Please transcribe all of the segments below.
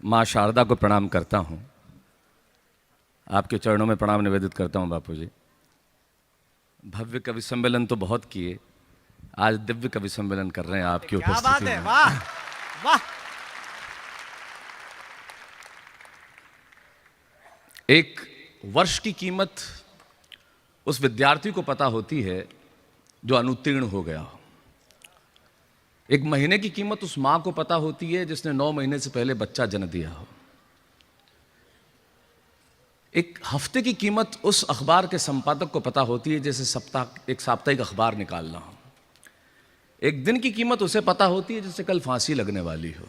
माँ शारदा को प्रणाम करता हूँ, आपके चरणों में प्रणाम निवेदित करता हूँ बापू जी। भव्य कवि सम्मेलन तो बहुत किए, आज दिव्य कवि सम्मेलन कर रहे हैं आपकी उपस्थिति में। क्या बात है, वाह वाह। एक वर्ष की कीमत उस विद्यार्थी को पता होती है जो अनुत्तीर्ण हो गया हो। एक महीने की कीमत उस मां को पता होती है जिसने 9 महीने से पहले बच्चा जन्म दिया हो। एक हफ्ते की कीमत उस अखबार के संपादक को पता होती है जैसे एक साप्ताहिक अखबार निकालना हो। एक दिन की कीमत उसे पता होती है जैसे कल फांसी लगने वाली हो।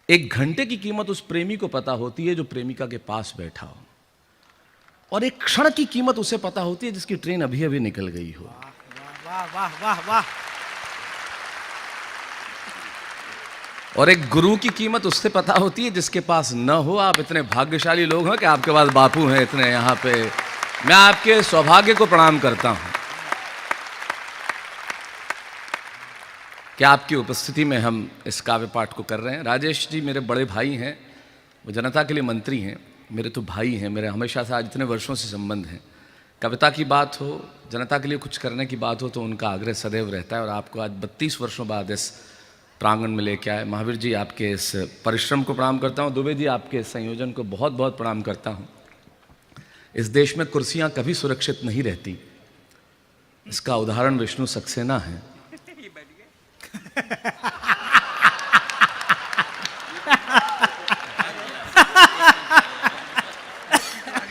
एक घंटे की कीमत उस प्रेमी को पता होती है जो प्रेमिका के पास बैठा हो। और एक क्षण की कीमत उसे पता होती है जिसकी ट्रेन अभी अभी निकल गई हो। वाह वाह वाह वाह। और एक गुरु की कीमत उससे पता होती है जिसके पास न हो। आप इतने भाग्यशाली लोग हैं कि आपके पास बापू हैं इतने यहाँ पे। मैं आपके सौभाग्य को प्रणाम करता हूं कि आपकी उपस्थिति में हम इस काव्य पाठ को कर रहे हैं। राजेश जी मेरे बड़े भाई हैं, वो जनता के लिए मंत्री हैं, मेरे तो भाई हैं, मेरे हमेशा से आज इतने वर्षों से संबंध हैं। कविता की बात हो, जनता के लिए कुछ करने की बात हो तो उनका आग्रह सदैव रहता है। और आपको आज 32 वर्षों बाद इस प्रांगण में लेके आए। महावीर जी आपके इस परिश्रम को प्रणाम करता हूँ। दुबे जी आपके इस संयोजन को बहुत बहुत प्रणाम करता हूँ। इस देश में कुर्सियाँ कभी सुरक्षित नहीं रहती, इसका उदाहरण विष्णु सक्सेना है।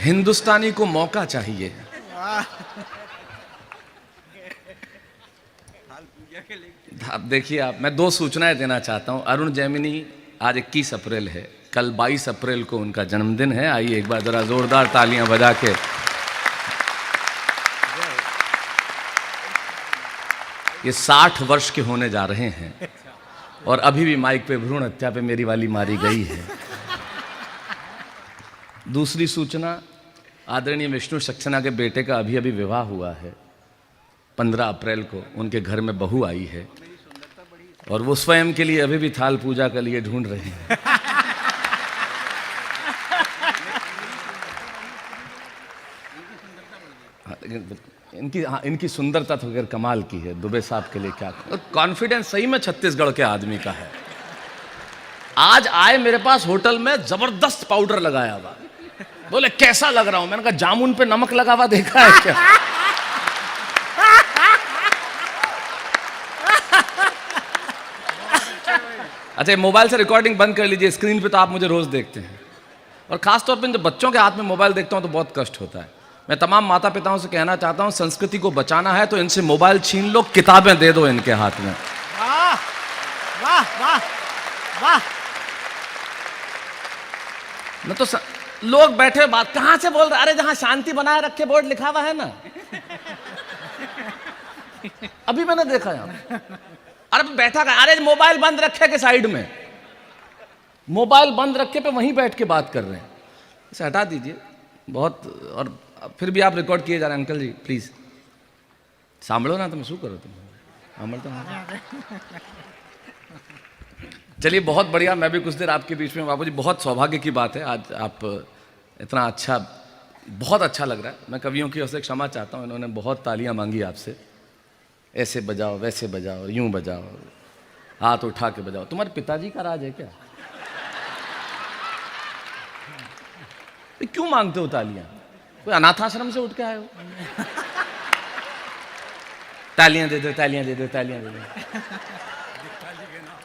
हिंदुस्तानी को मौका चाहिए। अब देखिए मैं 2 सूचनाएं देना चाहता हूं। अरुण जैमिनी आज 21 अप्रैल है, कल 22 अप्रैल को उनका जन्मदिन है। आइए एक बार जरा जोरदार तालियां बजा के। ये 60 वर्ष के होने जा रहे हैं और अभी भी माइक पे भ्रूण हत्या पे मेरी वाली मारी गई है। दूसरी सूचना, आदरणीय विष्णु सक्सेना के बेटे का अभी अभी विवाह हुआ है। 15 अप्रैल को उनके घर में बहू आई है और वो स्वयं के लिए अभी भी थाल पूजा के लिए ढूंढ रहे हैं। इनकी सुंदरता तो अगर कमाल की है। दुबे साहब के लिए क्या कॉन्फिडेंस सही में छत्तीसगढ़ के आदमी का है। आज आए मेरे पास होटल में, जबरदस्त पाउडर लगाया हुआ, बोले कैसा लग रहा हूं। मैंने कहा जामुन पे नमक लगा हुआ देखा है क्या? अच्छा मोबाइल से रिकॉर्डिंग बंद कर लीजिए, स्क्रीन पे तो आप मुझे रोज देखते हैं। और खासतौर पे जब बच्चों के हाथ में मोबाइल देखता हूं तो बहुत कष्ट होता है। मैं तमाम माता पिताओं से कहना चाहता हूं, संस्कृति को बचाना है तो इनसे मोबाइल छीन लो, किताबें दे दो इनके हाथ में। वाह वाह वाह वाह। न तो लोग बैठे बात कहां से बोल रहे, अरे जहां शांति बनाए रखे बोर्ड लिखा हुआ है ना, अभी मैंने देखा यहां। अरे बैठा का, अरे मोबाइल बंद रखे के साइड में, मोबाइल बंद रखे पे वहीं बैठ के बात कर रहे हैं। इसे हटा दीजिए बहुत। और फिर भी आप रिकॉर्ड किए जा रहे हैं। अंकल जी प्लीज सांभो ना, तुम शू करो तुम तो। चलिए बहुत बढ़िया, मैं भी कुछ देर आपके बीच में। बाबू जी बहुत सौभाग्य की बात है, आज आप इतना अच्छा, बहुत अच्छा लग रहा है। मैं कवियों की ओर से क्षमा चाहता हूँ, इन्होंने बहुत तालियां मांगी आपसे, ऐसे बजाओ वैसे बजाओ यूं बजाओ, हाथ उठा के बजाओ। तुम्हारे पिताजी का राज है क्या? क्यों मांगते हो तालियां? कोई अनाथ आश्रम से उठ के आए हो? तालियां दे दो तालियां दे दो तालियां दे दो।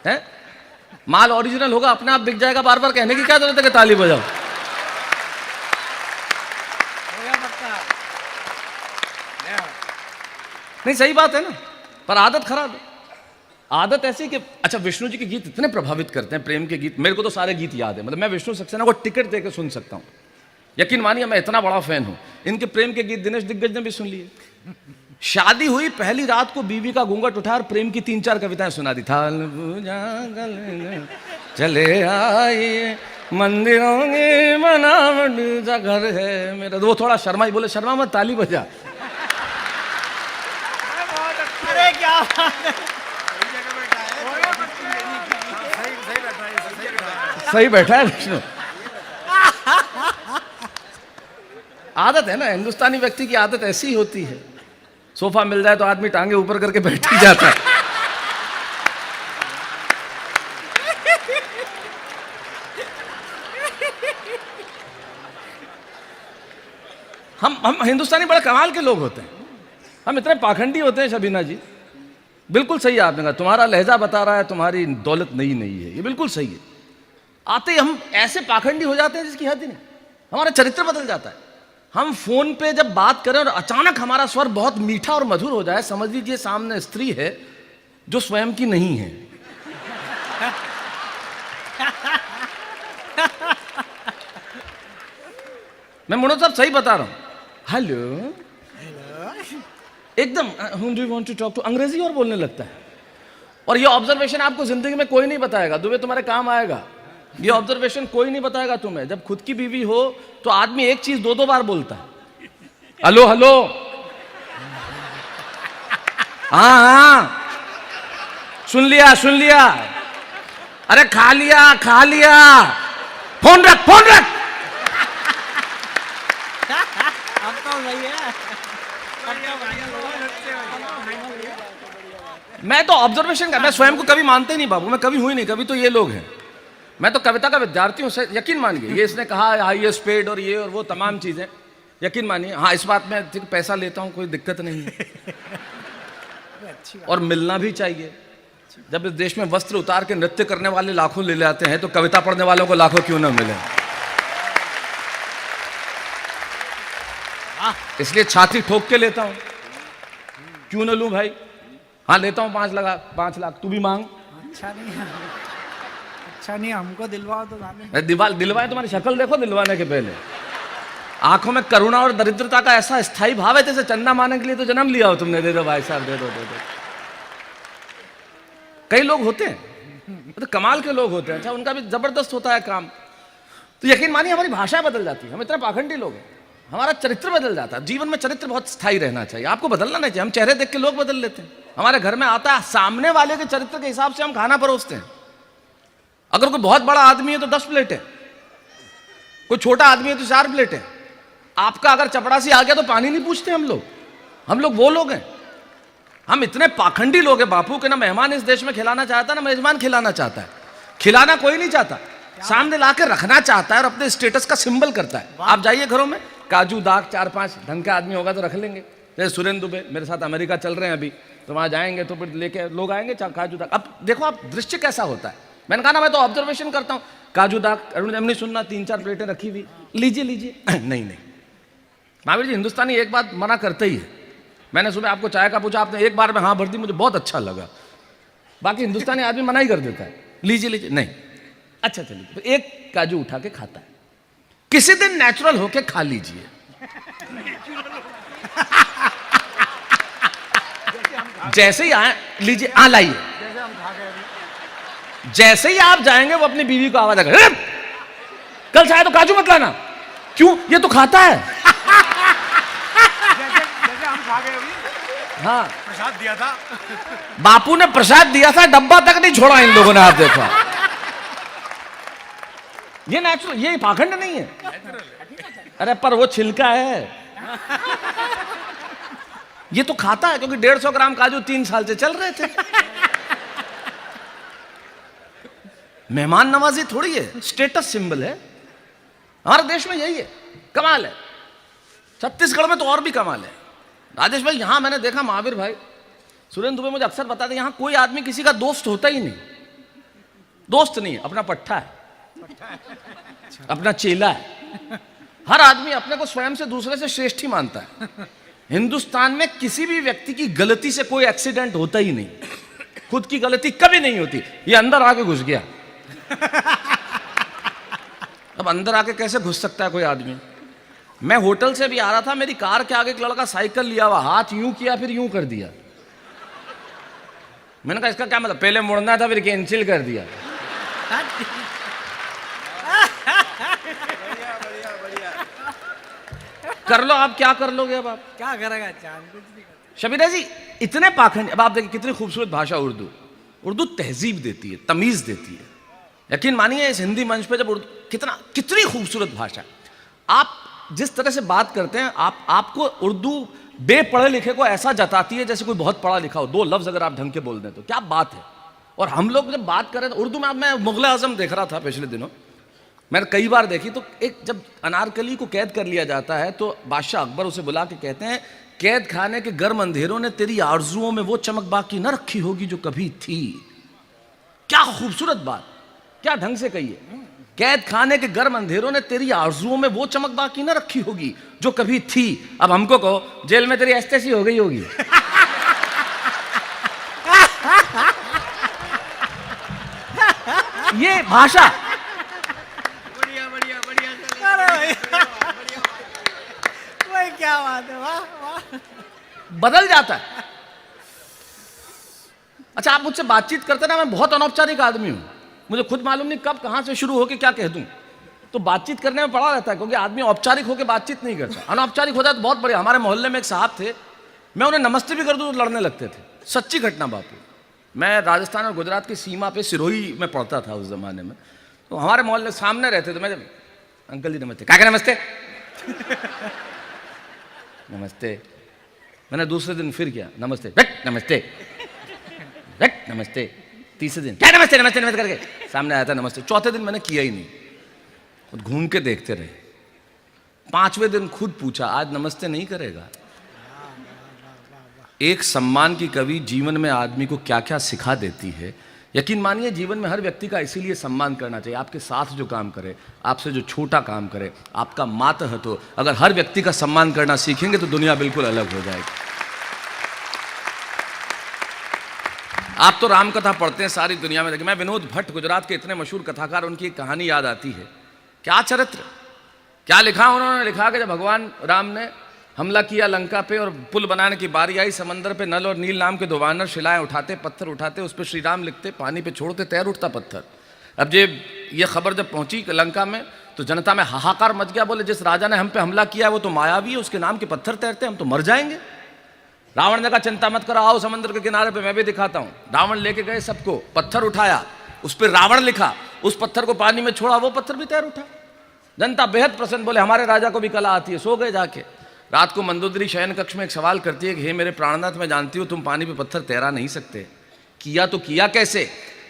हैं? माल ओरिजिनल होगा अपने आप बिक जाएगा, बार बार कहने की क्या जरूरत है कि ताली बजाओ। नहीं सही बात है ना, पर आदत खराब है। आदत ऐसी कि अच्छा विष्णु जी के गीत इतने प्रभावित करते हैं, प्रेम के गीत। मेरे को तो सारे गीत याद है, मतलब मैं विष्णु सक्सेना को टिकट देकर सुन सकता हूं। यकीन मानिए मैं इतना बड़ा फैन हूं। इनके प्रेम के गीत दिनेश दिग्गज ने भी सुन लिए। शादी हुई पहली रात को बीवी का घूंघट उठा और प्रेम की 3-4 कविताएं सुना दी। थाल पूजा चले आइए मंदिरों में बनावट सा घर है मेरा। वो थोड़ा शर्मा ही बोले, शर्मा मत ताली बजा। अरे क्या सही बैठा है विष्णु। आदत है ना, हिंदुस्तानी व्यक्ति की आदत ऐसी ही होती है। सोफा मिल जाए तो आदमी टांगे ऊपर करके बैठ ही जाता है। हम हिंदुस्तानी बड़े कमाल के लोग होते हैं। हम इतने पाखंडी होते हैं शबीना जी। बिल्कुल सही है आपने कहा, तुम्हारा लहजा बता रहा है तुम्हारी दौलत नई नहीं है, ये बिल्कुल सही है। आते ही हम ऐसे पाखंडी हो जाते हैं जिसकी हद ही नहीं, हमारा चरित्र बदल जाता है। हम फोन पे जब बात करें और अचानक हमारा स्वर बहुत मीठा और मधुर हो जाए, समझ लीजिए सामने स्त्री है जो स्वयं की नहीं है। मैं मुनो साहब सही बता रहा हूं। हेलो एकदम whom do you want to talk to, अंग्रेजी और बोलने लगता है। और ये ऑब्जर्वेशन आपको जिंदगी में कोई नहीं बताएगा, दुबे तुम्हारे काम आएगा। ये ऑब्जर्वेशन कोई नहीं बताएगा तुम्हें। जब खुद की बीवी हो तो आदमी एक चीज दो बार बोलता है, हेलो हेलो, हाँ हाँ, सुन लिया, अरे खा लिया, फोन रख। अब तो सही है। मैं तो ऑब्जर्वेशन कर, मैं स्वयं को कभी मानते नहीं बाबू, मैं कभी हुई नहीं, कभी तो ये लोग हैं। मैं तो कविता का विद्यार्थी हूँ, यकीन मानिए। ये इसने कहा हाईएस्ट पेड और ये और वो तमाम चीजें, यकीन मानिए। हाँ, इस बात में ठीक पैसा लेता हूँ, कोई दिक्कत नहीं है। और मिलना भी चाहिए। जब इस देश में वस्त्र उतार के नृत्य करने वाले लाखों ले जाते हैं तो कविता पढ़ने वालों को लाखों क्यों ना मिले। इसलिए छाती ठोक के लेता हूं, क्यों ना लूं भाई। हाँ लेता हूं 5 लाख, तू भी मांग। अच्छा नहीं, हमको दिलवाओ तो जाने। दिलवाए, तुम्हारी शक्ल देखो दिलवाने के पहले। आंखों में करुणा और दरिद्रता का ऐसा स्थायी भाव है जैसे चंदा मारने के लिए तो जन्म लिया हो तुमने। दे दो भाई साहब, दे दो। कई लोग होते हैं तो कमाल के लोग होते हैं, अच्छा उनका भी जबरदस्त होता है काम। तो यकीन मानिए हमारी भाषा बदल जाती है। हम इतने पाखंडी लोग हैं, हमारा चरित्र बदल जाता है। जीवन में चरित्र बहुत स्थायी रहना चाहिए, आपको बदलना नहीं चाहिए। हम चेहरे देख के लोग बदल लेते हैं। हमारे घर में आता है, सामने वाले के चरित्र के हिसाब से हम खाना परोसते हैं। अगर कोई बहुत बड़ा आदमी है तो 10 प्लेटें, कोई छोटा आदमी है तो 4 प्लेटें। आपका अगर चपड़ासी आ गया तो पानी नहीं पूछते हम लोग वो लोग हैं। हम इतने पाखंडी लोग हैं बापू के, ना मेहमान इस देश में खिलाना चाहता, ना मेजबान खिलाना चाहता है। खिलाना कोई नहीं चाहता, सामने लाके रखना चाहता है और अपने स्टेटस का सिंबल करता है। आप जाइए घरों में, काजू दाग 4-5 ढंग का आदमी होगा तो रख लेंगे। जैसे सुरेंद्र दुबे मेरे साथ अमेरिका चल रहे हैं अभी, तो वहां जाएंगे तो फिर लेके लोग आएंगे काजू दाग। अब देखो आप दृश्य कैसा होता है। मैंने कहा ना, मैं तो ऑब्जर्वेशन करता हूँ। काजू दाग, अरुण नहीं सुनना, 3-4 प्लेटें रखी हुई, लीजिए। नहीं महावीर जी, हिंदुस्तानी एक बात मना करते ही है। मैंने सुबह आपको चाय का पूछा, आपने एक बार में हाँ भर दी, मुझे बहुत अच्छा लगा। बाकी हिंदुस्तानी आदमी मना ही कर देता है, लीजिए नहीं। अच्छा चलिए, तो एक काजू उठा के खाता है। किसी दिन नेचुरल होके खा लीजिए। जैसे ही आए, लीजिए, लाइए। जैसे ही आप जाएंगे वो अपनी बीवी को आवाज आएगा, कल चाहे तो काजू मत लाना। क्यों? ये तो खाता है। जैसे हम खा गए अभी। हाँ, प्रसाद दिया था, बापू ने प्रसाद दिया था, डब्बा तक नहीं छोड़ा इन लोगों ने। आप देखा, ये नेचुरल, ये पाखंड नहीं है। अरे पर वो छिलका है, ये तो खाता है क्योंकि 150 ग्राम काजू 3 साल से चल रहे थे। मेहमान नवाजी थोड़ी है, स्टेटस सिंबल है। हमारे देश में यही है, कमाल है। छत्तीसगढ़ में तो और भी कमाल है। राजेश भाई, यहां मैंने देखा, महावीर भाई, सुरेंद्र दुबे मुझे अक्सर बताते, यहां कोई आदमी किसी का दोस्त होता ही नहीं। दोस्त नहीं, अपना पट्टा है, अपना चेला है। हर आदमी अपने को स्वयं से दूसरे से श्रेष्ठ ही मानता है। हिंदुस्तान में किसी भी व्यक्ति की गलती से कोई एक्सीडेंट होता ही नहीं। खुद की गलती कभी नहीं होती। ये अंदर आके घुस गया, अब अंदर आके कैसे घुस सकता है कोई आदमी? मैं होटल से भी आ रहा था, मेरी कार के आगे एक लड़का साइकिल लिया हुआ, हाथ यूं किया फिर यूं कर दिया। मैंने कहा इसका क्या मतलब? पहले मुड़ना था फिर कैंसिल कर दिया। कर लो, आप क्या कर लोगे? अब आप क्या करेगा? चांद कुछ नहीं कर। शबीना जी, इतने पाखंड। अब आप देखिए कितनी खूबसूरत भाषा उर्दू। उर्दू तहजीब देती है, तमीज देती है। यकीन मानिए इस हिंदी मंच पे जब कितनी खूबसूरत भाषा, आप जिस तरह से बात करते हैं, आपको उर्दू बेपढ़े लिखे को ऐसा जताती है जैसे कोई बहुत पढ़ा लिखा हो। 2 लफ्ज अगर आप ढंग के बोल दें तो क्या बात है। और हम लोग जब बात कर रहे थे उर्दू में, मैं मुगल आजम देख रहा था पिछले दिनों, मैंने कई बार देखी, तो एक जब अनारकली को कैद कर लिया जाता है तो बादशाह अकबर उसे बुला के कहते हैं, कैद खाने के गर्म अंधेरों ने तेरी आरजुओं में वो चमक बाकी न रखी होगी जो कभी थी। क्या खूबसूरत बात, क्या ढंग से कही है। कैद खाने के गर्म अंधेरों ने तेरी आरजुओं में वो चमक बाकी न रखी होगी जो कभी थी। अब हमको कहो जेल में तेरी एस्टेसी हो गई होगी। ये भाषा, बढ़िया बढ़िया बढ़िया। अरे भाई वही क्या बात है, वाह वाह। बदल जाता है। अच्छा, आप मुझसे बातचीत करते ना, मैं बहुत अनौपचारिक आदमी हूं, मुझे खुद मालूम नहीं कब कहां से शुरू होके क्या कह दूं। तो बातचीत करने में पड़ा रहता है, क्योंकि आदमी औपचारिक होकर बातचीत नहीं करता, अनौपचारिक होता है तो बहुत बढ़िया। हमारे मोहल्ले में एक साहब थे, मैं उन्हें नमस्ते भी कर दूं तो लड़ने लगते थे। सच्ची घटना बापू। मैं राजस्थान और गुजरात की सीमा पे सिरोही में पढ़ता था उस जमाने में, तो हमारे मोहल्ले सामने रहते थे। मैं जब अंकल जी नमस्ते, क्या नमस्ते नमस्ते, मैंने दूसरे दिन फिर किया नमस्ते, नमस्ते नमस्ते, तीसरे दिन क्या नमस्ते नमस्ते नमस्ते करके सामने आया था नमस्ते। चौथे दिन मैंने किया ही नहीं, खुद घूम के देखते रहे। 5वें दिन खुद पूछा, आज नमस्ते नहीं करेगा। एक सम्मान की कवि जीवन में आदमी को क्या क्या सिखा देती है। यकीन मानिए जीवन में हर व्यक्ति का इसीलिए सम्मान करना चाहिए। आपके साथ जो काम करे, आपसे जो छोटा काम करे, आपका मातहत हो, अगर हर व्यक्ति का सम्मान करना सीखेंगे तो दुनिया बिल्कुल अलग हो जाएगी। आप तो राम कथा पढ़ते हैं सारी दुनिया में, देखिए मैं विनोद भट्ट, गुजरात के इतने मशहूर कथाकार, उनकी एक कहानी याद आती है। क्या चरित्र, क्या लिखा उन्होंने। लिखा कि जब भगवान राम ने हमला किया लंका पे और पुल बनाने की बारी आई, समंदर पे नल और नील नाम के 2 वानर शिलाएं उठाते, पत्थर उठाते, उस पर श्री राम लिखते, पानी पे छोड़ते, तैर उठता पत्थर। अब ये खबर जब पहुंची लंका में तो जनता में हाहाकार मच गया। बोले जिस राजा ने हम पे हमला किया वो तो मायावी है, उसके नाम के पत्थर तैरते, हम तो मर जाएंगे। रावण ने कहा चिंता मत करो, आओ समुद्र के किनारे पे मैं भी दिखाता हूं। रावण लेके गए सबको, पत्थर उठाया, उस पर रावण लिखा, उस पत्थर को पानी में छोड़ा, वो पत्थर भी तैर उठा। जनता बेहद प्रसन्न, बोले हमारे राजा को भी कला आती है। सो गए जाके। रात को मंदोदरी शयन कक्ष में एक सवाल करती है कि हे मेरे प्राणनाथ, मैं जानती हूँ तुम पानी पे पत्थर तैरा नहीं सकते, किया तो किया कैसे।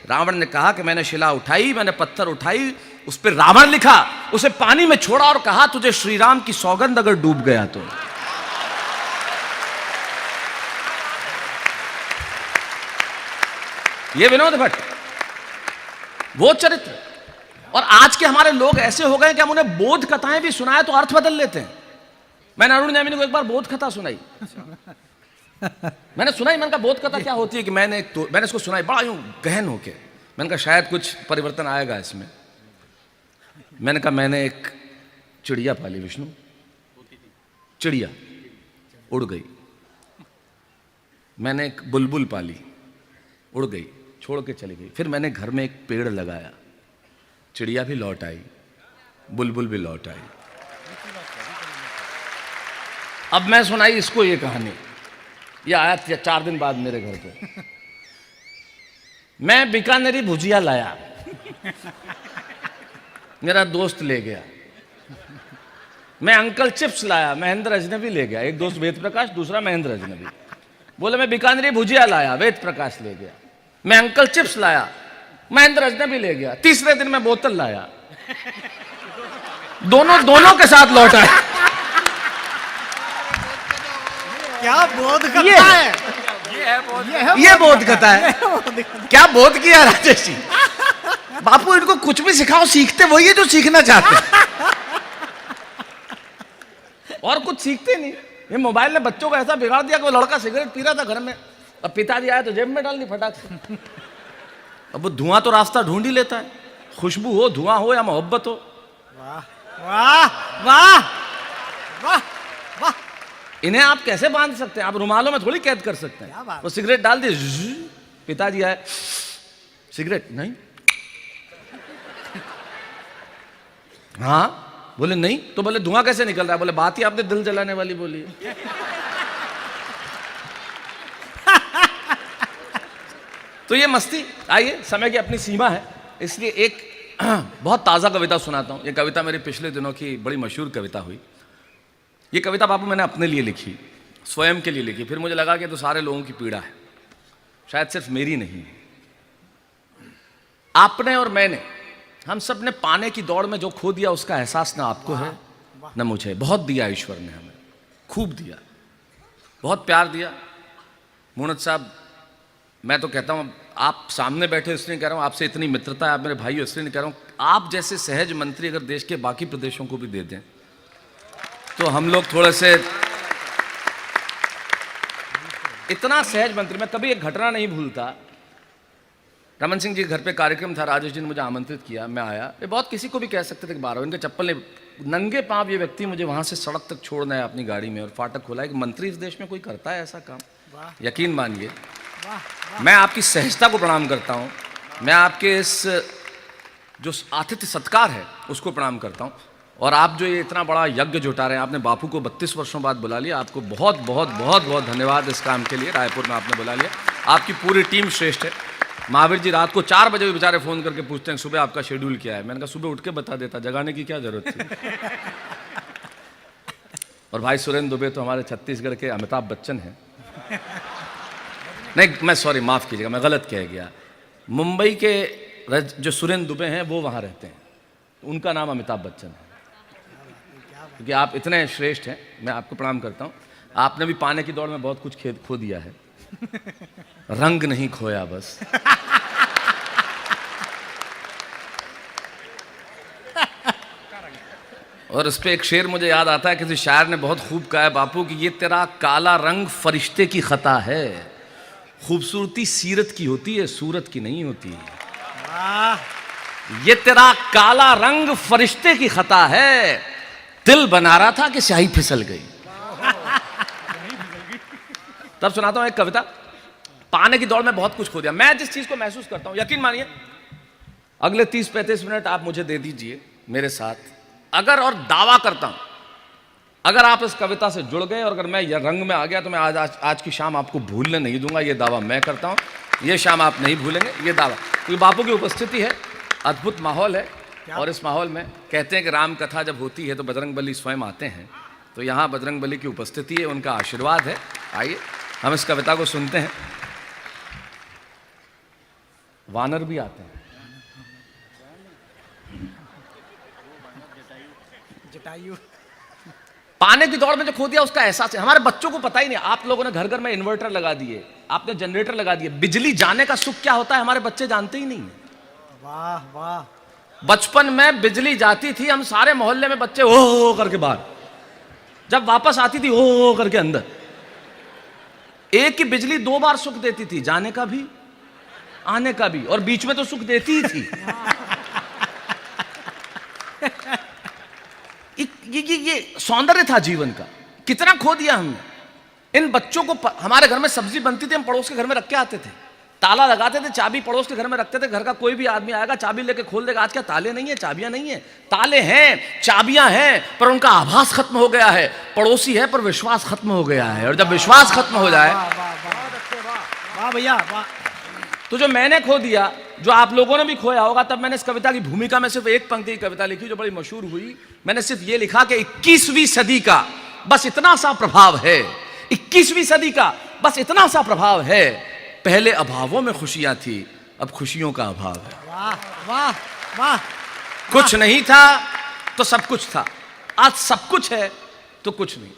रावण ने कहा कि मैंने शिला उठाई, मैंने पत्थर उठाई, उस पर रावण लिखा, उसे पानी में छोड़ा और कहा तुझे श्री राम की सौगंध अगर डूब गया तो। ये विनोद भट्ट, वो चरित्र। और आज के हमारे लोग ऐसे हो गए कि हम उन्हें बोध कथाएं भी सुनाए तो अर्थ बदल लेते हैं। मैंने अरुण न्यामिनी को एक बार बोध कथा सुनाई, मैंने कहा बोध कथा क्या होती है, कि मैंने इसको सुनाई बड़ा यूं गहन होके। मैंने कहा शायद कुछ परिवर्तन आएगा इसमें। मैंने कहा मैंने एक चिड़िया पाली विष्णु, चिड़िया उड़ गई। मैंने एक बुलबुल पाली, उड़ गई, छोड़ के चली गई। फिर मैंने घर में एक पेड़ लगाया, चिड़िया भी लौट आई, बुलबुल भी लौट आई। अब मैं सुनाई इसको ये कहानी, ये आया 4 दिन बाद मेरे घर पे। मैं बीकानेरी भुजिया लाया, मेरा दोस्त ले गया। मैं अंकल चिप्स लाया, महेंद्र अजनबी ले गया। एक दोस्त वेद प्रकाश, दूसरा महेंद्र अजनबी। बोले मैं बीकानेरी भुजिया लाया, वेद प्रकाश ले गया। मैं अंकल चिप्स लाया, महेंद्र अजनबी ले गया। तीसरे दिन मैं बोतल लाया, दोनों के साथ लौट आया। क्या बोध कथा है, ये बोध कथा है। क्या बोध किया राजेश जी। बापू इनको कुछ भी सिखाओ, सीखते वही है जो सीखना चाहते हैं, और कुछ सीखते नहीं। ये मोबाइल ने बच्चों को ऐसा बिगाड़ दिया कि वो लड़का सिगरेट पी रहा था घर में, अब पिताजी आया तो जेब में डाल दी फटाक से। अब वो धुआं तो रास्ता ढूंढ ही लेता है, खुशबू हो, धुआं हो या मोहब्बत हो। वाह वाह वाह वाह वाह। इन्हें आप कैसे बांध सकते हैं, आप रुमालों में थोड़ी कैद कर सकते हैं। वो सिगरेट डाल दी, पिताजी आए, सिगरेट नहीं, हाँ बोले नहीं, तो बोले धुआं कैसे निकल रहा है, बोले बात ही आपने दिल जलाने वाली बोली है। तो ये मस्ती, आइए समय की अपनी सीमा है, इसलिए एक बहुत ताज़ा कविता सुनाता हूँ। ये कविता मेरी पिछले दिनों की बड़ी मशहूर कविता हुई। ये कविता बापू मैंने अपने लिए लिखी, स्वयं के लिए लिखी। फिर मुझे लगा कि तो सारे लोगों की पीड़ा है, शायद सिर्फ मेरी नहीं है। आपने और मैंने, हम सब ने पाने की दौड़ में जो खो दिया उसका एहसास ना आपको है ना मुझे। बहुत दिया ईश्वर ने हमें, खूब दिया, बहुत प्यार दिया। मुनत साहब, मैं तो कहता हूँ आप सामने बैठे इसलिए कह रहा हूँ, आपसे इतनी मित्रता है, आप मेरे भाई हो इसलिए नहीं कह रहा हूँ। आप जैसे सहज मंत्री अगर देश के बाकी प्रदेशों को भी दे दें तो हम लोग थोड़े से, इतना सहज मंत्री। मैं कभी एक घटना नहीं भूलता। रमन सिंह जी घर पे कार्यक्रम था, राजेश जी ने मुझे आमंत्रित किया, मैं आया। ये बहुत किसी को भी कह सकते थे कि बाहर इनके चप्पल ने, नंगे पांव ये व्यक्ति मुझे वहां से सड़क तक छोड़ना है अपनी गाड़ी में, और फाटक खोला है कि मंत्री इस देश में कोई करता है ऐसा काम? यकीन मानिए, मैं आपकी सहजता को प्रणाम करता हूं, मैं आपके इस जो आतिथ्य सत्कार है उसको प्रणाम करता हूं। और आप जो ये इतना बड़ा यज्ञ जुटा रहे हैं, आपने बापू को 32 वर्षों बाद बुला लिया, आपको बहुत बहुत बहुत बहुत धन्यवाद इस काम के लिए। रायपुर में आपने बुला लिया, आपकी पूरी टीम श्रेष्ठ है। महावीर जी रात को 4 बजे भी बेचारे फोन करके पूछते हैं सुबह आपका शेड्यूल क्या है। मैंने कहा सुबह उठ के बता देता, जगाने की क्या जरूरत थी। और भाई सुरेंद्र दुबे तो हमारे छत्तीसगढ़ के अमिताभ बच्चन हैं। नहीं, मैं सॉरी, माफ कीजिएगा, मैं गलत कह गया। मुंबई के जो सुरेंद्र दुबे हैं वो वहाँ रहते हैं, उनका नाम अमिताभ बच्चन है। क्योंकि आप इतने श्रेष्ठ हैं, मैं आपको प्रणाम करता हूँ। आपने भी पाने की दौड़ में बहुत कुछ खो दिया है, रंग नहीं खोया बस। और उस पर एक शेर मुझे याद आता है, किसी शायर ने बहुत खूब कहा है बापू कि ये तेरा काला रंग फरिश्ते की खता है, खूबसूरती सीरत की होती है, सूरत की नहीं होती। ये तेरा काला रंग फरिश्ते की खता है, दिल बना रहा था कि स्याही फिसल गई। तब सुनाता हूं एक कविता। पाने की दौड़ में बहुत कुछ खो दिया। मैं जिस चीज को महसूस करता हूं, यकीन मानिए, अगले 30-35 मिनट आप मुझे दे दीजिए मेरे साथ, अगर, और दावा करता हूं, अगर आप इस कविता से जुड़ गए और अगर मैं ये रंग में आ गया तो मैं आज की शाम आपको भूलने नहीं दूंगा। ये दावा मैं करता हूं, ये शाम आप नहीं भूलेंगे, ये दावा। क्योंकि बापू की उपस्थिति है, अद्भुत माहौल है। और इस माहौल में कहते हैं कि राम कथा जब होती है तो बजरंगबली स्वयं आते हैं, तो यहाँ बजरंगबली की उपस्थिति है, उनका आशीर्वाद है। आइए हम इस कविता को सुनते हैं। वानर भी आते हैं, जटायु। पाने की दौड़ में जो खो दिया उसका एहसास है। हमारे बच्चों को पता ही नहीं। आप लोगों ने घर घर में इन्वर्टर लगा दिए, आपने जनरेटर लगा दिए, बिजली जाने का सुख क्या होता है हमारे बच्चे जानते ही नहीं है। वाह वाह। बचपन में बिजली जाती थी, हम सारे मोहल्ले में बच्चे ओ करके बाहर, जब वापस आती थी ओ करके अंदर। एक ही बिजली 2 बार सुख देती थी, जाने का भी आने का भी, और बीच में तो सुख देती ही थी। ये सौंदर्य था जीवन का। कितना खो दिया हमने। इन बच्चों को, हमारे घर में सब्जी बनती थी, हम पड़ोस के घर में रख के आते थे, ताला लगाते थे, चाबी पड़ोस के घर में रखते थे। घर का कोई भी आदमी आएगा चाबी लेके खोल देगा। आज क्या ताले नहीं है, चाबियां नहीं है? ताले हैं, चाबियां हैं, पर उनका आभास खत्म हो गया है। पड़ोसी है पर विश्वास खत्म हो गया है। और जब विश्वास खत्म हो जाए, वाह भैया वाह। तो जो मैंने खो दिया, जो आप लोगों ने भी खोया होगा, तब मैंने इस कविता की भूमिका में सिर्फ एक पंक्ति की कविता लिखी जो बड़ी मशहूर हुई। मैंने सिर्फ ये लिखा कि 21वीं सदी का बस इतना सा प्रभाव है, 21वीं सदी का बस इतना सा प्रभाव है, पहले अभावों में खुशियां थी, अब खुशियों का अभाव है। वाह वाह वाह। कुछ नहीं था तो सब कुछ था, आज सब कुछ है तो कुछ नहीं।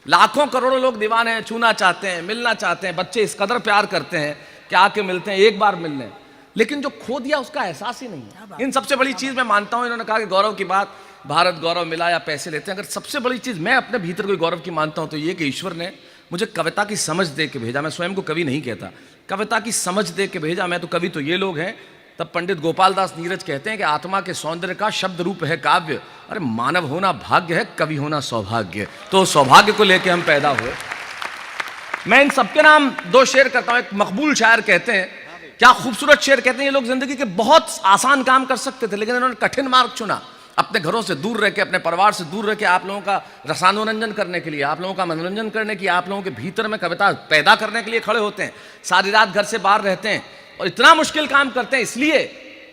लाखों करोड़ों लोग दीवाने हैं, छूना चाहते हैं, मिलना चाहते हैं। बच्चे इस कदर प्यार करते हैं कि आके मिलते हैं, एक बार मिलने, लेकिन जो खो दिया उसका एहसास ही नहीं है। इन सबसे बड़ी चीज मैं मानता हूं, इन्होंने कहा कि गौरव की बात, भारत गौरव मिला या पैसे लेते हैं, अगर सबसे बड़ी चीज मैं अपने भीतर कोई गौरव की मानता हूं तो ये कि ईश्वर ने मुझे कविता की समझ दे के भेजा। मैं स्वयं को कवि नहीं कहता, कविता की समझ दे के भेजा। मैं तो कवि तो ये लोग हैं। तब पंडित गोपाल दास नीरज कहते हैं कि आत्मा के सौंदर्य का शब्द रूप है काव्य। अरे मानव होना भाग्य है, कवि होना सौभाग्य। तो सौभाग्य को लेके हम पैदा हुए। मैं इन सबके नाम 2 शेर करता हूं। एक मकबूल शायर कहते हैं, क्या खूबसूरत शेर कहते हैं, ये लोग जिंदगी के बहुत आसान काम कर सकते थे लेकिन इन्होंने कठिन मार्ग चुना। अपने घरों से दूर रह के, अपने परिवार से दूर रह के, आप लोगों का रसानुरंजन करने के लिए, आप लोगों का मनोरंजन करने के लिए, आप लोगों के भीतर में कविता पैदा करने के लिए खड़े होते हैं। सारी रात घर से बाहर रहते हैं और इतना मुश्किल काम करते हैं इसलिए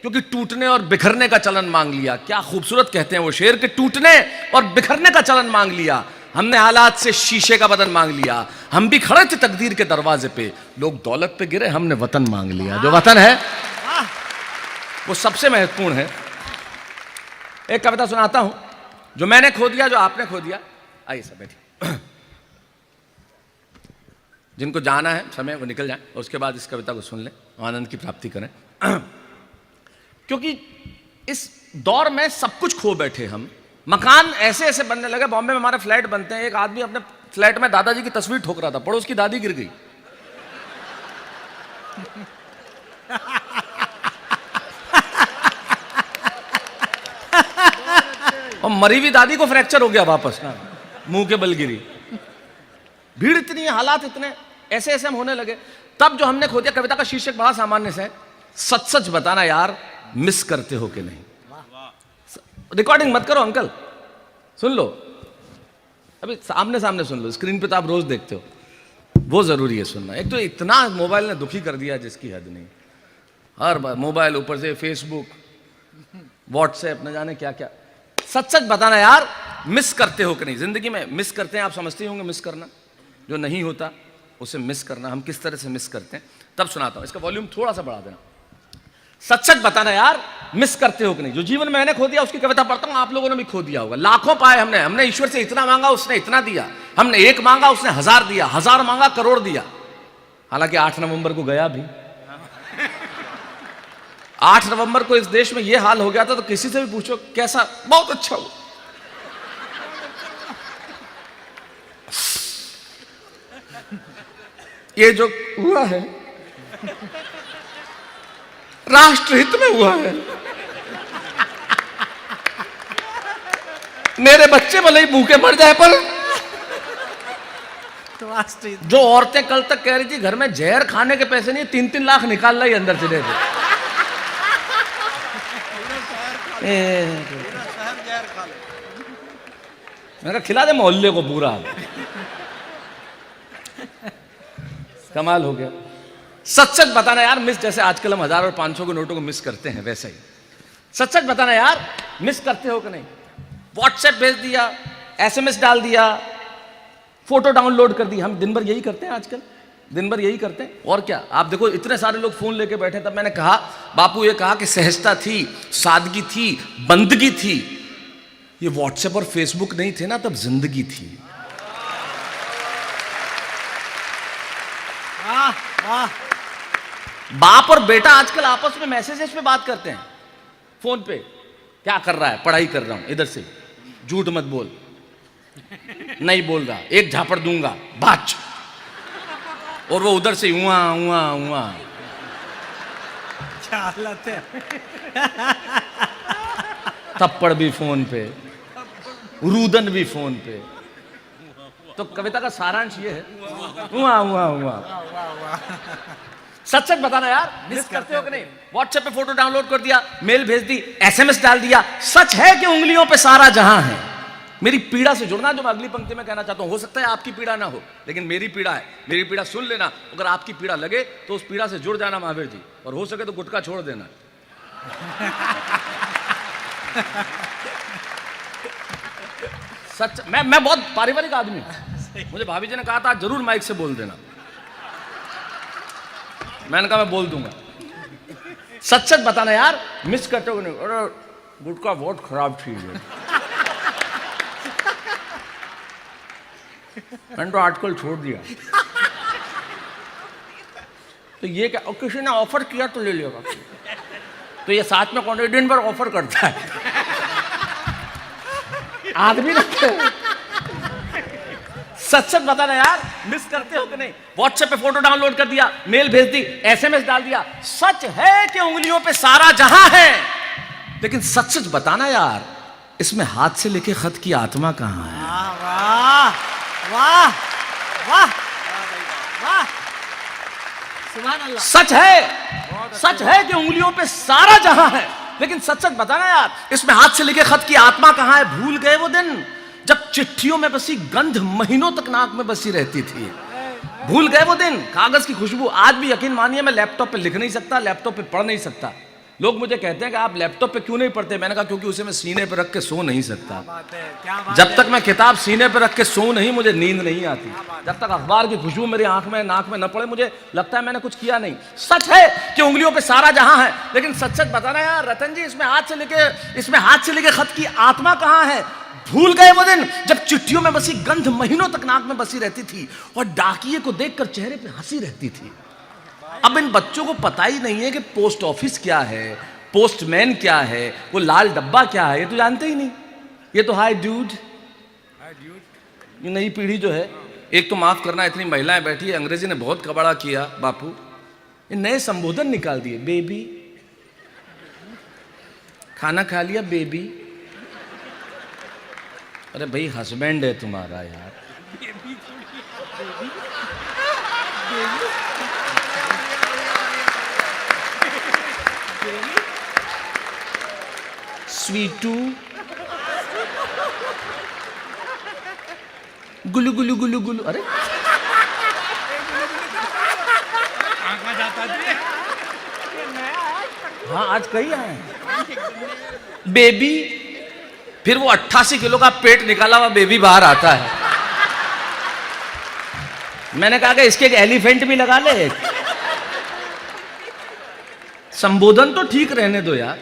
क्योंकि टूटने और बिखरने का चलन मांग लिया। क्या खूबसूरत कहते हैं वो शेर के टूटने और बिखरने का चलन मांग लिया। हमने हालात से शीशे का बदन मांग लिया। हम भी खड़े थे तकदीर के दरवाजे पे, लोग दौलत पे गिरे, हमने वतन मांग लिया। जो वतन है वो सबसे महत्वपूर्ण है। एक कविता सुनाता हूं जो मैंने खो दिया, जो आपने खो दिया। आइए सब बैठिए। जिनको जाना है समय वो निकल जाए और उसके बाद इस कविता को सुन लें, आनंद की प्राप्ति करें। क्योंकि इस दौर में सब कुछ खो बैठे हम। मकान ऐसे ऐसे बनने लगे। बॉम्बे में हमारे फ्लैट बनते हैं। एक आदमी अपने फ्लैट में दादाजी की तस्वीर ठोक रहा था, पड़ोस की दादी गिर गई। और मरी हुई दादी को फ्रैक्चर हो गया वापस ना, मुंह के बल गिरी। भीड़ इतनी है, हालात इतने ऐसे ऐसे हम होने लगे। तब जो हमने खो दिया, कविता का शीर्षक बड़ा सामान्य से है, सच सच बताना यार मिस करते हो कि नहीं। रिकॉर्डिंग मत करो अंकल, सुन लो, अभी सामने सामने सुन लो। स्क्रीन पे तो आप रोज देखते हो, वो जरूरी है सुनना। एक तो इतना मोबाइल ने दुखी कर दिया जिसकी हद नहीं। हर बार मोबाइल, ऊपर से फेसबुक, व्हाट्सएप, न जाने क्या क्या। सच सच बताना यार मिस करते हो कि नहीं। जिंदगी में मिस करते हैं, आप समझते होंगे मिस करना, जो नहीं होता उसे मिस करना। हम किस तरह से मिस करते हैं तब सुनाता हूं। इसका वॉल्यूम थोड़ा सा बढ़ा देना। सच सच बताना यार मिस करते हो कि नहीं। जो जीवन में मैंने खो दिया उसकी कविता पढ़ता हूं, आप लोगों ने भी खो दिया होगा। लाखों पाए हमने। हमने ईश्वर से इतना मांगा, उसने इतना दिया। हमने एक मांगा, उसने 1000 दिया। 1000 मांगा, करोड़ दिया। हालांकि 8 नवंबर को गया भी। 8 नवंबर को इस देश में यह हाल हो गया था तो किसी से भी पूछो कैसा, बहुत अच्छा हुआ। ये जो हुआ है राष्ट्रहित में हुआ है। मेरे बच्चे भले ही भूखे मर जाए, पर जो औरतें कल तक कह रही थी घर में जहर खाने के पैसे नहीं, 3-3 लाख निकाल लाई अंदर से दे। मैंने कहा खिला दे मोहल्ले को पूरा। कमाल हो गया। सच सच बताना यार मिस, जैसे आजकल हम 1000 और 500 के नोटों को मिस करते हैं, वैसे ही सच सच बताना यार मिस करते हो कि नहीं। व्हाट्सएप भेज दिया, SMS डाल दिया, फोटो डाउनलोड कर दी। हम दिन भर यही करते हैं आजकल, दिन भर यही करते हैं। और क्या, आप देखो इतने सारे लोग फोन लेके बैठे। तब मैंने कहा, बापू ये कहा कि सहजता थी, सादगी थी, बंदगी थी। ये व्हाट्सएप और फेसबुक नहीं थे ना, तब जिंदगी थी। वाह। बाप और बेटा आजकल आपस में मैसेजेस पे बात करते हैं, फोन पे। क्या कर रहा है? पढ़ाई कर रहा हूं, इधर से झूठ मत बोल। नहीं बोल रहा, एक झापड़ दूंगा, बाच। और वो उधर से हुआ हुआ हुआ। क्या हालत है। थप्पड़ भी फोन पे, रुदन भी फोन पे। तो कविता का सारांश ये है, हुआ हुआ हुआ। सच सच बताना यार मिस करते हो कि नहीं। व्हाट्सएप पे फोटो डाउनलोड कर दिया, मेल भेज दी, SMS डाल दिया। सच है कि उंगलियों पे सारा जहां है। मेरी पीड़ा से जुड़ना, जो मैं अगली पंक्ति में कहना चाहता हूं। हो सकता है आपकी पीड़ा ना हो, लेकिन मेरी पीड़ा है। मेरी पीड़ा सुन लेना। अगर आपकी पीड़ा लगे तो उस पीड़ा से जुड़ जाना महावीर जी, और हो सके तो गुटखा छोड़ देना। सच, मैं बहुत पारिवारिक आदमी हूं। मुझे भाभी जी ने कहा था जरूर माइक से बोल देना। मैंने कहा मैं बोल दूंगा। सच सच बताना यार मिस करते हो नहीं। अरे गुटखा बहुत खराब चीज है। मैंने तो आजकल छोड़ दिया। तो ये क्या, और किसी ने ऑफर किया तो ले लेगा। तो ये साथ में कॉन्ट्रेक्ट पर ऑफर करता है आदमी ना। सच सच बताना यार मिस करते हो कि नहीं। व्हाट्सएप पे फोटो डाउनलोड कर दिया, मेल भेज दी, SMS डाल दिया। सच है कि उंगलियों पे सारा जहां है, लेकिन सच सच बताना यार इसमें हाथ से लिखे खत की आत्मा कहां है। वाह वाह वाह वाह, सुभान अल्लाह। सच है कि उंगलियों पे सारा जहां है, लेकिन सच सच बताना यार इसमें हाथ से लिखे खत की आत्मा कहां है। भूल गए वो दिन जब चिट्ठियों में बसी गंध महीनों तक नाक में बसी रहती थी। भूल गए वो दिन, कागज की खुशबू। आज भी यकीन मानिए मैं लैपटॉप पे लिख नहीं सकता, लैपटॉप पे पढ़ नहीं सकता, लोग मुझे कहते हैं कि आप लैपटॉप पे क्यों नहीं पढ़ते। मैंने कहा क्योंकि उसे मैं सीने पे रख के सो नहीं सकता। बात है, क्या बात जब है। तक मैं किताब सीने पे रख के सो नहीं, मुझे नींद नहीं आती। जब तक अखबार की खुशबू मेरी आंख में नाक में न पड़े, मुझे लगता है मैंने कुछ किया नहीं। सच है कि उंगलियों पे सारा जहां है, लेकिन सच सच बताना यार रतन जी, इसमें हाथ से लेके खत की आत्मा कहां है? भूल गए वो दिन जब चिट्ठियों में बसी गंध महीनों तक नाक में बसी रहती थी और डाकिये को देखकर चेहरे पे हंसी रहती थी। अब इन बच्चों को पता ही नहीं है कि पोस्ट ऑफिस क्या है, पोस्टमैन क्या है, वो लाल डब्बा क्या है, ये तो जानते ही नहीं। ये तो हाय ड्यूड, ये नई पीढ़ी जो है, एक तो माफ करना इतनी महिलाएं बैठी है, अंग्रेजी ने बहुत कबाड़ा किया बापू, ये नए संबोधन निकाल दिए। बेबी, खाना खा लिया बेबी। अरे भाई हस्बैंड है तुम्हारा यार। स्वीटू, गुलू गुलू गुलू गुलू। अरे हाँ आज कई आए। बेबी, फिर वो 88 किलो का पेट निकाला हुआ बेबी बाहर आता है। मैंने कहा कि इसके एक एलिफेंट भी लगा ले। संबोधन तो ठीक रहने दो यार।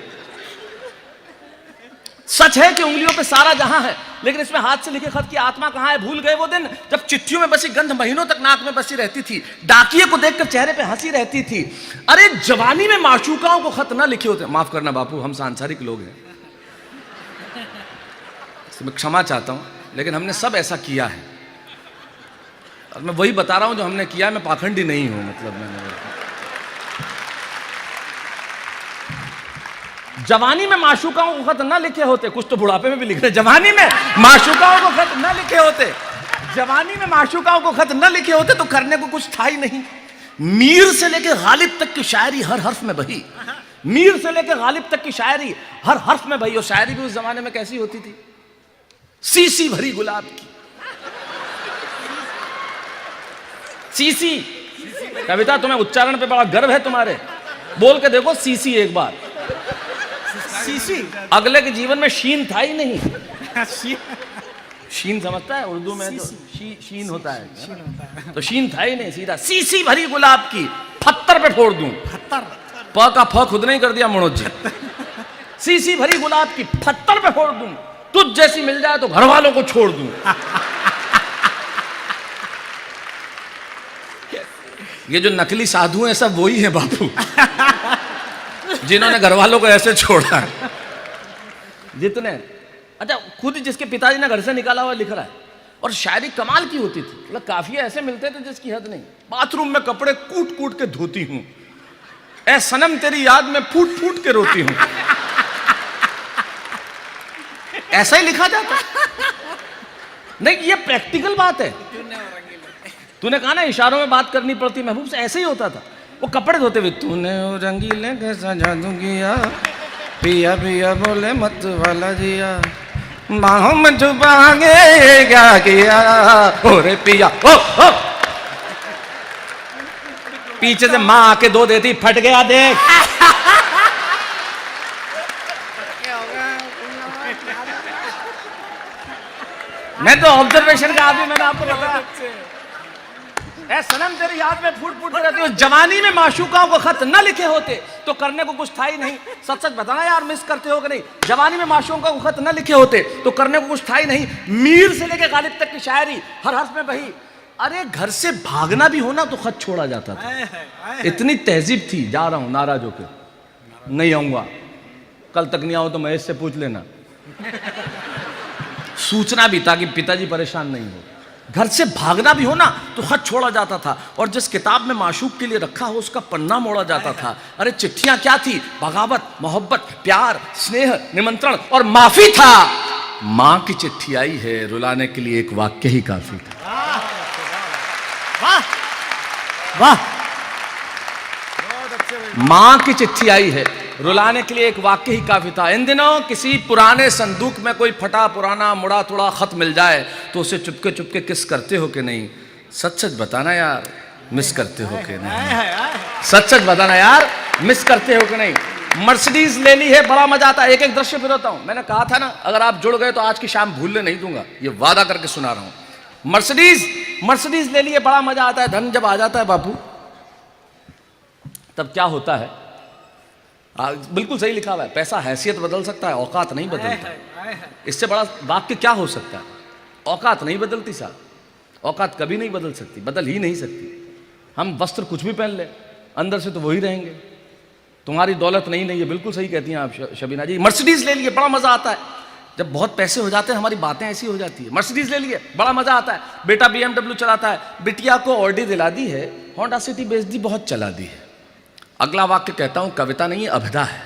सच है कि उंगलियों पे सारा जहां है, लेकिन इसमें हाथ से लिखे खत की आत्मा कहां है? भूल गए वो दिन जब चिट्ठियों में बसी गंध महीनों तक नाक में बसी रहती थी, डाकिये को देखकर चेहरे पे हंसी रहती थी। अरे जवानी में माशूकाओं को खत ना लिखे होते। माफ करना बापू, हम सांसारिक लोग हैं, मैं क्षमा चाहता हूं, लेकिन हमने सब ऐसा किया है और मैं वही बता रहा हूं जो हमने किया है। मैं पाखंडी नहीं हूं, मतलब मैंने जवानी में माशूकाओं को खत ना लिखे होते। कुछ तो बुढ़ापे में भी लिख रहे, जवानी में माशूकाओं को खत ना लिखे होते, जवानी में माशूकाओं को खत ना लिखे होते तो करने को कुछ था ही नहीं। मीर से लेकर गालिब तक की शायरी हर हर्फ में बही, मीर से लेकर गालिब तक की शायरी हर हर्फ में बही। और शायरी भी उस जमाने में कैसी होती थी? सीसी भरी गुलाब की। सीसी कविता, तुम्हें उच्चारण पे बड़ा गर्व है तुम्हारे, बोल के देखो सीसी एक बार। सीसी, अगले के जीवन में शीन था ही नहीं। शीन समझता है उर्दू में? तो शीन होता है, तो शीन था ही नहीं, सीधा सीसी भरी गुलाब की पत्थर पे फोड़ दूं। प का फ खुद नहीं कर दिया मनोज जी। सीसी भरी गुलाब की पत्थर पे फोड़ दूं, तुझ जैसी मिल जाए तो घर वालों को छोड़ दूं। ये जो नकली साधु हैं सब वही है बापू, जिन्होंने घर वालों को ऐसे छोड़ा है। जितने, अच्छा खुद जिसके पिताजी ने घर से निकाला हुआ लिख रहा है। और शायरी कमाल की होती थी, मतलब काफी ऐसे मिलते थे जिसकी हद नहीं। बाथरूम में कपड़े कूट कूट के धोती हूं, ऐ सनम तेरी याद में फूट फूट के रोती हूं। ऐसा ही लिखा जाता। नहीं, ये प्रैक्टिकल बात है। तूने कहा ना इशारों में बात करनी पड़ती, महबूब से ऐसे ही होता था। वो कपड़े धोते हुए, तूने वो रंगीले कैसा जादू किया, पिया पिया बोले मत वाला जिया, बाहों में छुपागे क्या किया, ओरे पिया ओ ओ। पीछे से माँ आके दो देती, फट गया देख। मैं तो ऑब्जर्वेशन का आदमी, मैंने आपको बताया। ऐ सनम तेरी याद में फूट फूट रहती हो। जवानी में माशूकाओं को खत न लिखे होते तो करने को कुछ था ही नहीं। सच सच बताना यार, मिस करते हो कि नहीं? जवानी में माशूकाओं को खत न लिखे होते तो करने को कुछ था ही नहीं। मीर से लेकर गालिब तक की शायरी हर हर्फ में बही। अरे घर से भागना भी होना तो खत छोड़ा जाता था। इतनी तहजीब थी। जा रहा हूं नाराज होकर, नहीं आऊंगा, कल तक नहीं आऊं तो महेश से पूछ लेना। सूचना भी, ताकि पिताजी परेशान नहीं हो। घर से भागना भी हो ना तो खत छोड़ा जाता था। और जिस किताब में माशूक के लिए रखा हो उसका पन्ना मोड़ा जाता था। अरे चिट्ठियां क्या थी? बगावत, मोहब्बत, प्यार, स्नेह, निमंत्रण और माफी था। मां की चिट्ठी आई है, रुलाने के लिए एक वाक्य ही काफी था। वाह वाह, मां की चिट्ठी आई है, रुलाने के लिए एक वाक्य ही काफी था। इन दिनों किसी पुराने संदूक में कोई फटा पुराना मुड़ा तुड़ा खत मिल जाए तो उसे चुपके चुपके किस करते हो कि नहीं? सच सच बताना यार, मिस करते हो कि नहीं? सच सच बताना यार, मिस करते हो कि नहीं? मर्सिडीज ले ली है, बड़ा मजा आता है। एक एक दृश्य फिरता हूं। मैंने कहा था ना, अगर आप जुड़ गए तो आज की शाम भूलने नहीं दूंगा, ये वादा करके सुना रहा हूं। मर्सिडीज ले ली है, बड़ा मजा आता है। धन जब आ जाता है बापू, तब क्या होता है? बिल्कुल सही लिखा हुआ है, पैसा हैसियत बदल सकता है, औकात नहीं बदलता। इससे बड़ा वाक्य क्या हो सकता है? औकात नहीं बदलती साहब, औकात कभी नहीं बदल सकती, बदल ही नहीं सकती। हम वस्त्र कुछ भी पहन ले, अंदर से तो वही रहेंगे। तुम्हारी दौलत नहीं है, बिल्कुल सही कहती हैं आप शबीना जी। मर्सिडीज ले लिए, बड़ा मजा आता है। जब बहुत पैसे हो जाते हैं हमारी बातें ऐसी हो जाती है। मर्सिडीज ले लिए, बड़ा मजा आता है। बेटा BMW चलाता है, बिटिया को ऑडी दिला दी है, होंडा सिटी बेच दी, बहुत चला दी है। अगला वाक्य कहता हूं, कविता नहीं है, अभिधा है।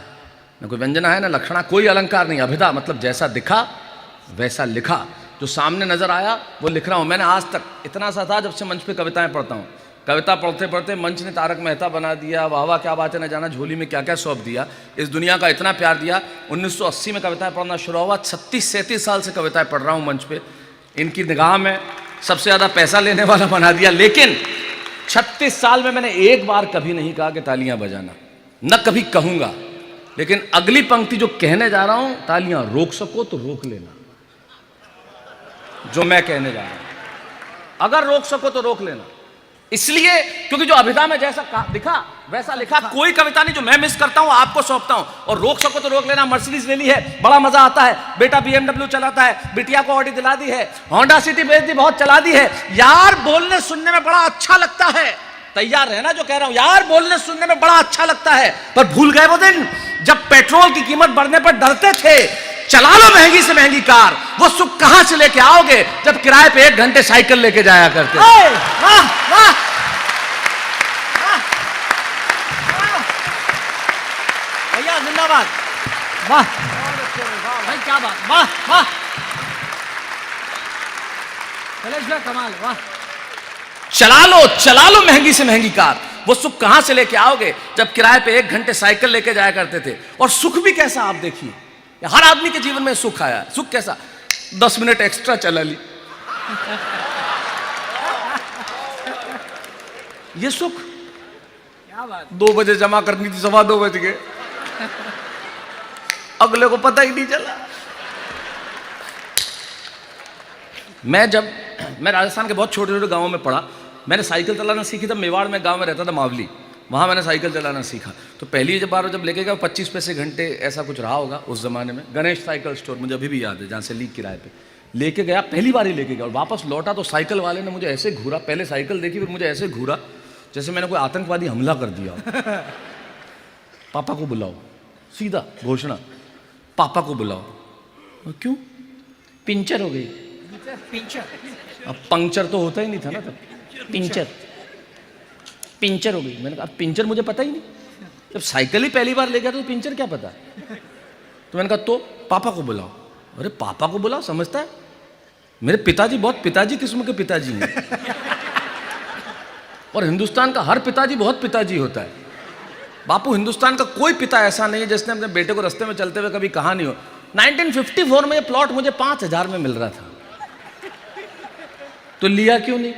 न कोई व्यंजना है, न लक्षणा, कोई अलंकार नहीं। अभिधा मतलब जैसा दिखा वैसा लिखा, जो सामने नजर आया वो लिख रहा हूं। मैंने आज तक इतना सा था, जब से मंच पे कविताएं पढ़ता हूं। कविता पढ़ते पढ़ते मंच ने तारक मेहता बना दिया, वाह वाह क्या बात है, न जाना झोली में क्या क्या सौंप दिया। इस दुनिया का इतना प्यार दिया। 1980 में कविताएं पढ़ना शुरू हुआ, 36-37 साल से कविताएं पढ़ रहा हूं मंच पे। इनकी निगाह में सबसे ज्यादा पैसा लेने वाला बना दिया। लेकिन 36 साल में मैंने एक बार कभी नहीं कहा कि तालियां बजाना, न कभी कहूंगा। लेकिन अगली पंक्ति जो कहने जा रहा हूं, तालियां रोक सको तो रोक लेना, जो मैं कहने जा रहा हूं। अगर रोक सको तो रोक लेना, इसलिए क्योंकि जो अभिधा में जैसा दिखा वैसा लिखा। कोई कविता नहीं जो मैं मिस करता हूं आपको सौंपता हूं। और रोक सको तो रोक लेना। मर्सिडीज ले ली है, बड़ा मजा आता है। बेटा BMW चलाता है, बिटिया को ऑडी दिला दी है, होंडा सिटी बेच दी, बहुत चला दी है। यार बोलने सुनने में बड़ा अच्छा लगता है, तैयार रहना जो कह रहा हूं। यार बोलने सुनने में बड़ा अच्छा लगता है, पर भूल गए वो दिन जब पेट्रोल की कीमत बढ़ने पर डरते थे। चला लो महंगी से महंगी कार, वो सुख कहां से लेके आओगे जब किराए पे 1 घंटे साइकिल लेके जाया करते। वाह वाह भैया, जिंदाबाद। वाह भाई, क्या बात, वाह वाह। कलेश भाई कमाल, वाह। चला लो महंगी से महंगी कार, वो सुख कहां से लेके आओगे जब किराए पे 1 घंटे साइकिल लेके जाया करते थे। और सुख भी कैसा आप देखिए, हर आदमी के जीवन में सुख आया। सुख कैसा? 10 मिनट एक्स्ट्रा चला ली, ये सुख। क्या बात। 2 बजे जमा करनी थी, 2:15 बज गए, अगले को पता ही नहीं चला। मैं राजस्थान के बहुत छोटे छोटे गांवों में पढ़ा। मैंने साइकिल चलाना सीखी तब मेवाड़ में गांव में रहता था, मावली, वहाँ मैंने साइकिल चलाना सीखा। तो पहली बार जब लेके गया, 25 पैसे घंटे ऐसा कुछ रहा होगा उस ज़माने में। गणेश साइकिल स्टोर, मुझे अभी भी याद है, जहाँ से लीक किराए पे लेके गया, पहली बार ही लेके गया। और वापस लौटा तो साइकिल वाले ने मुझे ऐसे घूरा, पहले साइकिल देखी फिर मुझे ऐसे घूरा जैसे मैंने कोई आतंकवादी हमला कर दिया। पापा को बुलाओ, सीधा घोषणा, पापा को बुलाओ। क्यों? पिंचर हो गई। अब पंक्चर तो होता ही नहीं था ना तब, पिंचर हो गई। मैंने कहा पिंचर मुझे पता ही नहीं, जब साइकिल ही पहली बार ले गया तो पिंचर क्या पता। तो मैंने कहा तो पापा को बुलाओ। अरे पापा को बुलाओ, समझता है मेरे पिताजी बहुत पिताजी किस्म के पिताजी हैं। और हिंदुस्तान का हर पिताजी बहुत पिताजी होता है बापू। हिंदुस्तान का कोई पिता ऐसा नहीं है जिसने अपने बेटे को रास्ते में चलते हुए कभी कहा नहीं हो। 1954 में ये प्लॉट मुझे 5,000 में मिल रहा था, तो लिया क्यों नहीं?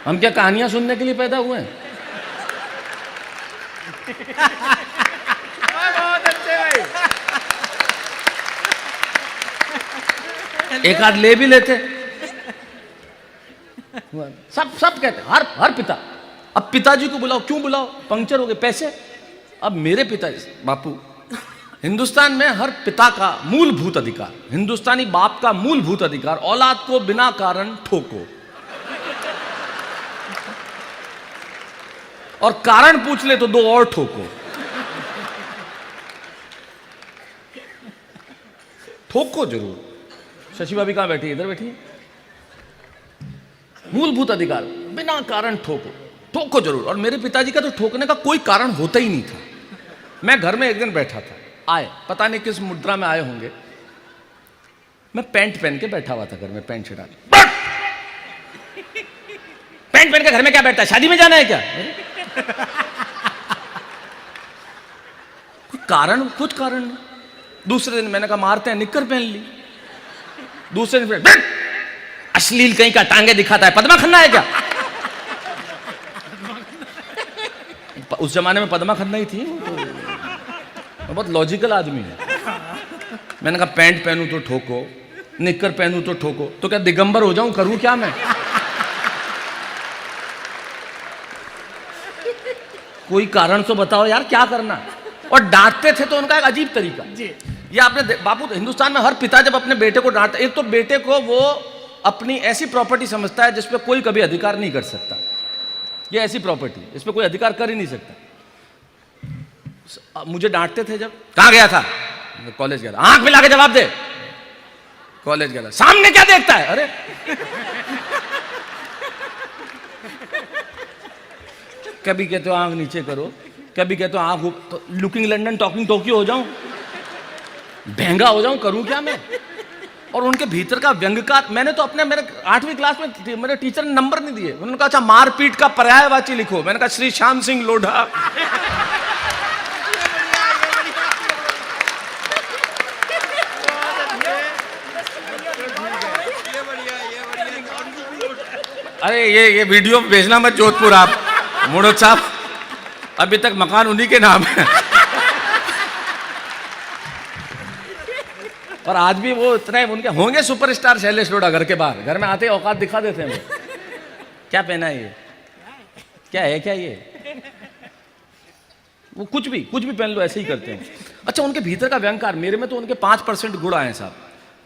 हम क्या कहानियां सुनने के लिए पैदा हुए हैं? बहुत अच्छे भाई। एक आध ले भी लेते। सब कहते, हर पिता। अब पिताजी को बुलाओ, क्यों बुलाओ? पंक्चर हो गए, पैसे। अब मेरे पिताजी, बापू, हिंदुस्तान में हर पिता का मूलभूत अधिकार, हिंदुस्तानी बाप का मूलभूत अधिकार, औलाद को बिना कारण ठोको। और कारण पूछ ले तो 2 और ठोको। ठोको जरूर। शशि भाभी कहां बैठी है? इधर बैठी है। मूलभूत अधिकार, बिना कारण ठोको, ठोको जरूर। और मेरे पिताजी का तो ठोकने का कोई कारण होता ही नहीं था। मैं घर में एक दिन बैठा था, आए, पता नहीं किस मुद्रा में आए होंगे। मैं पैंट पहन के बैठा हुआ था घर में, पैंट छड़ा पैंट पहन के घर में क्या बैठा है? शादी में जाना है क्या? कुछ कारण नहीं। दूसरे दिन मैंने कहा मारते हैं, निक्कर पहन ली। दूसरे दिन फिर अश्लील कहीं का, टांगे दिखाता है, पद्मा खन्ना है क्या? उस जमाने में पद्मा खन्ना ही थी तो मैं बहुत लॉजिकल आदमी हूँ। मैंने कहा पैंट पहनूं तो ठोको, निक्कर पहनूं तो ठोको, तो क्या दिगंबर हो जाऊं, करूं क्या मैं? कोई कारण तो बताओ यार, क्या करना। और डांटते थे तो उनका एक अजीब तरीका जी। ये आपने बापू, हिंदुस्तान में हर पिता जब अपने बेटे को डांटता, एक तो बेटे को वो अपनी ऐसी प्रॉपर्टी समझता है जिसपे कोई कभी अधिकार नहीं कर सकता। ये ऐसी प्रॉपर्टी, इस पे कोई अधिकार कर ही नहीं सकता। मुझे डांटते थे जब, कहां गया था? कॉलेज गया था। आंख मिला के जवाब दे। कॉलेज गया था। सामने क्या देखता है? अरे कभी कहते हो आंख नीचे करो, कभी कहते हो आंख तो लुकिंग लंदन टॉकिंग टोक्यो हो जाऊं, महंगा हो जाऊं, करूं क्या मैं? और उनके भीतर का व्यंग्यकार, मैंने तो अपने मेरे 8वीं क्लास में मेरे टीचर ने नंबर नहीं दिए। उन्होंने कहा अच्छा मारपीट का पर्यायवाची लिखो। मैंने कहा श्री श्याम सिंह लोढ़ा। अरे ये वीडियो भेजना मत जोधपुर आप, मुड़ो साहब, अभी तक मकान उन्हीं के नाम है। और आज भी वो इतने उनके होंगे सुपरस्टार शैलेश लोढ़ा, घर के बाहर, घर में आते ही औकात दिखा देते हैं। क्या पहना है ये, क्या है, क्या ये, वो कुछ भी पहन लो, ऐसे ही करते हैं। अच्छा, उनके भीतर का व्यंग्यकार, मेरे में तो उनके 5% गुण आए साहब।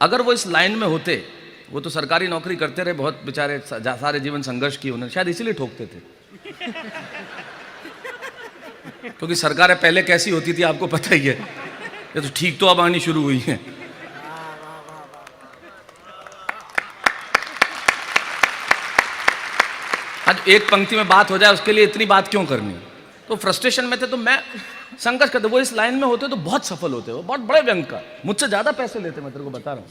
अगर वो इस लाइन में होते, वो तो सरकारी नौकरी करते रहे, बहुत बेचारे सारे जीवन संघर्ष किए उन्होंने, शायद इसीलिए ठोकते थे। क्योंकि सरकारें पहले कैसी होती थी आपको पता ही है, ये तो ठीक तो अब आनी शुरू हुई है। आज एक पंक्ति में बात हो जाए उसके लिए इतनी बात क्यों करनी? तो फ्रस्ट्रेशन में थे तो मैं संघर्ष करते, वो इस लाइन में होते तो बहुत सफल होते, वो बहुत बड़े व्यंग्यकार, मुझसे ज्यादा पैसे लेते, मैं तेरे को बता रहा हूं।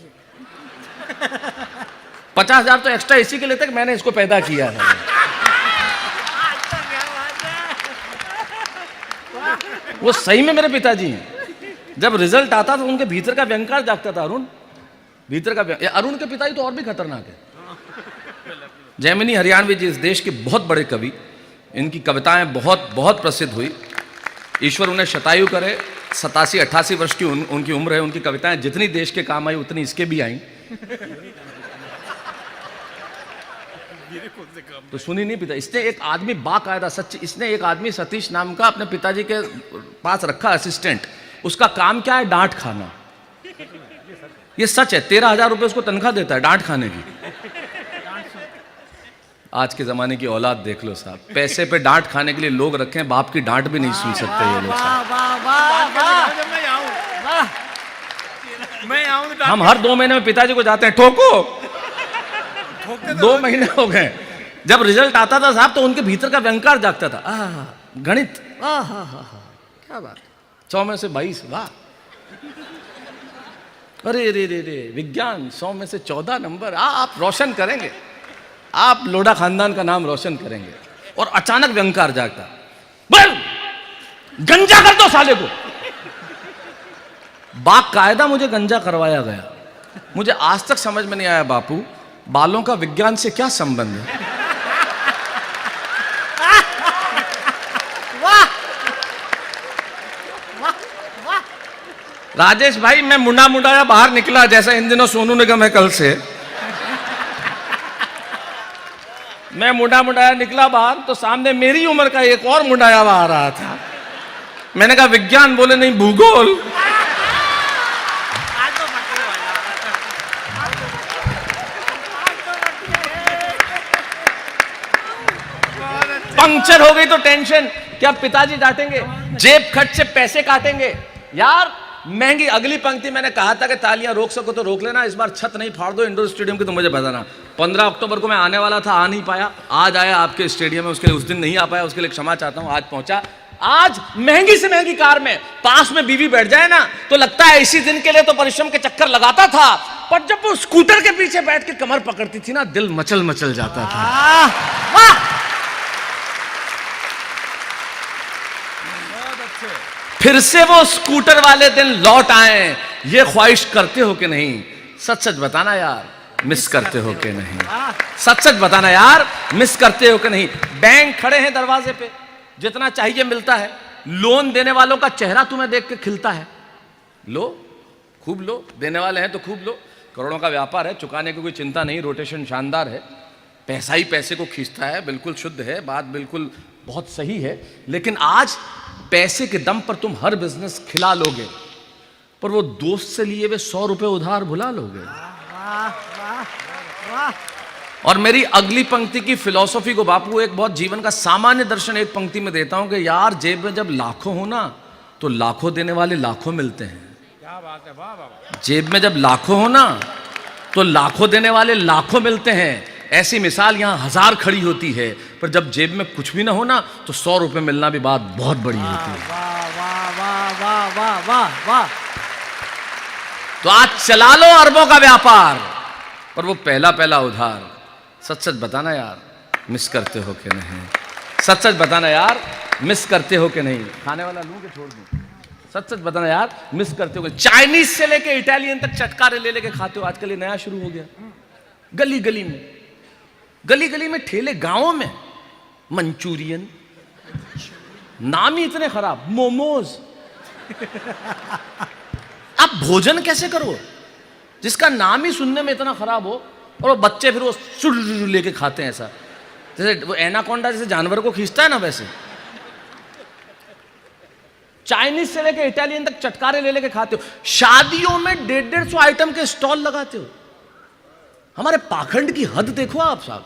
50,000 तो एक्स्ट्रा इसी के लेते कि मैंने इसको पैदा किया है। वो सही में मेरे पिताजी हैं। जब रिजल्ट आता तो उनके भीतर का व्यंग्यकार जागता था। अरुण भीतर का अरुण के पिताजी तो और भी खतरनाक है। जैमिनी हरियाणवी जी इस देश के बहुत बड़े कवि, इनकी कविताएं बहुत बहुत प्रसिद्ध हुई। ईश्वर उन्हें शतायु करे, 87-88 वर्ष की उनकी उम्र है। उनकी कविताएं जितनी देश के काम आई उतनी इसके भी आई। तो सुनी नहीं पिता, इसने एक आदमी बाकायदा सच, इसने एक आदमी सतीश नाम का अपने पिताजी के पास रखा असिस्टेंट, उसका काम क्या है? डांट खाना। ये सच है, 13,000 रुपए उसको तनख्वाह देता है डांट खाने की। आज के जमाने की औलाद देख लो साहब, पैसे पे डांट खाने के लिए लोग रखे हैं, बाप की डांट भी नहीं सुन सकते ये लोग। हम हर 2 महीने में पिताजी को जाते हैं, ठोको। 2 महीने हो गए। जब रिजल्ट आता था साहब तो उनके भीतर का व्यंग्यकार जागता था। गणित, क्या बात, 100 में से 22, वाह। अरे रे रे रे, विज्ञान 100 में से 14 नंबर, आप रोशन करेंगे, आप लोढ़ा खानदान का नाम रोशन करेंगे। और अचानक व्यंग्यकार जागता, बोल गंजा कर दो साले को। बाकायदा मुझे गंजा करवाया गया। मुझे आज तक समझ में नहीं आया बापू, बालों का विज्ञान से क्या संबंध है? राजेश भाई, मैं मुंडा मुंडाया बाहर निकला, जैसा इन दिनों सोनू निगम है कल से। मैं मुंडा मुंडाया निकला बाहर तो सामने मेरी उम्र का एक और मुंडाया आ रहा था। मैंने कहा विज्ञान, बोले नहीं भूगोल। पंक्चर हो गई तो टेंशन, क्या पिताजी डांटेंगे, जेब खर्च से पैसे काटेंगे। यार महंगी, अगली पंक्ति मैंने कहा था कि तालियां रोक सको तो रोक लेना, इस बार छत नहीं फाड़ दो इंडोर स्टेडियम की, तो मुझे बताना। 15 अक्टूबर को मैं आने वाला था, आ नहीं पाया, आज आया आपके स्टेडियम में, उसके लिए उस दिन नहीं आ पाया, उसके लिए क्षमा चाहता हूं। आज पहुंचा, आज महंगी से महंगी कार में पास में बीवी बैठ जाए ना तो लगता है इसी दिन के लिए तो परिश्रम के चक्कर लगाता था, पर जब वो स्कूटर के पीछे बैठ के कमर पकड़ती थी ना, दिल मचल मचल जाता था। फिर से वो स्कूटर वाले दिन लौट आए, ये ख्वाहिश करते हो कि नहीं? सच सच बताना यार, मिस करते हो कि नहीं? सच सच बताना यार, मिस करते हो कि नहीं? बैंक खड़े हैं दरवाजे पे, जितना चाहिए मिलता है, लोन देने वालों का चेहरा तुम्हें देख के खिलता है? लो, खूब लो, देने वाले हैं तो खूब लो। करोड़ों का व्यापार है, चुकाने की कोई चिंता नहीं, रोटेशन शानदार है, पैसा ही पैसे को खींचता है, बिल्कुल शुद्ध है, बात बिल्कुल बहुत सही है। लेकिन आज पैसे के दम पर तुम हर बिजनेस खिला लोगे, पर वो दोस्त से लिए वे 100 रुपए उधार भुला लोगे। वाह वाह वाह। और मेरी अगली पंक्ति की फिलॉसफी को बापू एक बहुत जीवन का सामान्य दर्शन एक पंक्ति में देता हूं कि यार जेब में जब लाखों हो ना तो लाखों देने वाले लाखों मिलते हैं। क्या बात है, वाह वाह। जेब में जब लाखों हो ना तो लाखों देने वाले लाखों मिलते हैं। ऐसी मिसाल यहां 1000 खड़ी होती है, पर जब जेब में कुछ भी ना हो ना तो 100 रुपए मिलना भी बात बहुत बड़ी होती है। वाह वाह वाह वाह वाह वाह वाह। तो आज चला लो अरबों का व्यापार, पर वो पहला पहला उधार सच सच बताना यार मिस करते हो कि नहीं? सच सच बताना यार मिस करते हो कि नहीं? खाने वाला लूं कि छोड़ दूं? सच सच बताना यार मिस करते हो? चाइनीज से लेके इटालियन तक चटकारे ले लेके खाते हो। आजकल ये नया शुरू हो गया, गली गली में, गली गली में ठेले, गांवों में मंचूरियन, नाम ही इतने खराब, मोमोज। आप भोजन कैसे करो जिसका नाम ही सुनने में इतना खराब हो, और वो बच्चे फिर वो सुर लेके खाते हैं, ऐसा जैसे वो एनाकोंडा जैसे जानवर को खींचता है ना, वैसे चाइनीज से लेके इटालियन तक चटकारे ले लेके खाते हो। शादियों में 150 आइटम के स्टॉल लगाते हो। हमारे पाखंड की हद देखो आप साहब,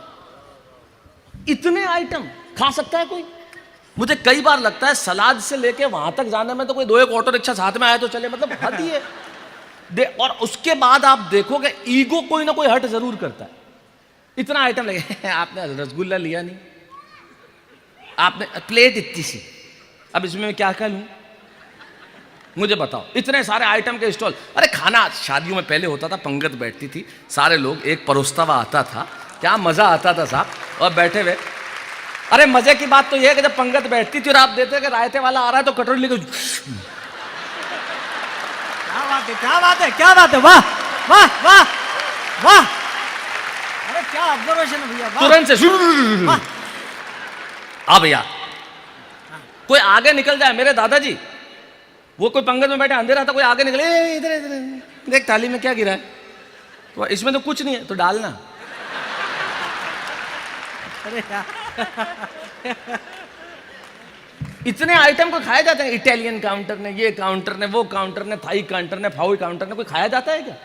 इतने आइटम खा सकता है कोई? मुझे कई बार लगता है सलाद से लेके वहां तक जाने में तो कोई 2 एक ऑटो रिक्शा साथ में आए तो चले, मतलब हद ही है। और उसके बाद आप देखोगे ईगो कोई ना कोई हट जरूर करता है। इतना आइटम लगे, आपने रसगुल्ला लिया नहीं, आपने प्लेट इतनी सी, अब इसमें मैं क्या क्या लूं मुझे बताओ? इतने सारे आइटम के स्टॉल। अरे खाना शादियों में पहले होता था, पंगत बैठती थी, सारे लोग, एक परोसता हुआ आता था, क्या मजा आता था साहब, और बैठे हुए। अरे मजे की बात तो यह है कि जब पंगत बैठती थी और आप देते कि रायते वाला आ रहा है तो कटोरी लेके, क्या बात है, क्या बात है, क्या बात है, वाह वाह वाह वाह। अरे क्या ऑब्जर्वेशन है भैया, वाह। तुरंत से वाह। आ भैया कोई आगे निकल जाए, मेरे दादाजी वो कोई पंगत में बैठे, अंधेरा था, कोई आगे निकले, इधर इधर देख थाली में क्या गिरा है, तो इसमें तो कुछ नहीं है, तो डालना। अरे इतने आइटम को खाए जाते हैं। इटालियन काउंटर ने, ये काउंटर ने, वो काउंटर ने, थाई काउंटर ने, फाउई काउंटर ने, कोई खाया जाता है क्या?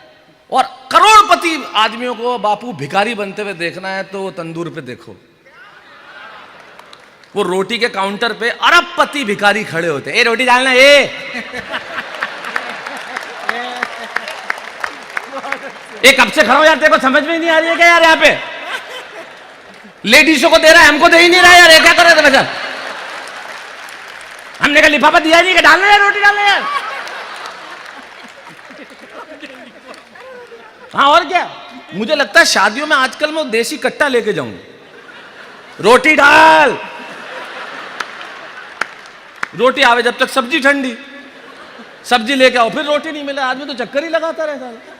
और करोड़पति आदमियों को बापू भिखारी बनते हुए देखना है तो तंदूर पे देखो, वो रोटी के काउंटर पे अरबपति भिखारी खड़े होते हैं, ए रोटी डालना, ए कब से खड़ा हो यार, तेरे को समझ में नहीं आ रही है क्या यार? यहाँ पे लेडीजों को दे रहा है, हमको दे ही नहीं रहा यार, ये क्या कर रहे थे बेचारा? हमने का लिफाफा दिया नहीं कि डालना यार, रोटी डालना यार। हाँ और क्या, मुझे लगता है शादियों में आजकल मैं देसी कट्टा लेके जाऊंगा, रोटी डाल, रोटी आवे जब तक सब्जी ठंडी, सब्जी लेके आओ फिर रोटी नहीं मिले, आदमी तो चक्कर ही लगाता रहता है।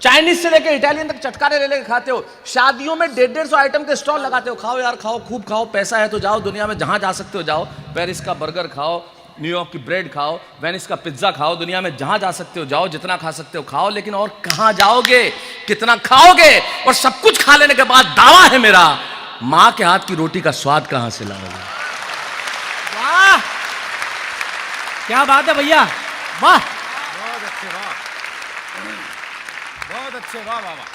चाइनीज से लेके इटालियन तक चटकारे ले लेके खाते हो। शादियों में 150 आइटम के स्टॉल लगाते हो। खाओ यार खाओ, खूब खाओ, पैसा है तो जाओ, दुनिया में जहां जा सकते हो जाओ। पेरिस का बर्गर खाओ, न्यूयॉर्क की ब्रेड खाओ, वेनिस का पिज्जा खाओ, दुनिया में जहां जा सकते हो जाओ, जितना खा सकते हो खाओ। लेकिन और कहां जाओगे, कितना खाओगे? और सब कुछ खा लेने के बाद दावा है मेरा, मां के हाथ की रोटी का स्वाद कहां से लाओगे? वाह क्या बात है भैया, वाह बहुत अच्छे, वाह बहुत अच्छे, वाह वाह वाह।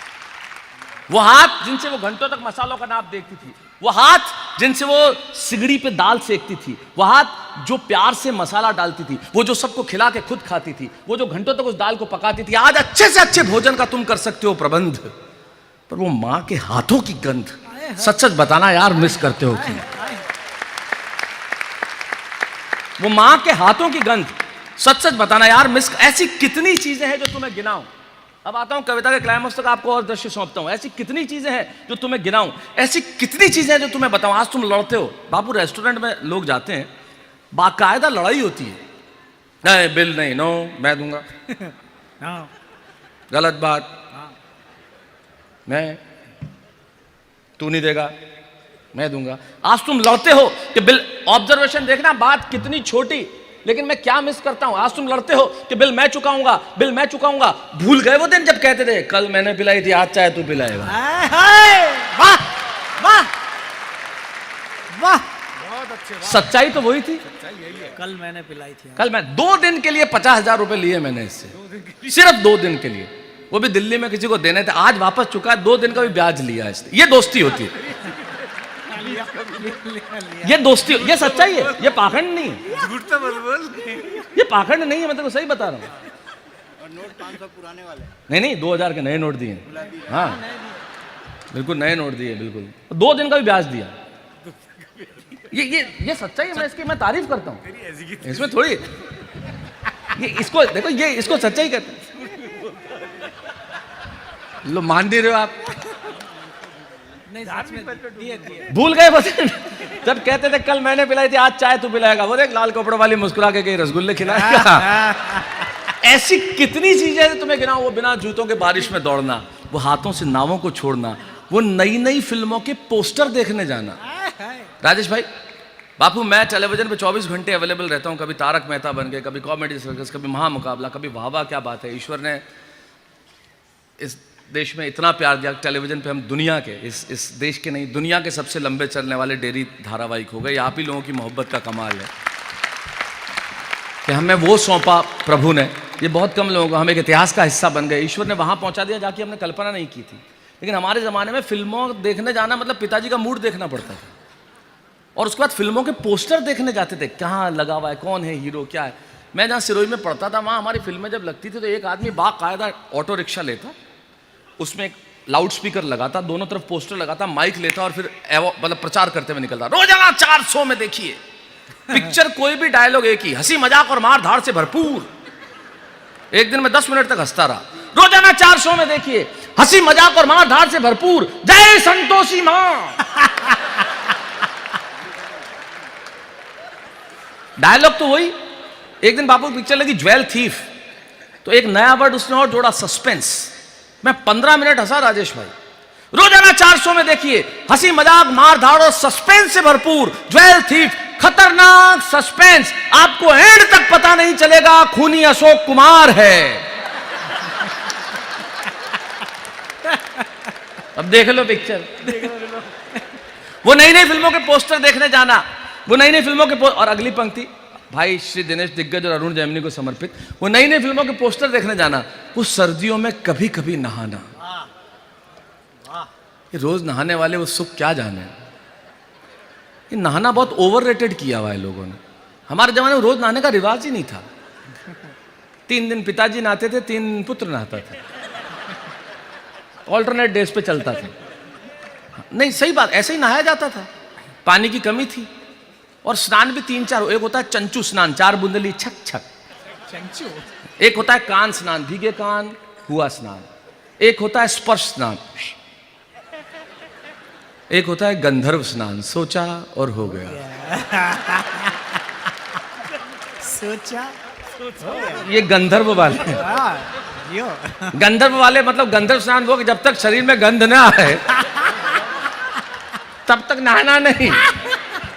वो हाथ जिनसे वो घंटों तक मसालों का नाप देखती थी, वो हाथ जिनसे वो सिगड़ी पे दाल सेकती थी, वो हाथ जो प्यार से मसाला डालती थी, वो जो सबको खिला के खुद खाती थी, वो जो घंटों तक उस दाल को पकाती थी। आज अच्छे से अच्छे भोजन का तुम कर सकते हो प्रबंध, पर वो मां के हाथों की गंध, सच सच बताना यार मिस करते हो कि? वो मां के हाथों की गंध, सच सच बताना यार मिस। ऐसी कितनी चीजें हैं जो तुम्हें गिनाऊं। अब आता हूं कविता के क्लाइमेक्स तक, आपको और दृश्य सौंपता हूं। ऐसी कितनी चीजें हैं जो तुम्हें गिनाऊं, ऐसी कितनी चीजें हैं जो तुम्हें बताऊं। आज तुम लड़ते हो बाबू, रेस्टोरेंट में लोग जाते हैं, बाकायदा लड़ाई होती है, नहीं बिल नहीं, नो मैं दूंगा, हाँ गलत बात, मैं, तू नहीं देगा, मैं दूंगा। आज तुम लड़ते हो कि बिल, ऑब्जर्वेशन देखना, बात कितनी छोटी, लेकिन मैं क्या मिस करता हूं। आज तुम लड़ते हो कि बिल मैं चुकाऊंगा, बिल मैं चुकाऊंगा। भूल गए वो दिन जब कहते थे कल मैंने पिलाई थी, आज चाहे तू पिलाएगा। वाह वाह वाह, बहुत अच्छे, वाह। सच्चाई तो वही थी। सच्चाई यही है। कल मैंने पिलाई थी। कल मैं 2 दिन के लिए 50,000 रुपए लिए मैंने इससे, सिर्फ 2 दिन के लिए, वो भी दिल्ली में किसी को देने थे। आज वापस चुका है, 2 दिन का भी ब्याज लिया इसने। ये दोस्ती होती है, ये दोस्ती, ये सच्चाई है, ये पाखंड नहीं है। झूठ तो मत बोल। ये पाखंड नहीं है, मैं तेरे को सही बता रहा हूँ। और नोट 500 पुराने वाले। नहीं 2000 के नए नोट दिए, हाँ बिल्कुल नए नोट दिए, बिल्कुल 2 दिन का भी ब्याज दिया। ये सच्चाई है, मैं इसकी मैं तारीफ करता हूँ, इसमें थोड़ी ये इसको देखो, ये इसको सच्चाई कहते हैं। लो मान दे रहे हो आप, नहीं सच में दिए दिए। भूल गए बस। जब कहते थे कल मैंने पिलाई थी, आज चाय तू पिलाएगा, वो देख लाल कपड़ों वाली मुस्कुरा के गई रसगुल्ले खिलाएगा। ऐसी कितनी चीजें हैं तुम्हें गिनाऊं, वो बिना जूतों के बारिश में दौड़ना, वो हाथों से नावों को छोड़ना, वो नई नई फिल्मों के पोस्टर देखने जाना। राजेश भाई, बापू मैं टेलीविजन पे 24 घंटे अवेलेबल रहता हूँ। कभी तारक मेहता बन गए, कभी कॉमेडी सर्कस, कभी महामुकाबला, कभी वाह वाह क्या बात है। ईश्वर ने इस देश में इतना प्यार दिया, टेलीविजन पे हम दुनिया के, इस देश के नहीं दुनिया के सबसे लंबे चलने वाले डेयरी धारावाहिक हो गए। आप ही लोगों की मोहब्बत का कमाल है कि हमें वो सौंपा प्रभु ने। ये बहुत कम लोगों को, हम एक इतिहास का हिस्सा बन गए। ईश्वर ने वहाँ पहुँचा दिया जाके हमने कल्पना नहीं की थी। लेकिन हमारे ज़माने में फिल्मों देखने जाना मतलब पिताजी का मूड देखना पड़ता था, और उसके बाद फिल्मों के पोस्टर देखने जाते थे, कहाँ लगा हुआ है, कौन है हीरो, क्या है। मैं जहाँ सिरोही में पढ़ता था, वहाँ हमारी फिल्में जब लगती थी तो एक आदमी बाकायदा ऑटो रिक्शा लेता, उसमें एक लाउड स्पीकर लगाता, दोनों तरफ पोस्टर लगाता, माइक लेता और फिर मतलब प्रचार करते हुए निकलता। रोजाना 400 में देखिए, पिक्चर कोई भी डायलॉग एक ही, हंसी मजाक और मार धाड़ से भरपूर। एक दिन में 10 मिनट तक हंसता रहा। रोजाना 400 में देखिए, हंसी मजाक और मार धाड़ से भरपूर, जय संतोषी मां। डायलॉग तो वही। एक दिन बापू पिक्चर लगी ज्वेल थीफ, तो एक नया वर्ड उसने और जोड़ा, सस्पेंस। मैं 15 मिनट हंसा राजेश भाई। रोजाना 400 में देखिए, हंसी मजाक मार धाड़ और सस्पेंस से भरपूर, ज्वेल थीफ, खतरनाक सस्पेंस, आपको एंड तक पता नहीं चलेगा खूनी अशोक कुमार है। अब देख लो पिक्चर। वो नई नई फिल्मों के पोस्टर देखने जाना, वो नई नई फिल्मों के और अगली पंक्ति भाई श्री दिनेश दिग्गज और अरुण जैमिनी को समर्पित, वो नई नई फिल्मों के पोस्टर देखने जाना, वो सर्दियों में कभी कभी नहाना। ये रोज नहाने वाले वो सुख क्या जाने। ये नहाना बहुत ओवररेटेड किया हुआ है लोगों ने। हमारे जमाने में रोज नहाने का रिवाज ही नहीं था। 3 दिन पिताजी नहाते थे, 3 दिन पुत्र नहाता था, ऑल्टरनेट डेज पे चलता था। नहीं सही बात, ऐसे ही नहाया जाता था। पानी की कमी थी, और स्नान भी 3-4, एक होता है चंचू स्नान, 4 बूंदली छक छक, चंचू। एक होता है कान स्नान, भीगे कान हुआ स्नान, एक होता है स्पर्श स्नान, एक होता है गंधर्व स्नान, सोचा और हो गया। सोचा ये गंधर्व वाले, गंधर्व वाले मतलब गंधर्व स्नान वो कि जब तक शरीर में गंध ना आए तब तक नहाना नहीं।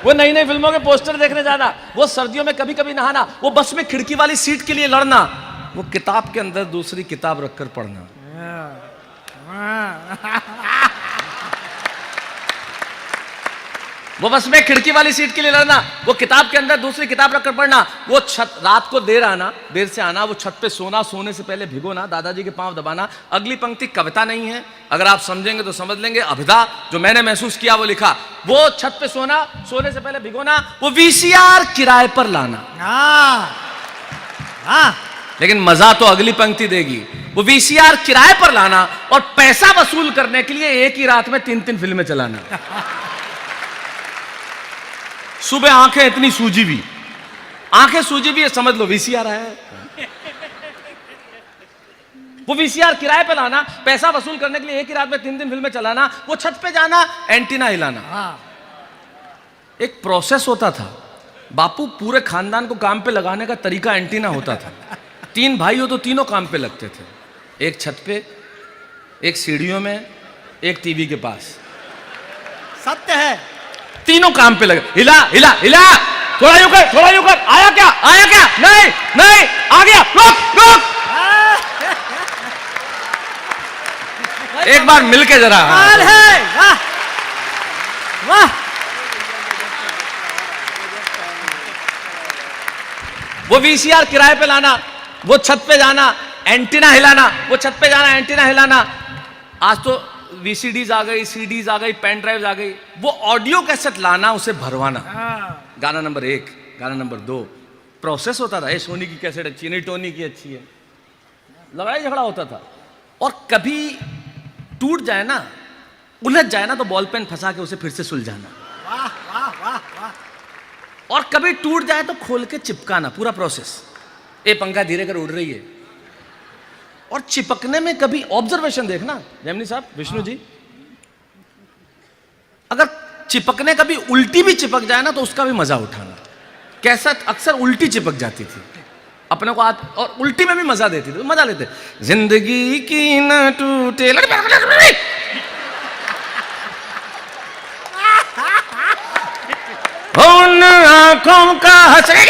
वो नई नई फिल्मों के पोस्टर देखने जाना, वो सर्दियों में कभी कभी नहाना, वो बस में खिड़की वाली सीट के लिए लड़ना, वो किताब के अंदर दूसरी किताब रखकर पढ़ना। वो बस में खिड़की वाली सीट के लिए लड़ना, वो किताब के अंदर दूसरी किताब रखकर पढ़ना, वो छत रात को देर से आना, वो छत पे सोना, सोने से पहले भिगोना, दादाजी के पांव दबाना। अगली पंक्ति कविता नहीं है, अगर आप समझेंगे तो समझ लेंगे। अभिधा जो मैंने महसूस किया वो लिखा, वो छत पे सोना, सोने से पहले भिगोना, वो वीसीआर किराए पर लाना। लेकिन मजा तो अगली पंक्ति देगी, वो वीसीआर किराए पर लाना और पैसा वसूल करने के लिए एक ही रात में 3-3 फिल्में चलाना। सुबह आंखें इतनी सूजी भी, आंखें सूजी भी, समझ लो वीसीआर है। वो वीसीआर किराए पे लाना, पैसा वसूल करने के लिए एक ही रात में 3-3 फिल्में चलाना, वो छत पे जाना, एंटीना हिलाना। एक प्रोसेस होता था। बापू पूरे खानदान को काम पे लगाने का तरीका एंटीना होता था। 3 भाई हो तो तीनों काम पे लगते थे, एक छत पे, एक सीढ़ियों में, एक टीवी के पास। सत्य है। तीनों काम पे लगे, हिला हिला हिला, थोड़ा यूं कर, थोड़ा यूं कर, आया क्या, आया क्या, नहीं नहीं आ गया, रुक रुक। एक बार मिलके जरा, कमाल है, वाह वाह। वो वीसीआर किराए पे लाना, वो छत पे जाना, एंटीना हिलाना, वो छत पे जाना, एंटीना हिलाना। आज तो वीसीडीज आ गई, सीडीज आ गई, पेन ड्राइव आ गई, वो ऑडियो कैसेट लाना, उसे भरवाना, गाना नंबर 1, गाना नंबर 2, प्रोसेस होता था, ये सोनी की कैसेट अच्छी है, नहीं टोनी की अच्छी है, लड़ाई झगड़ा होता था। और कभी टूट जाए ना, उलझ जाए ना, तो बॉल पेन फंसा के उसे फिर से सुलझाना। वाह वाह वाह वाह। और कभी टूट जाए तो खोल के चिपकाना, पूरा प्रोसेस। ये पंखा धीरे कर उड़ रही है, और चिपकने में कभी ऑब्जर्वेशन देखना जैमिनी साहब, विष्णु जी, अगर चिपकने कभी उल्टी भी चिपक जाए ना तो उसका भी मजा उठाना। कैसेट अक्सर उल्टी चिपक जाती थी अपने को, और उल्टी में भी मजा देती थी, तो मजा लेते। जिंदगी की न टूटे उन आंखों का हंसने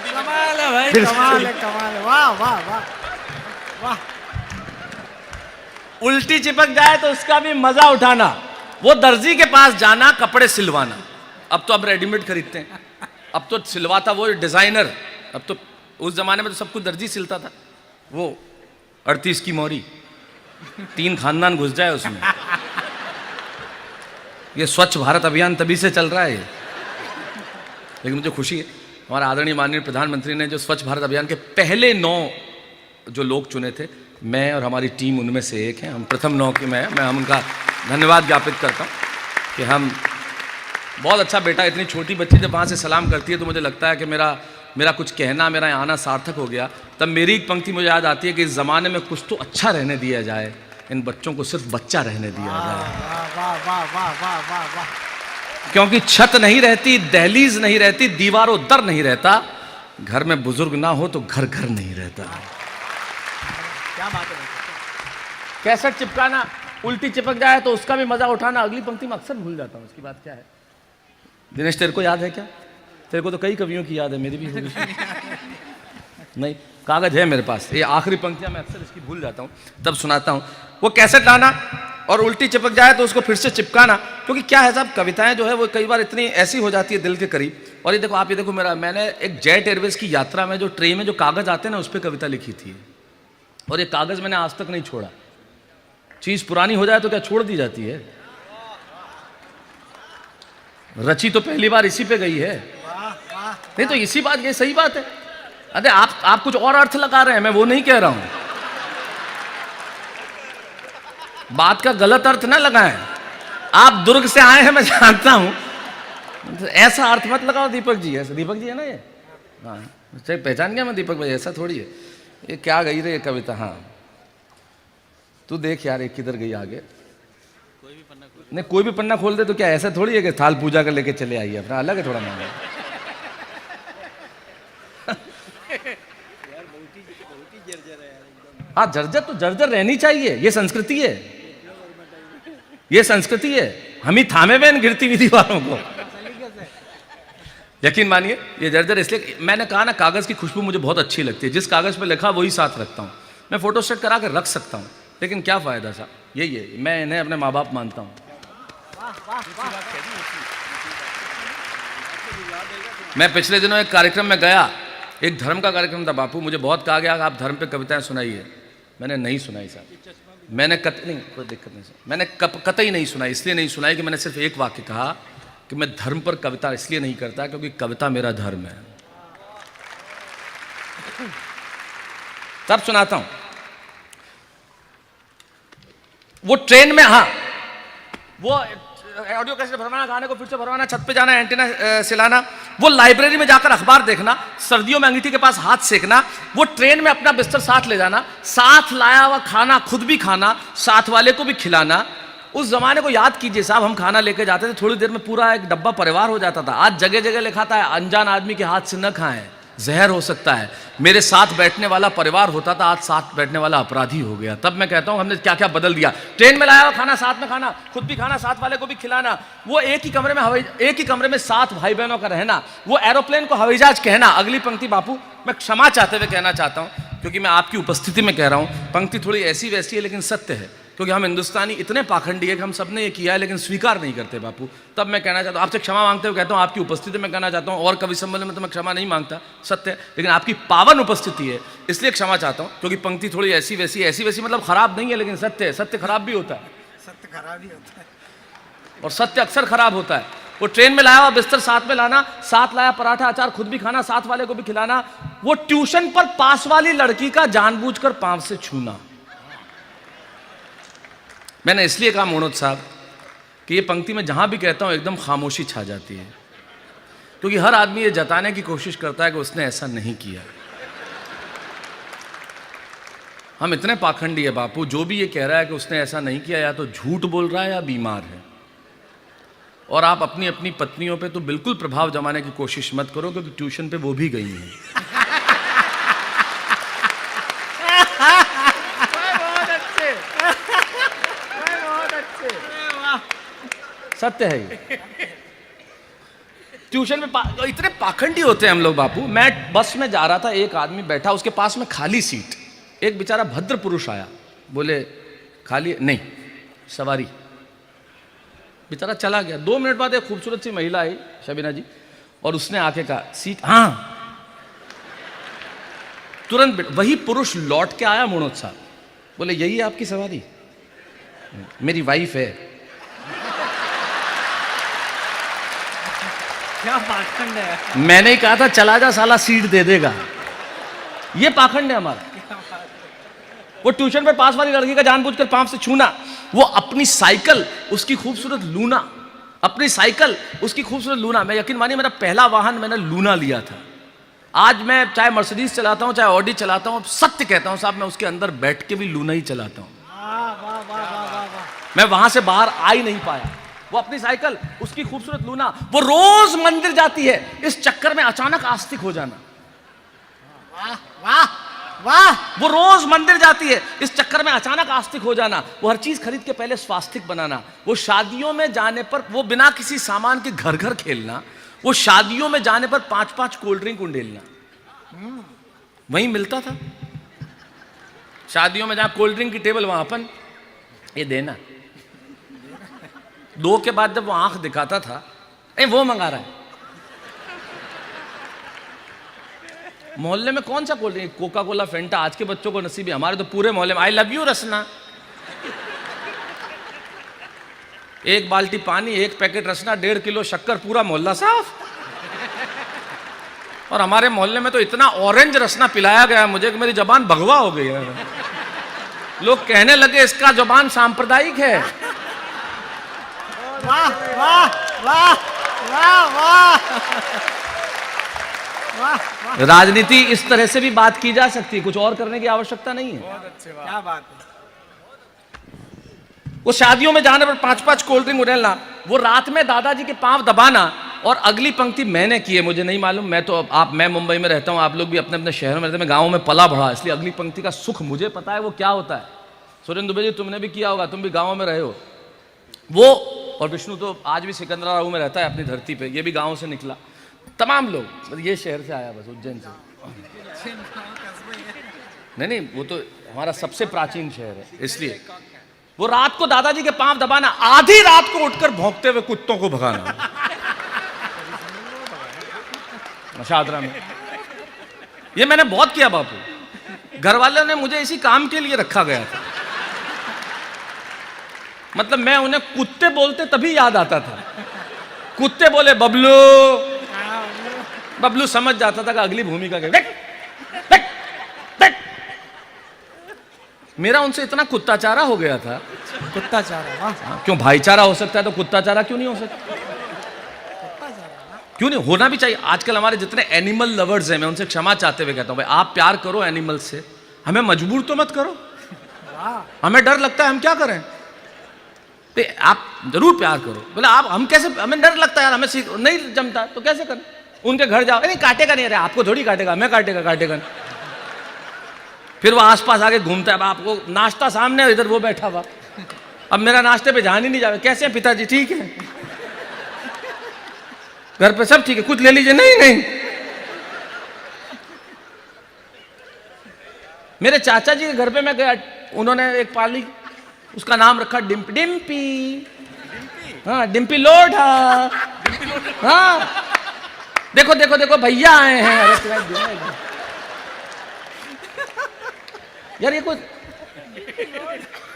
कमाल है भाई, कमाल है, कमाल है, वाह वाह वाह वाह। उल्टी चिपक जाए तो उसका भी मजा उठाना। वो दर्जी के पास जाना, कपड़े सिलवाना। अब तो अब रेडीमेड खरीदते हैं, अब तो सिलवाता वो डिजाइनर। अब तो उस जमाने में तो सब कुछ दर्जी सिलता था। वो 38 की मोरी, 3 खानदान घुस जाए उसमें। ये स्वच्छ भारत अभियान तभी से चल रहा है। लेकिन मुझे खुशी है, हमारा आदरणीय माननीय प्रधानमंत्री ने जो स्वच्छ भारत अभियान के पहले 9 जो लोग चुने थे, मैं और हमारी टीम उनमें से एक हैं। हम प्रथम 9 की मैं हम उनका धन्यवाद ज्ञापित करता हूँ कि हम बहुत अच्छा बेटा। इतनी छोटी बच्ची जब वहाँ से सलाम करती है तो मुझे लगता है कि मेरा कुछ कहना, मेरा यहाँ आना सार्थक हो गया। तब मेरी एक पंक्ति मुझे याद आती है कि इस ज़माने में कुछ तो अच्छा रहने दिया जाए, इन बच्चों को सिर्फ बच्चा रहने दिया जाए। वाह वाह वाह वाह वाह वाह। क्योंकि छत नहीं रहती, दहलीज नहीं रहती, दीवारों दर नहीं रहता, घर में बुजुर्ग ना हो तो घर घर नहीं रहता। क्या बात है। कैसेट चिपकाना, उल्टी चिपक जाए तो उसका भी मजा उठाना। अगली पंक्ति में अक्सर भूल जाता हूँ, उसकी बात क्या है। दिनेश तेरे को याद है क्या? तेरे को तो कई कवियों की याद है, मेरी भी होगी। नहीं, कागज है मेरे पास। ये आखिरी पंक्तियां मैं अक्सर इसकी भूल जाता हूँ, तब सुनाता हूँ। वो कैसेट लाना और उल्टी चिपक जाए तो उसको फिर से चिपकाना। क्योंकि क्या है साहब, कविताएं जो है वो कई बार इतनी ऐसी हो जाती है दिल के करीब। और ये देखो, आप ये देखो, मैंने एक जेट एयरवेज की यात्रा में जो ट्रेन में जो कागज आते हैं ना, उस पर कविता लिखी थी। और ये कागज मैंने आज तक नहीं छोड़ा। चीज पुरानी हो जाए तो क्या छोड़ दी जाती है? रची तो पहली बार इसी पे गई है। नहीं तो इसी बात, ये सही बात है। अरे आप कुछ और अर्थ लगा रहे हैं, मैं वो नहीं कह रहा हूं। बात का गलत अर्थ ना लगाएं। आप दुर्ग से आए हैं, मैं जानता हूं, तो ऐसा अर्थ मत लगाओ। दीपक जी, ऐसा दीपक जी है ना ये? हाँ, पहचान गया मैं दीपक भाई, ऐसा थोड़ी है। ये क्या गई रे ये कविता? हाँ, तू देख यार, ये किधर गई आगे। नहीं, कोई भी पन्ना खोल दे तो क्या ऐसा थोड़ी है कि थाल पूजा कर लेके चले आइए अपना? अलग है थोड़ा मामला। हाँ, जर्जर तो जर्जर रहनी चाहिए, ये संस्कृति है, ये संस्कृति है। हम ही थामे हुए गिरती हुई दीवारों को। यकीन मानिए, ये जर्जर इसलिए, मैंने कहा ना, कागज की खुशबू मुझे बहुत अच्छी लगती है। जिस कागज पे लिखा वही साथ रखता हूँ। मैं फोटो स्टेट करा कर रख सकता हूँ, लेकिन क्या फायदा साहब? यही है, मैं इन्हें अपने माँ बाप मानता हूँ। मैं पिछले दिनों एक कार्यक्रम में गया, एक धर्म का कार्यक्रम था बापू। मुझे बहुत कहा गया आप धर्म पे कविताएं सुनाइए। मैंने नहीं सुनाई साहब, मैंने नहीं, कोई दिक्कत नहीं, मैंने कतई नहीं सुनाई। इसलिए नहीं सुनाई कि मैंने सिर्फ एक वाक्य कहा कि मैं धर्म पर कविता इसलिए नहीं करता क्योंकि कविता मेरा धर्म है। तब सुनाता हूं। वो ट्रेन में, हाँ, वो ऑडियो कैसे भरवाना, गाने को फिर से भरवाना, छत पे जाना, एंटीना सिलाना, वो लाइब्रेरी में जाकर अखबार देखना, सर्दियों में अंगीठी के पास हाथ सेकना, वो ट्रेन में अपना बिस्तर साथ ले जाना, साथ लाया हुआ खाना खुद भी खाना, साथ वाले को भी खिलाना। उस जमाने को याद कीजिए साहब, हम खाना लेके जाते थे, थोड़ी देर में पूरा एक डब्बा परिवार हो जाता था। आज जगह जगह लिखा था अनजान आदमी के हाथ से न खाएं, जहर हो सकता है। मेरे साथ बैठने वाला परिवार होता था, आज साथ बैठने वाला अपराधी हो गया। तब मैं कहता हूं हमने क्या क्या बदल दिया। ट्रेन में लाया हुआ खाना साथ में खाना, खुद भी खाना, साथ वाले को भी खिलाना, वो एक ही कमरे में 7 भाई बहनों का रहना, वो एरोप्लेन को हवाई जहाज कहना। अगली पंक्ति बापू मैं क्षमा चाहते हुए कहना चाहता हूं, क्योंकि मैं आपकी उपस्थिति में कह रहा हूं, पंक्ति थोड़ी ऐसी वैसी है लेकिन सत्य है, क्योंकि हम हिंदुस्तानी इतने पाखंडी है कि हम सबने ये किया है लेकिन स्वीकार नहीं करते बापू। तब मैं कहना चाहता हूँ, आपसे क्षमा मांगते हुए कहता हूँ, आपकी उपस्थिति में कहना चाहता हूँ, और कवि सम्मेलन में तो मैं क्षमा नहीं मांगता, सत्य है, लेकिन आपकी पावन उपस्थिति है इसलिए क्षमा चाहता हूँ, क्योंकि पंक्ति थोड़ी ऐसी वैसी मतलब खराब नहीं है लेकिन सत्य है। सत्य खराब भी होता है, सत्य खराब ही होता है, और सत्य अक्सर खराब होता है। वो ट्रेन में लाया हुआ बिस्तर साथ में लाना, साथ लाया पराठा अचार खुद भी खाना, साथ वाले को भी खिलाना, वो ट्यूशन पर पास वाली लड़की का जानबूझकर पांव से छूना। मैंने इसलिए कहा मनोज साहब कि ये पंक्ति में जहां भी कहता हूं एकदम खामोशी छा जाती है, क्योंकि हर आदमी ये जताने की कोशिश करता है कि उसने ऐसा नहीं किया। हम इतने पाखंडी है बापू, जो भी ये कह रहा है कि उसने ऐसा नहीं किया या तो झूठ बोल रहा है या बीमार है। और आप अपनी अपनी पत्नियों पे तो बिल्कुल प्रभाव जमाने की कोशिश मत करो, क्योंकि ट्यूशन पे वो भी गई हैं। बहुत अच्छे, बहुत अच्छे। सत्य है ये। ट्यूशन में इतने पाखंडी होते हैं हम लोग बापू। मैं बस में जा रहा था, एक आदमी बैठा, उसके पास में खाली सीट, एक बेचारा भद्र पुरुष आया, बोले खाली नहीं सवारी, बेचारा चला गया। 2 मिनट बाद एक खूबसूरत सी महिला आई, शबीना जी, और उसने आके कहा सीट, हाँ। तुरंत वही पुरुष लौट के आया मनोज साहब, बोले यही है आपकी सवारी? मेरी वाइफ है। क्या पाखंड है। मैंने ही कहा था चला जा साला, सीट दे देगा। ये पाखंड है हमारा। वो ट्यूशन पे पास वाली लड़की का जानबूझकर पांव से छूना, वो अपनी साइकिल उसकी खूबसूरत लूना, अपनी साइकिल उसकी खूबसूरत लूना। मैं यकीन मानिए मेरा पहला वाहन मैंने लूना लिया था। आज मैं चाहे मर्सिडीज चलाता हूं चाहे ऑडी चलाता हूं, सत्य कहता हूं साहब, मैं उसके अंदर बैठ के भी लूना ही चलाता हूं। मैं वहां से बाहर आ ही नहीं पाया। वो अपनी साइकिल उसकी खूबसूरत लूना, वो रोज मंदिर जाती है, इस चक्कर में अचानक आस्तिक हो जाना। वाह वाह वाह। वो रोज मंदिर जाती है, इस चक्कर में अचानक आस्तिक हो जाना। वो हर चीज खरीद के पहले स्वास्तिक बनाना। वो शादियों में जाने पर वो बिना किसी सामान के घर घर खेलना। वो शादियों में जाने पर 5-5 कोल्ड ड्रिंक उंडेलना। वहीं मिलता था शादियों में, जहां कोल्ड ड्रिंक की टेबल वहां अपन ये देना। 2 के बाद जब वो आंख दिखाता था, वो मंगा रहा है। मोहल्ले में कौन सा कोल्ड ड्रिंक, कोका कोला, फेंटा, आज के बच्चों को नसीब है, हमारे तो पूरे मोहल्ले में आई लव यू रसना। 1 बाल्टी पानी, 1 पैकेट रसना, 1.5 किलो शक्कर, पूरा मोहल्ला साफ। और हमारे मोहल्ले में तो इतना ऑरेंज रसना पिलाया गया मुझे कि मेरी जबान भगवा हो गई है। लोग कहने लगे इसका जबान सांप्रदायिक है। वाह वाह वाह वाह वाह। राजनीति इस तरह से भी बात की जा सकती है, कुछ और करने की आवश्यकता नहीं है। बहुत अच्छे, क्या बात है। वो शादियों में जाने पर 5-5 कोल्ड ड्रिंक उड़ेलना, वो रात में दादाजी के पांव दबाना। और अगली पंक्ति मैंने की है, मुझे नहीं मालूम, मैं मुंबई में रहता हूं, आप लोग भी अपने अपने शहर में रहते हैं, मैं गाँव में पला बढ़ा, इसलिए अगली पंक्ति का सुख मुझे पता है वो क्या होता है। सुरेंद्र दुबे जी तुमने भी किया होगा, तुम भी गाँव में रहे हो। वो और विष्णु तो आज भी सिकंदराबाद में रहता है अपनी धरती पे, ये भी गाँव से निकला। तमाम लोग, ये शहर से आया बस, उज्जैन से। नहीं, वो तो हमारा सबसे प्राचीन शहर है, इसलिए वो रात को दादाजी के पांव दबाना, आधी रात को उठकर भौंकते हुए कुत्तों को भगाना शादरा में। ये मैंने बहुत किया बापू। घर वालों ने मुझे इसी काम के लिए रखा गया था। मतलब मैं उन्हें कुत्ते बोलते तभी याद आता था। कुत्ते बोले बबलू, बबलू समझ जाता था कि अगली भूमिका के मेरा उनसे इतना कुत्ताचारा हो गया था। कुत्ताचारा, वाह। क्यों भाईचारा हो सकता है तो कुत्ताचारा क्यों नहीं हो सकता? क्यों नहीं होना भी चाहिए। आजकल हमारे जितने एनिमल लवर्स हैं, मैं उनसे क्षमा चाहते हुए कहता हूं, भाई आप प्यार करो एनिमल से, हमें मजबूर तो मत करो। हमें डर लगता है, हम क्या करें? आप जरूर प्यार करो। बोले आप, हम कैसे, हमें डर लगता है यार, हमें नहीं जमता तो कैसे करें? उनके घर जाओ, नहीं काटेगा नहीं, अरे आपको थोड़ी काटेगा, मैं काटेगा नहीं। फिर वो आसपास आके घूमता है, आपको नाश्ता सामने है, इधर वो बैठा हुआ, अब मेरा नाश्ते पे ध्यान ही नहीं जावे, कैसे हैं पिताजी, ठीक है, घर पे सब ठीक है, कुछ ले लीजिए, नहीं। मेरे चाचा जी के घर पे मैं गया, उन्होंने एक पाली, उसका नाम रखा डिम्पी। हाँ, डिम्पी लोढ़ा। हाँ, देखो भैया आए हैं। अरे यार ये कुछ,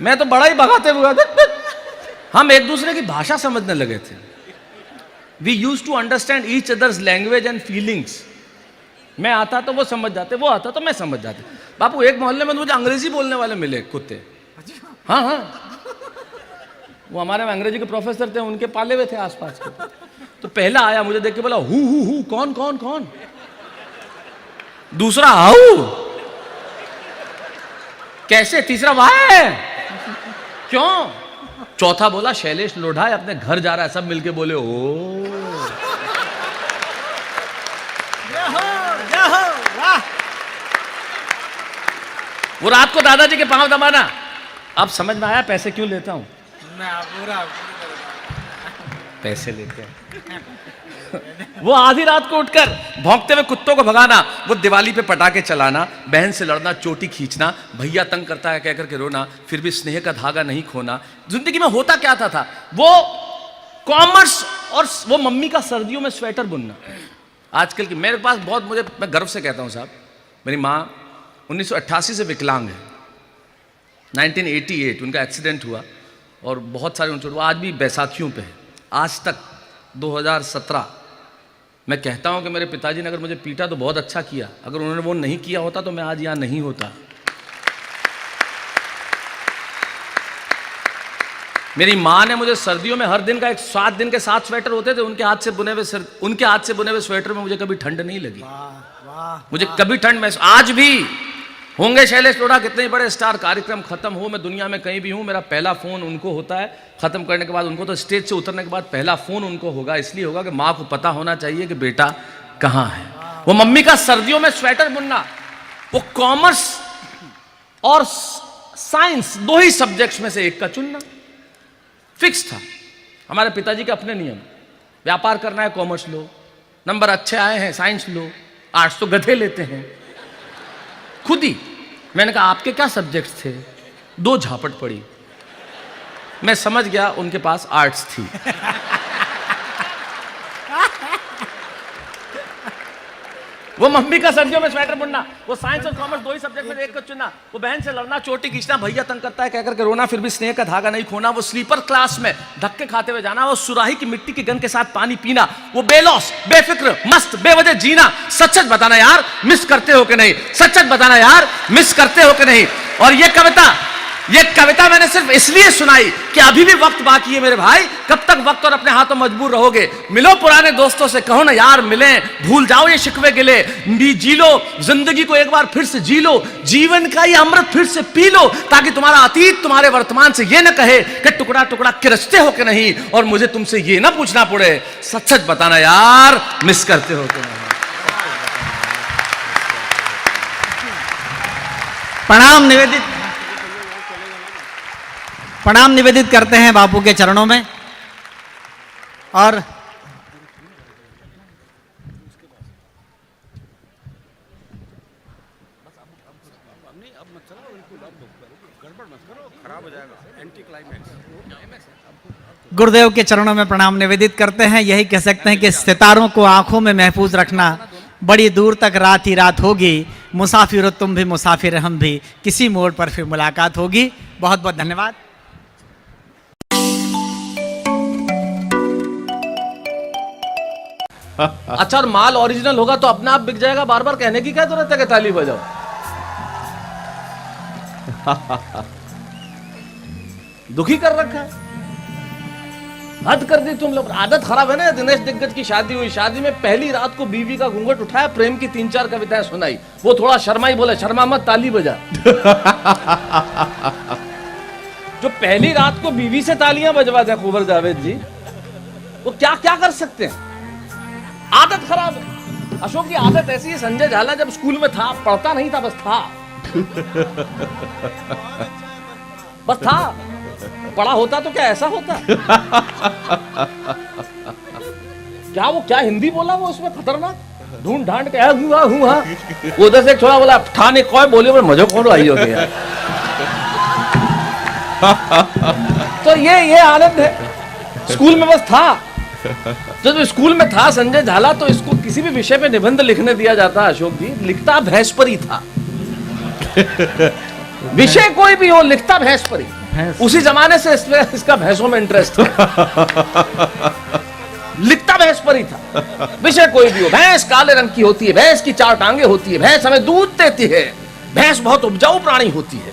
मैं तो बड़ा ही भगाते हुए, हम एक दूसरे की भाषा समझने लगे थे। We use to understand each other's language and feelings. मैं आता तो वो समझ जाते, वो आता तो मैं समझ जाते। बापू एक मोहल्ले में मुझे अंग्रेजी बोलने वाले मिले कुत्ते। हाँ, वो हमारे में अंग्रेजी के प्रोफेसर थे, उनके पाले हुए थे आसपास के। तो पहला आया, मुझे देख के बोला हु कौन। दूसरा हाउ, कैसे, तीसरा वाह, क्यों, चौथा बोला शैलेश लोढ़ा है, अपने घर जा रहा है। सब मिलके बोले ओ। वो रात को दादाजी के पांव दबाना, अब समझ में आया पैसे क्यों लेता हूं। पैसे लेते हैं। वो आधी रात को उठकर भौंकते हुए कुत्तों को भगाना, वो दिवाली पे पटाखे चलाना, बहन से लड़ना, चोटी खींचना, भैया तंग करता है कहकर के रोना, फिर भी स्नेह का धागा नहीं खोना। जिंदगी में होता क्या था वो कॉमर्स और वो मम्मी का सर्दियों में स्वेटर बुनना। आजकल की मेरे पास बहुत, मैं गर्व से कहता हूं साहब, मेरी माँ 1988 से विकलांग है। 1988 उनका एक्सीडेंट हुआ और बहुत सारे उनसे, वो आज भी बैसाखियों पे है। आज तक 2017 मैं कहता हूं कि मेरे पिताजी ने अगर मुझे पीटा तो बहुत अच्छा किया, अगर उन्होंने वो नहीं किया होता तो मैं आज यहां नहीं होता। मेरी माँ ने मुझे सर्दियों में हर दिन का 7 दिन के 7 स्वेटर होते थे, उनके हाथ से बुने हुए स्वेटर में मुझे कभी ठंड नहीं लगी। मुझे कभी ठंड में, आज भी होंगे शैलेश लोढ़ा कितने बड़े स्टार, कार्यक्रम खत्म हो, मैं दुनिया में कहीं भी हूं, मेरा पहला फोन उनको होता है। खत्म करने के बाद उनको, तो स्टेज से उतरने के बाद पहला फोन उनको होगा, इसलिए होगा कि माँ को पता होना चाहिए कि बेटा कहां है। वो मम्मी का सर्दियों में स्वेटर बुनना, वो कॉमर्स और साइंस 2 ही सब्जेक्ट्स में से एक का चुनना फिक्स था। हमारे पिताजी के अपने नियम, व्यापार करना है कॉमर्स लो, नंबर अच्छे आए हैं साइंस लो, आर्ट्स तो गधे लेते हैं। खुद ही मैंने कहा आपके क्या सब्जेक्ट्स थे, 2 झापट पड़ी, मैं समझ गया उनके पास आर्ट्स थी। वो मम्मी का सर्दियों में स्वेटर बुनना, वो साइंस और कॉमर्स 2 ही सब्जेक्ट में एक को चुनना, वो बहन से लड़ना, चोटी खींचना, भैया तंग करता है कहकर के रोना, फिर भी स्नेह का धागा नहीं खोना, वो स्लीपर क्लास में धक्के खाते हुए जाना, वो सुराही की मिट्टी की गंध के साथ पानी पीना, वो बेलौस बेफिक्र मस्त बेवजह जीना। सच सच बताना यार मिस करते हो कि नहीं, सच सच बताना यार मिस करते हो कि नहीं। और ये कविता मैंने सिर्फ इसलिए सुनाई कि अभी भी वक्त बाकी है मेरे भाई, कब तक वक्त और अपने हाथों मजबूर रहोगे। मिलो पुराने दोस्तों से, कहो ना यार मिलें, भूल जाओ ये शिकवे गिले, जी लो जिंदगी को एक बार फिर से जी लो, जीवन का ये अमृत फिर से पी लो, ताकि तुम्हारा अतीत तुम्हारे वर्तमान से ये न कहे कि टुकड़ा टुकड़ा किरचते हो कि नहीं, और मुझे तुमसे ये ना पूछना पड़े सच सच बताना यार मिस करते हो कि नहीं। प्रणाम निवेदित करते हैं बापू के चरणों में। और गुरुदेव के चरणों में प्रणाम निवेदित करते हैं। यही कह सकते हैं कि सितारों को आंखों में महफूज रखना, बड़ी दूर तक रात ही रात होगी, मुसाफिर हो तुम भी मुसाफिर हम भी, किसी मोड़ पर फिर मुलाकात होगी। बहुत बहुत धन्यवाद। अच्छा, और माल ओरिजिनल होगा तो अपने आप बिक जाएगा, बार बार कहने की क्या जरूरत है कि ताली बजाओ। दुखी कर रखा है, हद कर दी तुम लोग। आदत खराब है ना। दिनेश दिग्गज की शादी हुई, शादी में पहली रात को बीवी का घूंघट उठाया, प्रेम की 3-4 कविताएं सुनाई, वो थोड़ा शर्माई, बोले शर्मा मत ताली बजा। जो पहली रात को बीवी से तालियां बजवाते हैं कुंवर जावेद जी, वो क्या क्या कर सकते हैं। आप आदत खराब है। अशोक की आदत ऐसी है, संजय झाला जब स्कूल में था पढ़ता नहीं था, बस था। बस था, पढ़ा होता तो क्या ऐसा होता? क्या हिंदी बोला वो उसमें, खतरनाक ढूंढ ढांड के हुआ उधर से एक छोरा बोला ठाने कोई बोले मजे कौन आई हो गया। तो ये आनंद है, स्कूल में बस था। जब स्कूल में था संजय झाला तो इसको किसी भी विषय पे निबंध लिखने दिया जाता, अशोक जी लिखता भैंस पर ही था। विषय कोई भी हो लिखता भैंस पर ही। उसी जमाने से इसका भैंसों में इंटरेस्ट है। लिखता भैंस पर ही था, विषय कोई भी हो। भैंस काले रंग की होती है, भैंस की 4 टांगे होती है, भैंस हमें दूध देती है, भैंस बहुत उपजाऊ प्राणी होती है।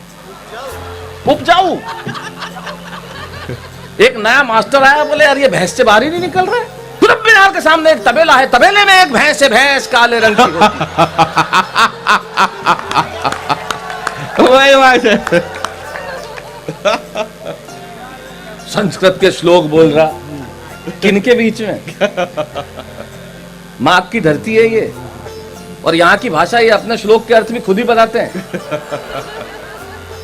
उपजाऊ। एक नया मास्टर आया, बोले यार ये भैंस से बाहर ही नहीं निकल रहा है। कुतुब मीनार के सामने एक तबेला है, तबेले में एक भैंस है, भैंस काले रंग की होती है। संस्कृत के श्लोक बोल रहा, किनके बीच में? माँ की धरती है ये, और यहाँ की भाषा ये अपने श्लोक के अर्थ भी खुद ही बताते हैं।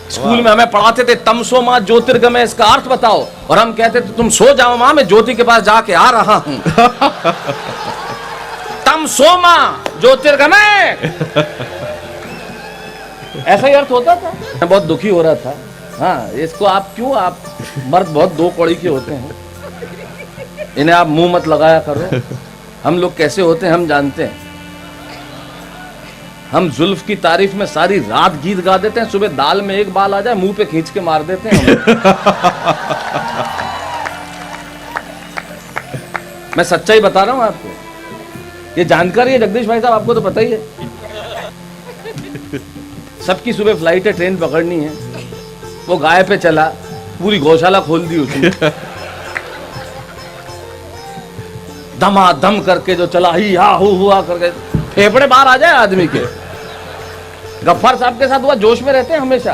स्कूल में हमें पढ़ाते थे तमसो माँ ज्योतिर्गमय, इसका अर्थ बताओ, और हम कहते थे तुम सो जाओ माँ, मैं ज्योति के पास जाके आ रहा हूं। तमसो माँ ज्योतिर्गमय, ऐसा ही अर्थ होता था। मैं बहुत दुखी हो रहा था। हाँ, इसको आप मर्द बहुत 2 कौड़ी के होते हैं, इन्हें आप मुंह मत लगाया करो। हम लोग कैसे होते हैं हम जानते हैं। हम जुल्फ की तारीफ में सारी रात गीत गा देते हैं, सुबह दाल में एक बाल आ जाए मुंह पे खींच के मार देते हैं। मैं सच्चाई बता रहा हूं आपको, ये जानकारी है जगदीश भाई साहब, आपको तो पता ही है। सबकी सुबह फ्लाइट है, ट्रेन पकड़नी है, वो गाय पे चला, पूरी गौशाला खोल दी उसने। धमाधम करके जो चला, ही हा हुआ करके फेफड़े बाहर आ जाए आदमी के। गफ्फार साहब के साथ हुआ, जोश में रहते हैं हमेशा।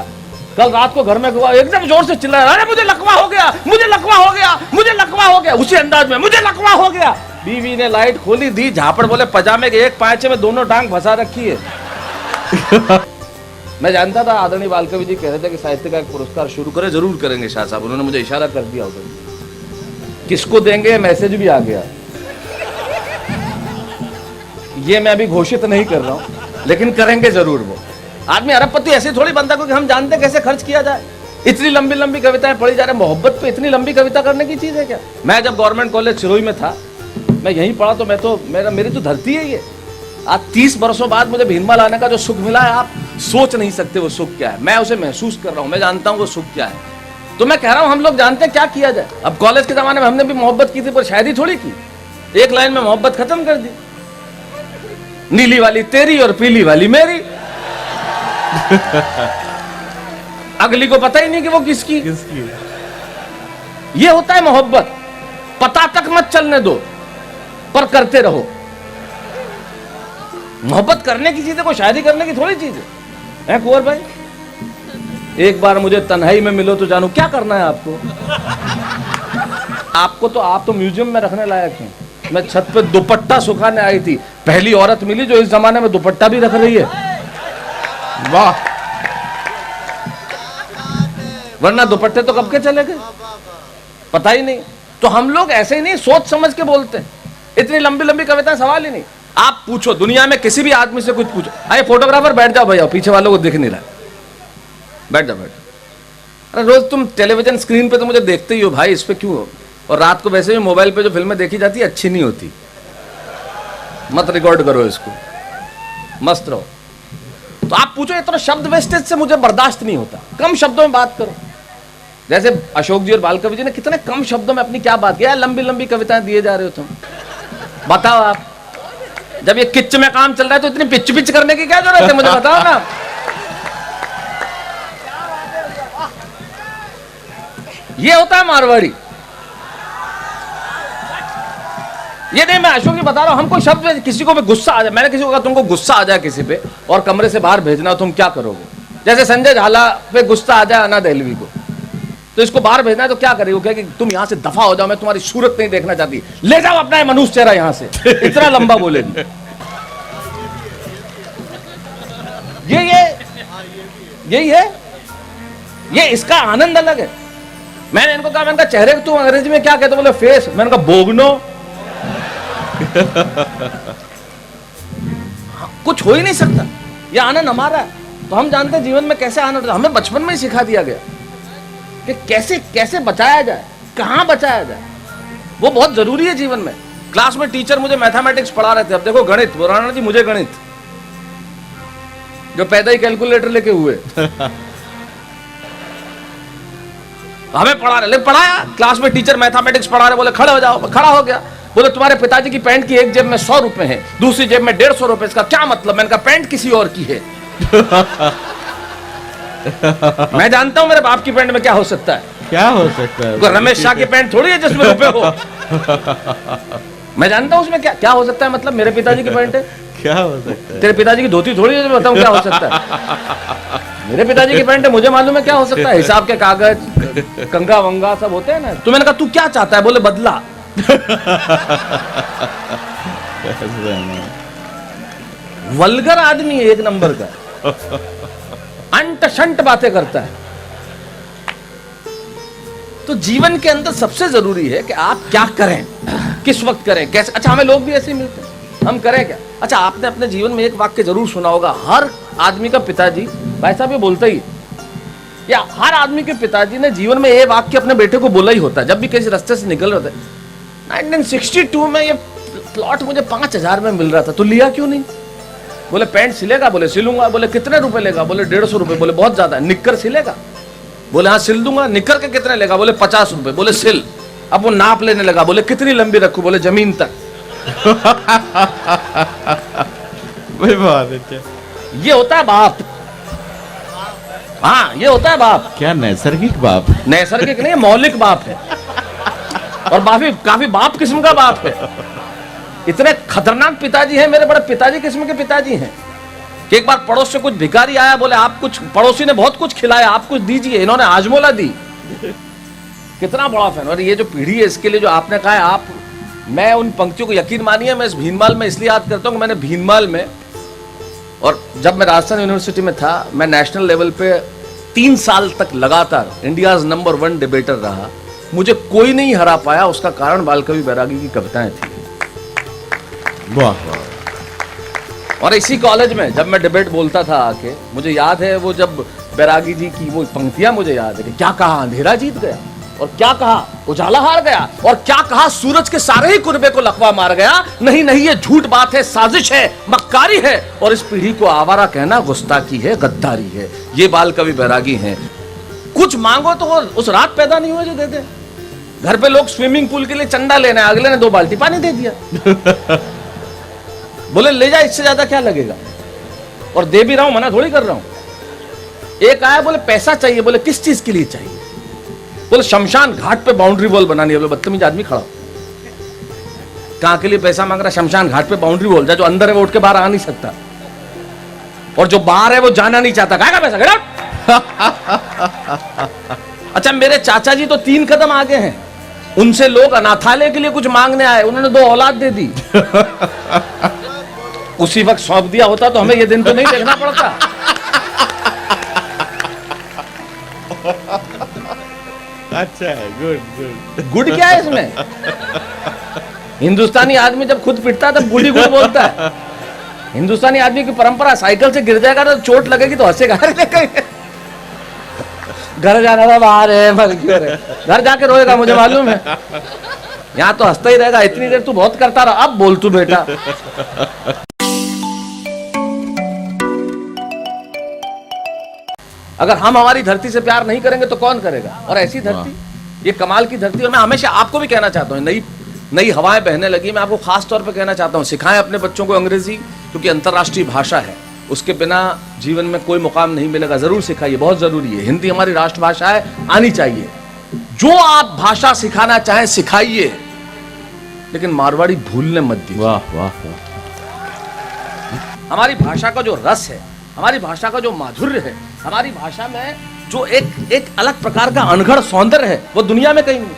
कल रात को घर में हुआ, एकदम जोर से चिल्लाया, अरे मुझे लकवा हो गया, मुझे लकवा हो गया, मुझे लकवा हो गया। उसी अंदाज में मुझे लकवा हो गया। बीवी ने लाइट खोली, दी झापड़, बोले पजामे के एक पांचे में दोनों टांग फंसा रखी है। मैं जानता था आदरणीय बालकवि जी कह रहे थे कि साहित्य का एक पुरस्कार शुरू करें, जरूर करेंगे शाह साहब। उन्होंने मुझे इशारा कर दिया उधर, किसको देंगे मैसेज भी आ गया। ये मैं अभी घोषित नहीं कर रहा हूं, लेकिन करेंगे जरूर। वो आदमी अरबपति ऐसे थोड़ी बनता, क्योंकि हम जानते हैं कैसे खर्च किया जाए। इतनी लंबी लंबी कविताएं पढ़ी जा रही, मोहब्बत पे इतनी लंबी कविता करने की चीज है क्या? मैं जब गवर्नमेंट कॉलेज सिरोही में था, मैं यहीं पढ़ा, तो मेरी तो धरती है ये। आज 30 वर्षों बाद मुझे भीनमाल आने का जो सुख मिला है, आप सोच नहीं सकते वो सुख क्या है। मैं उसे महसूस कर रहा हूं, मैं जानता हूं वो सुख क्या है। तो मैं कह रहा हूं हम लोग जानते हैं क्या किया जाए। अब कॉलेज के जमाने में हमने भी मोहब्बत की थी, पर शायरी थोड़ी की। एक लाइन में मोहब्बत खत्म कर दी, नीली वाली तेरी और पीली वाली मेरी। अगली को पता ही नहीं कि वो किसकी। ये होता है मोहब्बत। पता तक मत चलने दो, पर करते रहो। मोहब्बत करने की चीज है, कोई शायरी करने की थोड़ी चीज है। कुंवर भाई, एक बार मुझे तन्हाई में मिलो तो जानू क्या करना है आपको। आप तो म्यूजियम में रखने लायक हैं। मैं छत पे दुपट्टा सुखाने आई थी, पहली औरत मिली जो इस जमाने में दुपट्टा भी रख रही है। वाह, वरना दुपट्टे तो कब के चले गए, पता ही नहीं। तो हम लोग ऐसे ही नहीं, सोच समझ के बोलते हैं। इतनी लंबी लंबी कविताएं सवाल ही नहीं। आप पूछो दुनिया में किसी भी आदमी से कुछ पूछो, अरे फोटोग्राफर बैठ जाओ भैया, पीछे वालों को दिख नहीं रहा, बैठ जाओ। अरे रोज तुम टेलीविजन स्क्रीन पे तो मुझे देखते ही हो भाई, इस पे क्यों हो? और रात को वैसे भी मोबाइल पे जो फिल्में देखी जाती है अच्छी नहीं होती, मत रिकॉर्ड करो इसको, मस्त रहो। तो आप पूछो, इतना शब्द वेस्टेज से मुझे बर्दाश्त नहीं होता। कम शब्दों में बात करो। जैसे अशोक जी और बालकवि जी ने कितने कम शब्दों में अपनी क्या बात किया। लंबी लंबी कविताएं दिए जा रहे हो तुम। बताओ आप, जब ये किच्च में काम चल रहा है तो इतनी पिच पिच करने की क्या जरूरत है, मुझे बताओ ना। ये होता है मारवाड़ी। ये नहीं, मैं अशोक जी बता रहा हूं, हमको शब्द किसी को भी गुस्सा आ जाए, मैंने किसी को कहा तुमको गुस्सा आ जाए किसी पे और कमरे से बाहर भेजना, तुम क्या करोगे? जैसे संजय झाला पे गुस्सा आ जाए अना दहलवी को, तो इसको बाहर भेजना है तो क्या करेगी? वो कहेगी तुम यहां से दफा हो जाओ, मैं तुम्हारी सूरत नहीं देखना चाहती, ले जाओ अपना मनुष्य चेहरा यहां से। इतना लंबा बोलेगी। यही है, ये इसका आनंद अलग है। मैंने इनको कहा, मैंने कहा चेहरे को तुम अंग्रेजी में क्या कहते? बोले फेस। मैंने कहा बोगनो। कुछ हो ही नहीं सकता, ये आनंद हमारा है। तो हम जानते हैं जीवन में कैसे आनंद होता है। हमें बचपन में ही सिखा दिया गया कि कैसे कैसे बचाया जाए, कहां बचाया जाए, वो बहुत जरूरी है जीवन में। क्लास में टीचर मुझे मैथमेटिक्स पढ़ा रहे थे, अब देखो गणित, राणा जी मुझे गणित, जो पैदा ही कैलकुलेटर लेके हुए। हमें पढ़ा रहे, पढ़ाया क्लास में टीचर मैथमेटिक्स पढ़ा रहे, बोले खड़े हो जाओ, खड़ा हो गया। बोले तुम्हारे पिताजी की पैंट की एक जेब में 100 रुपए है, दूसरी जेब में 150 रुपए, इसका क्या मतलब? मैंने कहा पैंट किसी और की है। मैं जानता हूं मेरे बाप की पैंट में क्या हो सकता है। क्या हो सकता है? रमेश शाह की पैंट थोड़ी है जिसमें रुपए हो। मैं जानता हूं उसमें क्या क्या हो सकता है। मतलब मेरे पिताजी की पैंट है, क्या हो सकता है? तेरे पिताजी की धोती थोड़ी है, बताऊं क्या हो सकता है। मेरे पिताजी की पैंट है, मुझे मालूम है क्या हो सकता है। हिसाब के कागज, कंगा वंगा सब होते हैं ना। तो मैंने कहा तू क्या चाहता है? बोले बदला। वल्गर आदमी है एक नंबर का, अंट शंट बातें करता है। तो जीवन के अंदर सबसे जरूरी है कि आप क्या करें, किस वक्त करें, कैसे। अच्छा हमें लोग भी ऐसे ही मिलते हैं, हम करें क्या? अच्छा आपने अपने जीवन में एक वाक्य जरूर सुना होगा, हर आदमी का पिताजी, भाई साहब ये बोलता ही, या हर आदमी के पिताजी ने जीवन में ये वाक्य अपने बेटे को बोला ही होता है जब भी किसी रास्ते से निकल रहे थे। 1962 में ये प्लॉट मुझे 5000 में मिल रहा था, तो लिया क्यों नहीं? बोले पैंट सिलेगा? बोले सिलूंगा। बोले कितने रुपए लेगा? बोले 150 रुपए। बोले बहुत ज्यादा है। निक्कर सिलेगा? बोले हाँ सिल दूंगा। निक्कर के कितने लेगा? बोले 50 रुपए। बोले सिल। अब वो नाप लेने लगा, बोले कितनी लंबी रखूं? बोले जमीन तक। बहुत अच्छा। ये होता है बाप। हाँ ये होता है बाप। क्या नैसर्गिक बाप? नैसर्गिक नहीं, मौलिक बाप है, और काफी बाप किस्म का बाप है। इतने खतरनाक पिताजी हैं मेरे, बड़े पिताजी किस्म के पिताजी हैं कि एक बार पड़ोस से कुछ भिखारी आया, बोले आप कुछ, पड़ोसी ने बहुत कुछ खिलाया, आप कुछ दीजिए। इन्होंने हाजमोला दी। कितना बड़ा फैन। और ये जो पीढ़ी है इसके लिए जो आपने कहा है, आप, मैं उन पंक्तियों को यकीन मानिए, मैं इस भीनमाल में इसलिए याद करता हूं कि मैंने भीनमाल में, और जब मैं राजस्थान यूनिवर्सिटी में था, मैं नेशनल लेवल पे 3 साल तक लगातार इंडियाज नंबर 1 डिबेटर रहा। मुझे कोई नहीं हरा पाया, उसका कारण बालकवि बैरागी की कविताएं थी। वाह। और इसी कॉलेज में जब मैं डिबेट बोलता था आके, मुझे याद है वो जब बैरागी जी की वो पंक्तियां मुझे याद है कि क्या कहा अंधेरा जीत गया, और क्या कहा उजाला हार गया, और क्या कहा सूरज के सारे ही कुरबे को लकवा मार गया। नहीं नहीं ये झूठ बात है, साजिश है, मक्कारी है, और इस पीढ़ी को आवारा कहना गुस्ताखी है, गद्दारी है। ये बालकवि बैरागी हैं। कुछ मांगो तो वो उस रात पैदा नहीं हुए जो दे दे। घर पे लोग स्विमिंग पूल के लिए चंदा लेना है, अगले ने 2 बाल्टी पानी दे दिया। बोले ले जा, इससे ज्यादा क्या लगेगा, और दे भी रहा हूं, मना थोड़ी कर रहा हूं। एक आया, बोले पैसा चाहिए। बोले किस चीज के लिए चाहिए? बोले शमशान घाट पे बाउंड्री वॉल बनानी है। बोले बदतमीज आदमी खड़ा, कहां के लिए पैसा मांग रहा? शमशान घाट पे बाउंड्री वॉल, जो अंदर है वो उठ के बाहर आ नहीं सकता, और जो बाहर है वो जाना नहीं चाहता। कहाँ का पैसा? अच्छा मेरे चाचा जी तो 3 कदम आगे हैं, उनसे लोग अनाथालय के लिए कुछ मांगने आए, उन्होंने 2 औलाद दे दी। उसी वक्त सौंप दिया होता तो हमें ये दिन तो नहीं देखना पड़ता। अच्छा है, गुड गुड। गुड क्या है इसमें? हिंदुस्तानी आदमी जब खुद पिटता तब गुड ही गुड बोलता है। हिंदुस्तानी आदमी की परंपरा, साइकिल से गिर जाएगा तो चोट लगेगी तो हंसेगा। घर जाना था, बाहर है, घर जाके रोएगा, मुझे मालूम है। यहाँ तो हंसता ही रहेगा। इतनी देर तू बहुत करता रहा, अब बोल तू बेटा। अगर हम हमारी धरती से प्यार नहीं करेंगे तो कौन करेगा? और ऐसी धरती, ये कमाल की धरती। और मैं हमेशा आपको भी कहना चाहता हूँ, नई हवाएं बहने लगी, मैं आपको खास तौर पे कहना चाहता हूँ, सिखाएं अपने बच्चों को अंग्रेजी, क्योंकि अंतर्राष्ट्रीय भाषा है, उसके बिना जीवन में कोई मुकाम नहीं मिलेगा। जरूर सिखाइए, बहुत जरूरी है। हिंदी हमारी राष्ट्रभाषा है, आनी चाहिए। जो आप भाषा सिखाना चाहें सिखाइए, लेकिन मारवाड़ी भूलने मत दीजिए। वाह वाह वाह। हमारी भाषा का जो रस है, हमारी भाषा का जो माधुर्य है, हमारी भाषा में जो एक अलग प्रकार का अनघड़ सौंदर्य है, वो दुनिया में कहीं नहीं,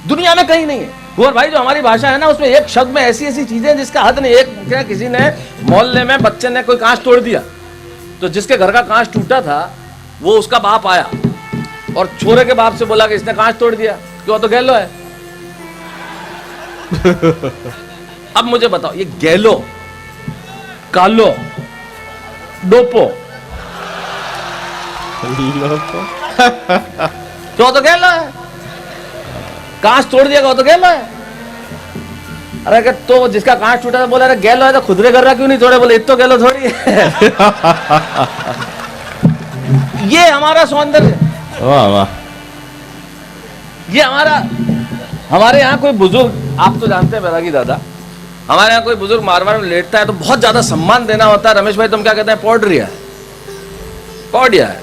दुनिया में कहीं नहीं है। कुंवर भाई, जो हमारी भाषा है ना, उसमें एक शब्द में ऐसी ऐसी चीजें हैं जिसका हद नहीं। एक किसी ने मोहल्ले में बच्चे ने कोई कांच तोड़ दिया, तो जिसके घर का कांच टूटा था वो उसका बाप आया और छोरे के बाप से बोला कि इसने कांच तोड़ दिया, क्यों, तो गैलो है। अब मुझे बताओ, ये गैलो, कालो, डोपो, क्यों, तो गैलो है। कांच तोड़ दिया, तो गैलो है। अरे कि तो जिसका कांच टूटा था बोला, अरे गैलो है तो खुदरे कर रहा क्यों नहीं तोड़े, बोले इतो गैलो थोड़ी है। ये हमारा सौंदर्य, वाह वाह। ये हमारे यहाँ कोई बुजुर्ग, आप तो जानते हैं बैरागी दादा, हमारे यहाँ कोई बुजुर्ग मारवाड़ में लेटता है तो बहुत ज्यादा सम्मान देना होता है। रमेश भाई तुम क्या कहते हैं, पौडिया है, पौडिया है,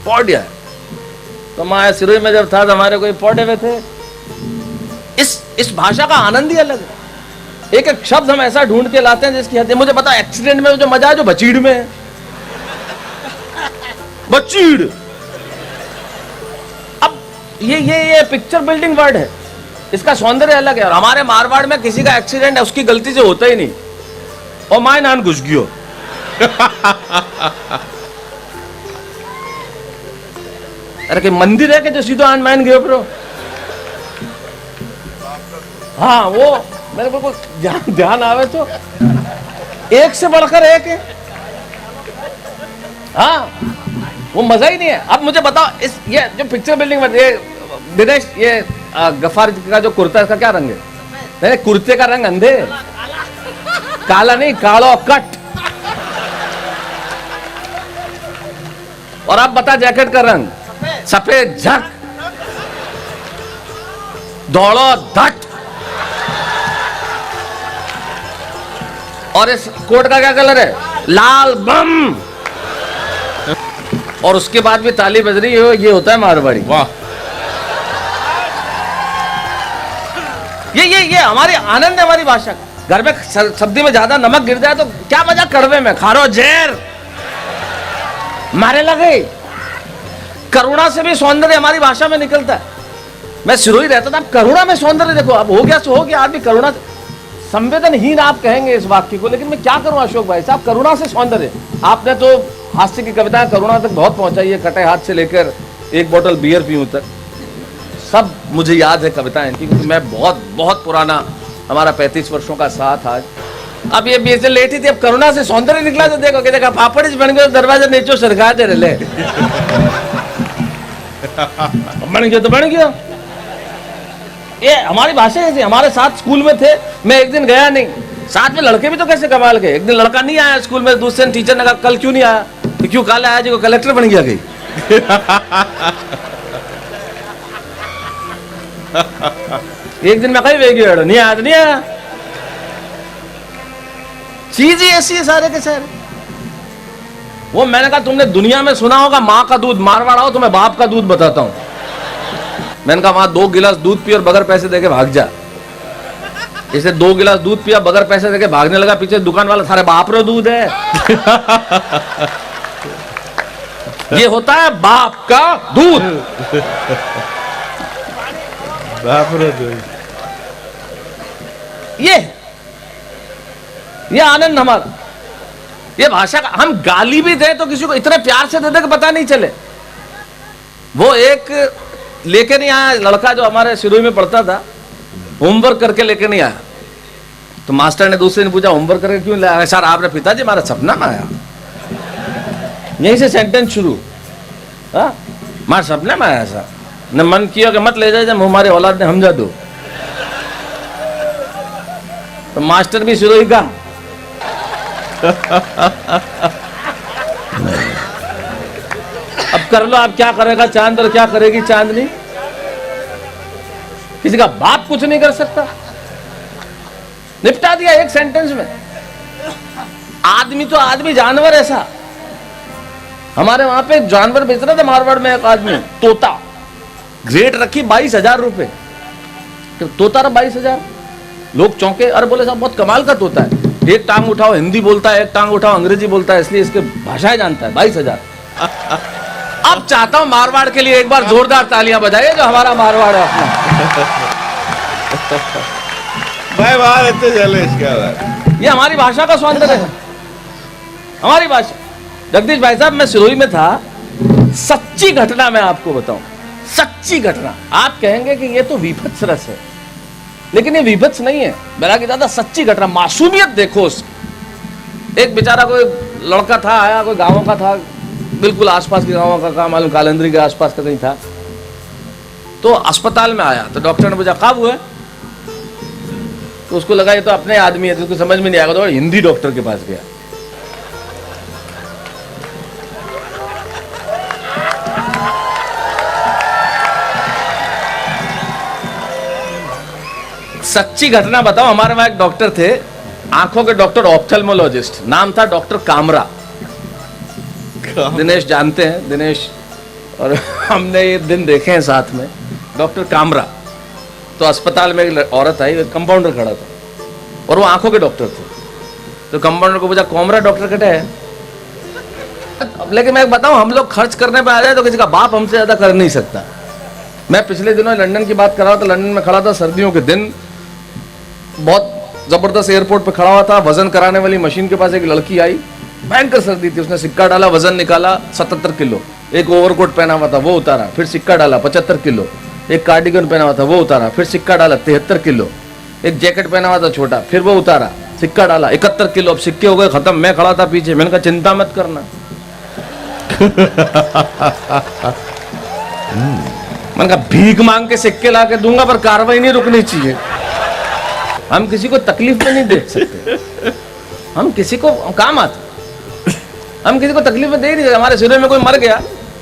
पौडिया है। तो मैं सिरोही में जब था तो हमारे कोई पौडे में थे। इस भाषा का आनंद ही अलग है। एक एक शब्द हम ऐसा ढूंढ के लाते हैं जिसकी हद है। मुझे पता, एक्सीडेंट में जो मजा है जो बचीड़ में है, बचीड़। अब ये पिक्चर बिल्डिंग वर्ड है, इसका सौंदर्य अलग है। और हमारे मारवाड़ में किसी का एक्सीडेंट है उसकी गलती से होता ही नहीं, और माय नान घुस गयो। अरे कि मंदिर है कि जो सीधो आन मान गयो प्रो। हाँ, वो मेरे को ध्यान आवे तो एक से बढ़कर एक है। हाँ, वो मजा ही नहीं है। अब मुझे बताओ, ये जो पिक्चर बिल्डिंग में, ये दिनेश, ये गफ्फार का जो कुर्ता है, इसका क्या रंग है? नहीं, कुर्ते का रंग अंधे, काला नहीं, कालो कट। और अब बता जैकेट का रंग, सफेद झक, दौड़ो धट। और इस कोट का क्या कलर है? लाल बम। और उसके बाद भी ताली बज रही है, ये होता है मारवाड़ी। वाह। ये हमारी आनंद है, हमारी भाषा का। घर में सब्जी में ज्यादा नमक गिर जाए तो क्या मजा, कड़वे में खारो जहर मारे लगे। करुणा से भी सौंदर्य हमारी भाषा में निकलता है। मैं सिरोही रहता था, अब करुणा में सौंदर्य देखो। अब हो गया सो हो गया, आदमी करुणा, संवेदनहीन आप कहेंगे इस वाक्य को, लेकिन मैं क्या करूं अशोक भाई साहब, करुणा से सौंदर्य। आपने तो हास्य की कविताएं करुणा तक बहुत पहुंचाई है, कटे हाथ से लेकर एक बोतल बियर पीऊं तक, सब मुझे याद है कविताएं इनकी, क्योंकि मैं बहुत बहुत पुराना, हमारा 35 वर्षों का साथ आज। अब ये बीच लेटी थी, अब करुणा से सौंदर्य निकला तो देखो कि देखा पापड़ बन गए, दरवाजा नीचे सरका दे रहे बन गया तो बन गया। ये हमारी भाषा है। हमारे साथ स्कूल में थे, मैं एक दिन गया नहीं, साथ में लड़के भी तो कैसे कमाल के। एक दिन लड़का नहीं आया स्कूल में, दूसरे दिन टीचर ने कहा कल क्यों नहीं आया, तो क्यों काला आया जी को कलेक्टर बन गया गई। एक दिन मैं कहीं वे गया, नहीं आया तो नहीं आया। चीज ही ऐसी है सारे के सारे। वो मैंने कहा तुमने दुनिया में सुना होगा माँ का दूध, मारवाड़ आओ तुम्हें बाप का दूध बताता हूं। मैंने कहा वहां 2 गिलास दूध पी और बगैर पैसे देके भाग जा। इसे 2 गिलास दूध पिया, बगैर पैसे देके भागने लगा, पीछे दुकान वाला सारे बाप रो दूध है। ये होता है बाप का दूध। बाप रो दूध। ये आनंद हमारा, ये भाषा का। हम गाली भी दे तो किसी को इतने प्यार से दे दे कि पता नहीं चले। वो एक लेके नहीं आया लड़का जो हमारे सिरोही में पढ़ता था, होमवर्क करके लेके नहीं आया, तो मास्टर ने दूसरे ने पूछा होमवर्क करके क्यों लाया? सर आपने पिताजी हमारा सपना में आया। यहीं से सेंटेंस शुरू, हमारे सपने में आया सर ने मन किया कि मत ले जाए, जब हमारे औलाद ने समझा दो। तो मास्टर भी सिरोही का। अब कर लो आप, क्या करेगा चांद और क्या करेगी चांदनी। किसी का बाप कुछ नहीं कर सकता, निपटा दिया एक सेंटेंस में। आदमी तो आदमी, जानवर ऐसा। हमारे वहां पे जानवर बेच रहा था मारवाड़ में एक आदमी, तोता। ग्रेड रखी 22,000 रुपए, तो तोता रहा 22,000। लोग चौंके, अरे बोले साहब बहुत कमाल का तोता है। एक टांग उठाओ हिंदी बोलता है, एक टांग उठाओ अंग्रेजी बोलता है, इसलिए इसके भाषाएं जानता है। 22,000। अब चाहता हूं मारवाड़ के लिए एक बार जोरदार तालियां बजाइए, जो हमारा मारवाड़ है अपना। भाई बाहर इतने चले इसका बात। ये हमारी भाषा का सौंदर्य है, हमारी भाषा। जगदीश भाई साहब, मैं सिरोही में था, सच्ची घटना मैं आपको बताऊं, सच्ची घटना। आप कहेंगे कि ये तो वीभत्स रस है, लेकिन ये वीभत्स नहीं है, बैरागी दादा सच्ची घटना। मासूमियत देखो उसकी। एक बेचारा कोई लड़का था, आया कोई गांवों का था, बिल्कुल आसपास के गांवों का, काम मालूम कालंदरी के आसपास का कहीं था, तो अस्पताल में आया। तो डॉक्टर ने पूछा कब हुआ, तो उसको लगा ये तो अपने आदमी है, तो उसको समझ में नहीं आएगा, तो हिंदी डॉक्टर के पास गया। सच्ची घटना बताओ, हमारे वहां एक डॉक्टर थे, आंखों के डॉक्टर, ऑप्थेल्मोलॉजिस्ट, नाम था डॉक्टर कामरा। दिनेश जानते हैं, दिनेश और हमने ये दिन देखे हैं साथ में। डॉक्टर कामरा, तो अस्पताल में एक औरत आई, कंपाउंडर खड़ा था और वो आंखों के डॉक्टर थे। तो कंपाउंडर को पूछा कौमरा डॉक्टर कटे है। अब लेकिन मैं बताऊं, हम लोग खर्च करने पे आ जाए तो किसी का बाप हमसे ज्यादा कर नहीं सकता। मैं पिछले दिनों लंदन की बात कर रहा था, लंदन में खड़ा था, सर्दियों के दिन, बहुत जबरदस्त एयरपोर्ट पे खड़ा हुआ था। वजन कराने वाली मशीन के पास एक लड़की आई, भयंकर सर्दी थी, उसने सिक्का डाला, वजन निकाला 77 किलो। एक ओवरकोट पहना हुआ था, वो उतारा, फिर सिक्का डाला 75 किलो। एक कार्डिगन पहना हुआ था, वो उतारा, फिर सिक्का डाला 73 किलो। एक जैकेट पहना हुआ था छोटा, फिर वो उतारा, सिक्का डाला 71 किलो। अब सिक्के हो गए खत्म। मैं खड़ा था पीछे, मैंने कहा चिंता मत करना। मैंने कहा भीख मांग के सिक्के ला के दूंगा, पर कार्रवाई नहीं रुकनी चाहिए। हम किसी को तकलीफ में नहीं देख सकते, हम किसी को काम आते, हम किसी को तकलीफ में दे नहीं सकते। हमारे सिरे में कोई मर गया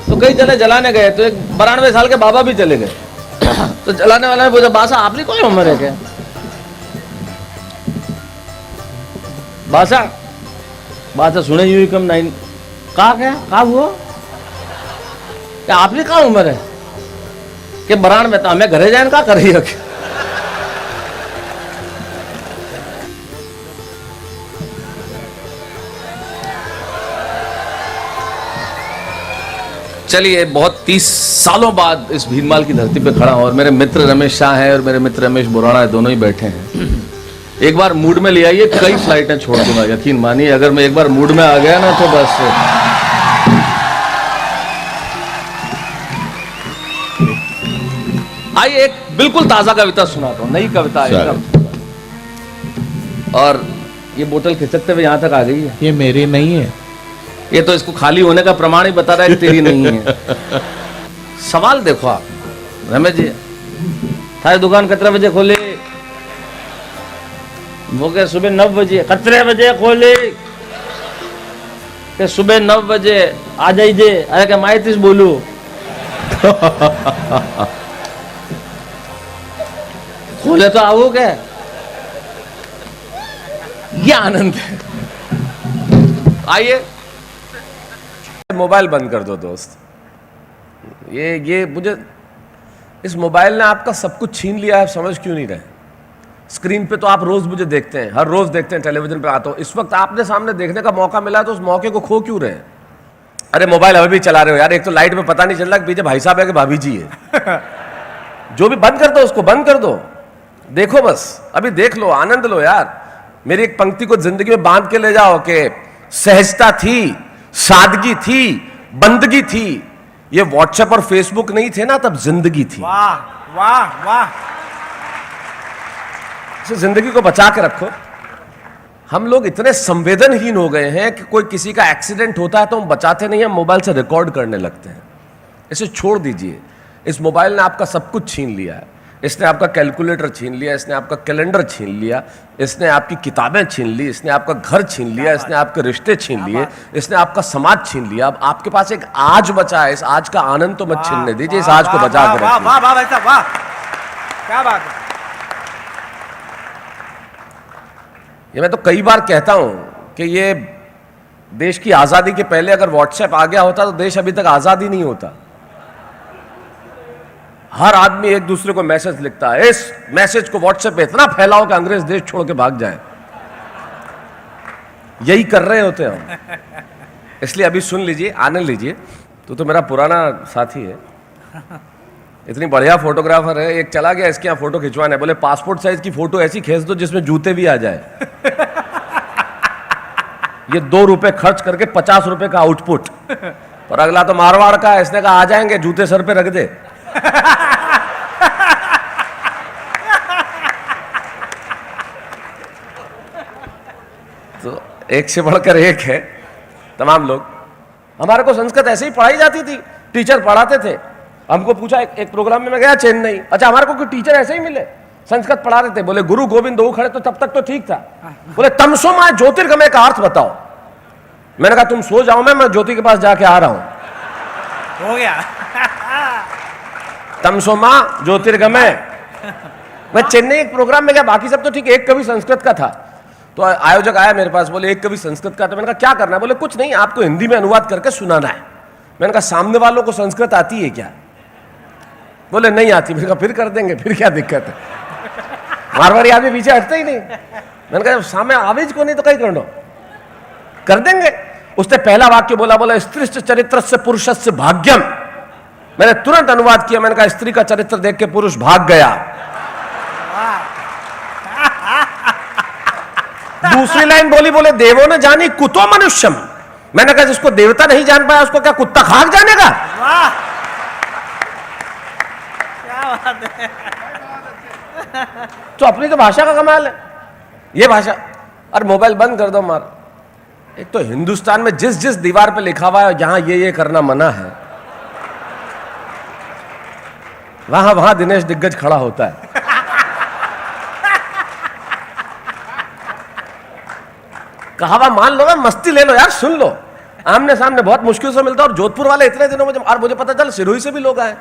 तो कई चले जलाने गए, तो एक 92 साल के बाबा भी चले गए। तो जलाने वाला ने पूछा बासा आपने कोई उम्र है क्या? बासा बासा सुने यू कम 9 कहा क्या कहा हुआ क्या आपने कहा उम्र है कि 92 तो हमें घरे जाए का कर रही है। चलिए, बहुत 30 सालों बाद इस भीनमाल की धरती पे खड़ा हूं और मेरे मित्र रमेश शाह हैं और मेरे मित्र रमेश बुराना है, दोनों ही बैठे हैं। एक बार मूड में ले आइए, कई फ्लाइटें छोड़ दूंगा, यकीन मानिए। अगर मैं एक बार मूड में आ गया ना तो बस। आइए एक बिल्कुल ताजा कविता सुनाता हूं, नई कविता है। और ये बोतल खिसकते हुए यहां तक आ गई है। ये मेरी नहीं है, ये तो इसको खाली होने का प्रमाण ही बता रहा है कि तेरी नहीं है। सवाल देखो आप रमेश जी, थारी दुकान कितने बजे खोले? वो क्या सुबह 9 बजे। कितने बजे खोले? के सुबह 9 बजे आ जाइए। अरे क्या माहितीच बोलू? खोले तो आओ क्या? ये आनंद है। आइए, मोबाइल बंद कर दो दोस्त। ये मुझे, इस मोबाइल ने आपका सब कुछ छीन लिया है, आप समझ क्यों नहीं रहे? स्क्रीन पे तो आप रोज मुझे देखते हैं, हर रोज देखते हैं, टेलीविजन पे आता हूं। इस वक्त आपने सामने देखने का मौका मिला तो उस मौके को खो क्यों रहे हैं? अरे मोबाइल अभी भी चला रहे हो यार, एक तो लाइट में पता नहीं चल रहा कि पीछे भाई साहब है कि भाभी जी है। जो भी बंद कर दो, उसको बंद कर दो, देखो बस, अभी देख लो, आनंद लो यार। मेरी एक पंक्ति को जिंदगी में बांध के ले जाओ कि सहजता थी, सादगी थी, बंदगी थी। ये व्हाट्सएप और फेसबुक नहीं थे ना, तब जिंदगी थी। वाह वाह वाह। जिंदगी को बचा के रखो। हम लोग इतने संवेदनहीन हो गए हैं कि कोई किसी का एक्सीडेंट होता है तो हम बचाते नहीं, हम मोबाइल से रिकॉर्ड करने लगते हैं। इसे छोड़ दीजिए। इस मोबाइल ने आपका सब कुछ छीन लिया है। इसने आपका कैलकुलेटर छीन लिया, इसने आपका कैलेंडर छीन लिया, इसने आपकी किताबें छीन ली, इसने आपका घर छीन लिया, इसने आपके रिश्ते छीन लिए, इसने आपका समाज छीन लिया। अब आपके पास एक आज बचा है, इस आज का आनंद तो मत छीनने दीजिए, इस आज को बचा कर रखिए। वाह वाह भाई साहब, वाह, क्या बात है। ये मैं तो कई बार कहता हूं कि ये देश की आजादी के पहले अगर व्हाट्सएप आ गया होता तो देश अभी तक आजाद ही नहीं होता। हर आदमी एक दूसरे को मैसेज लिखता है, इस मैसेज को व्हाट्सएप पे इतना फैलाओ कि अंग्रेज देश छोड़ के भाग जाए। यही कर रहे होते हैं हम। इसलिए अभी सुन लीजिए, आनंद लीजिए। तो मेरा पुराना साथी है, इतनी बढ़िया फोटोग्राफर है। एक चला गया इसके यहाँ फोटो खिंचवाने, बोले पासपोर्ट साइज की फोटो ऐसी खींच दो जिसमें जूते भी आ जाए। ये 2 रुपए खर्च करके 50 रुपए का आउटपुट। और अगला तो मारवाड़ का है, इसने कहा आ जाएंगे, जूते सर पे रख दे। तो एक से बढ़कर एक है तमाम लोग। हमारे को संस्कृत ऐसे ही पढ़ाई जाती थी, टीचर पढ़ाते थे। हमको पूछा, एक प्रोग्राम में मैं गया चेन्नई, अच्छा हमारे को कोई टीचर ऐसे ही मिले, संस्कृत पढ़ा रहे थे। बोले गुरु गोविंद दो खड़े, तो तब तक तो ठीक था। बोले तमसो मां ज्योतिर्गमय का अर्थ बताओ। मैंने कहा तुम सो जाओ, मैं ज्योति के पास जाके आ रहा हूं। हो गया। तमसो मां ज्योतिर्गमय। मैं चेन्नई एक प्रोग्राम में गया, बाकी सब तो ठीक, एक कवि संस्कृत का था। तो आयोजक आया मेरे पास, बोले एक कवि संस्कृत का। तो मैंने कहा क्या करना है? बोले कुछ नहीं, आपको हिंदी में अनुवाद करके सुनाना है। मैंने कहा सामने वालों को संस्कृत आती है क्या? बोले नहीं आती। मैंने कहा फिर कर देंगे, फिर क्या दिक्कत है, मारवाड़ी आदमी पीछे हटते ही नहीं। मैंने कहा सामने आवेज को नहीं तो कहीं करना, कर देंगे। उसने पहला वाक्य बोला, बोला स्त्रीश्च चरित्रस्य पुरुषस्य भाग्यम। मैंने तुरंत अनुवाद किया, मैंने कहा स्त्री का चरित्र देख के पुरुष भाग गया। दूसरी लाइन बोली, बोले देवो ने जानी कुतो मनुष्यम। मैंने कहा जिसको देवता नहीं जान पाया उसको क्या कुत्ता खाक जानेगा? वाह, क्या बात है। तो अपनी तो भाषा का कमाल है, ये भाषा। और मोबाइल बंद कर दो मार। एक तो हिंदुस्तान में जिस जिस दीवार पे लिखा हुआ है जहां ये करना मना है, वहां वहां दिनेश दिग्गज खड़ा होता है। कहावा मान लो, मस्ती ले लो यार, सुन लो। आमने सामने बहुत मुश्किल से मिलता है। और जोधपुर वाले इतने दिनों में, और मुझे पता चला सिरोही से भी लोग आए,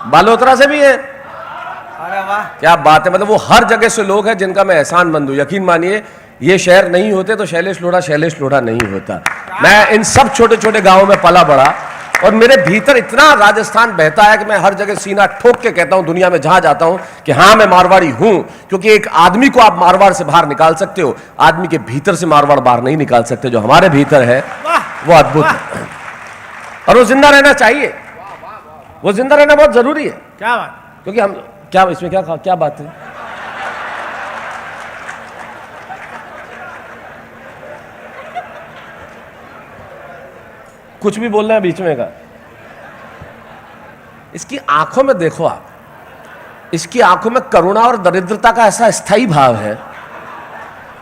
बालोतरा से भी है। अरे वाह, क्या बात है। मतलब वो हर जगह से लोग हैं जिनका मैं एहसानमंद हूं। यकीन मानिए ये शहर नहीं होते तो शैलेश लोढ़ा नहीं होता। मैं इन सब छोटे छोटे गांवों में पला बड़ा, और मेरे भीतर इतना राजस्थान बहता है कि मैं हर जगह सीना ठोक के कहता हूं दुनिया में जहां जाता हूं कि हाँ मैं मारवाड़ी हूं। क्योंकि एक आदमी को आप मारवाड़ से बाहर निकाल सकते हो, आदमी के भीतर से मारवाड़ बाहर नहीं निकाल सकते। जो हमारे भीतर है वो अद्भुत है, और वो जिंदा रहना चाहिए। वो जिंदा रहना बहुत जरूरी है। क्या बात। क्योंकि हम क्या इसमें क्या बात है? कुछ भी बोलना है बीच में का। इसकी आंखों में देखो आप, इसकी आंखों में करुणा और दरिद्रता का ऐसा स्थायी भाव है।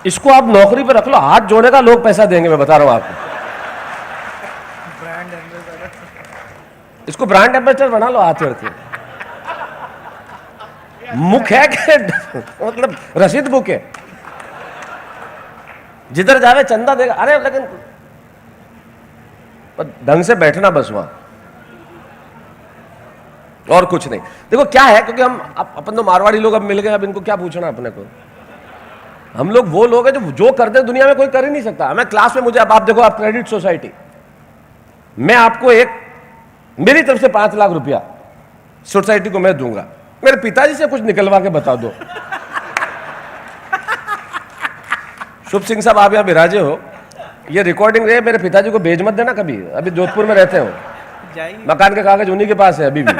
इसको आप नौकरी पे रख लो, हाथ जोड़ने का लोग पैसा देंगे, मैं बता रहा हूं आपको। इसको ब्रांड एम्बेसडर बना लो हाथ जोड़ के। मुख है कि मतलब रसीद बुक है, जिधर जावे चंदा देगा। अरे लेकिन ढंग से बैठना बस वहां, और कुछ नहीं। देखो क्या है, क्योंकि हम अपन तो मारवाड़ी लोग अब मिल गए, अब इनको क्या पूछना अपने को। हम लोग वो लोग हैं जो करते हैं दुनिया में कोई कर ही नहीं सकता। मैं क्लास में, मुझे अब आप देखो, आप क्रेडिट सोसाइटी, मैं आपको एक मेरी तरफ से 5 लाख रुपया सोसाइटी को मैं दूंगा, मेरे पिताजी से कुछ निकलवा के बता दो। शुभ सिंह साहब आप यहां विराजे हो, ये रिकॉर्डिंग रहे, मेरे पिताजी को भेज मत देना कभी, अभी जोधपुर में रहते हो, मकान के कागज उन्हीं के पास है अभी भी।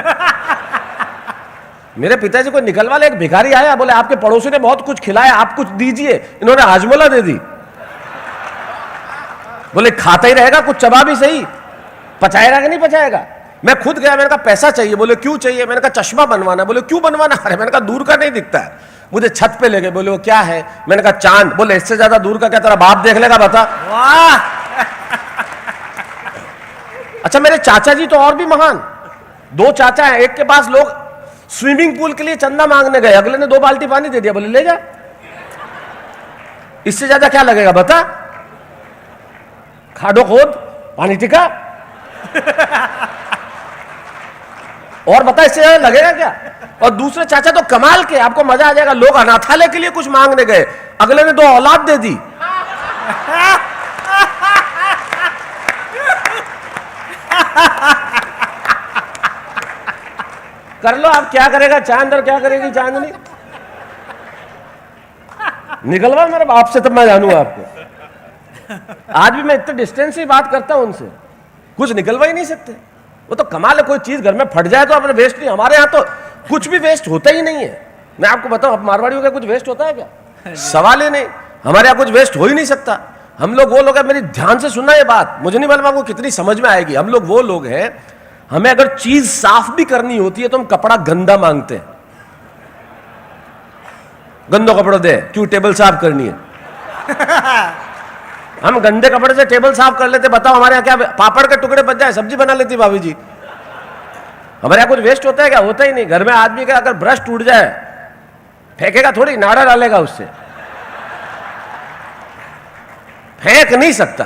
मेरे पिताजी को निकलवा ले। एक भिखारी आया, बोले आपके पड़ोसी ने बहुत कुछ खिलाया, आप कुछ दीजिए। इन्होंने हाजमोला दे दी। बोले खाता ही रहेगा, कुछ चबा भी सही, पचाएगा कि नहीं पचाएगा। मैं खुद गया, मैंने कहा पैसा चाहिए। बोले क्यों चाहिए? मैंने कहा चश्मा बनवाना। बोले क्यों बनवाना? अरे मैंने कहा दूर का नहीं दिखता है। मुझे छत पे ले गए, बोले वो क्या है? मैंने कहा चांद। बोले इससे ज्यादा दूर का क्या तेरा बाप देख लेगा, बता। वाह। अच्छा मेरे चाचा जी तो और भी महान, 2 चाचा हैं। एक के पास लोग स्विमिंग पूल के लिए चंदा मांगने गए, अगले ने 2 बाल्टी पानी दे दिया, बोले ले जा, इससे ज्यादा क्या लगेगा बता। खाडो खोद पानी टिका, और बता इससे ज्यादा लगेगा क्या। और दूसरे चाचा तो कमाल के, आपको मजा आ जाएगा, लोग अनाथालय के लिए कुछ मांगने गए, अगले ने 2 औलाद दे दी। कर लो आप, क्या करेगा चांद और क्या करेगी चांदनी। निकलवा मेरे बाप से तब मैं जानूंगा आपको। आज भी मैं इतने डिस्टेंस से बात करता हूं उनसे, कुछ निकलवा ही नहीं सकते। वो तो कमाल है, कोई चीज घर में फट जाए तो अपने वेस्ट नहीं, हमारे यहाँ तो कुछ भी वेस्ट होता ही नहीं है। मैं आपको बताऊं, अब मारवाड़ियों का कुछ वेस्ट होता है क्या? सवाल ही नहीं, हमारे यहाँ कुछ वेस्ट हो ही नहीं सकता। हम लोग वो लोग हैं, मेरी ध्यान से सुनना ये बात, मुझे नहीं मालूम आपको कितनी समझ में आएगी। हम लोग वो लोग हैं, हमें अगर चीज साफ भी करनी होती है तो हम कपड़ा गंदा मांगते हैं। गंदो कपड़ो दे, क्यों टेबल साफ करनी है? हम गंदे कपड़े से टेबल साफ कर लेते। बताओ हमारे यहाँ क्या पापड़ के टुकड़े बच जाए, सब्जी बना लेती भाभी जी। हमारे यहाँ कुछ वेस्ट होता है क्या? होता ही नहीं। घर में आदमी का अगर ब्रश टूट जाए, फेंकेगा थोड़ी, नाड़ा डालेगा उससे, फेंक नहीं सकता।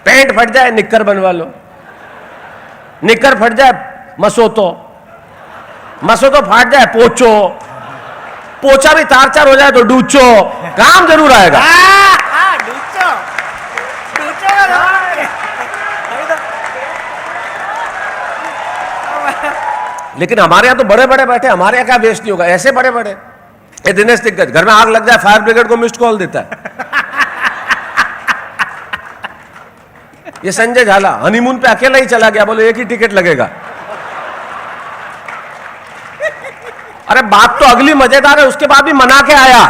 पैंट फट जाए, निक्कर बनवा लो। निक्कर फट जाए, मसोतो फाट जाए, पोछा भी तार चार हो जाए तो डूचो, काम जरूर आएगा। लेकिन हमारे यहाँ तो बड़े बड़े बैठे, हमारे यहाँ क्या वेस्ट नहीं होगा, ऐसे बड़े बड़े। ये दिनेश दिग्गज घर में आग लग जाए, फायर ब्रिगेड को मिस्ड कॉल देता है। ये संजय झाला हनीमून पे अकेला ही चला गया, बोले एक ही टिकट लगेगा। अरे बात तो अगली मजेदार है, उसके बाद भी मना के आया।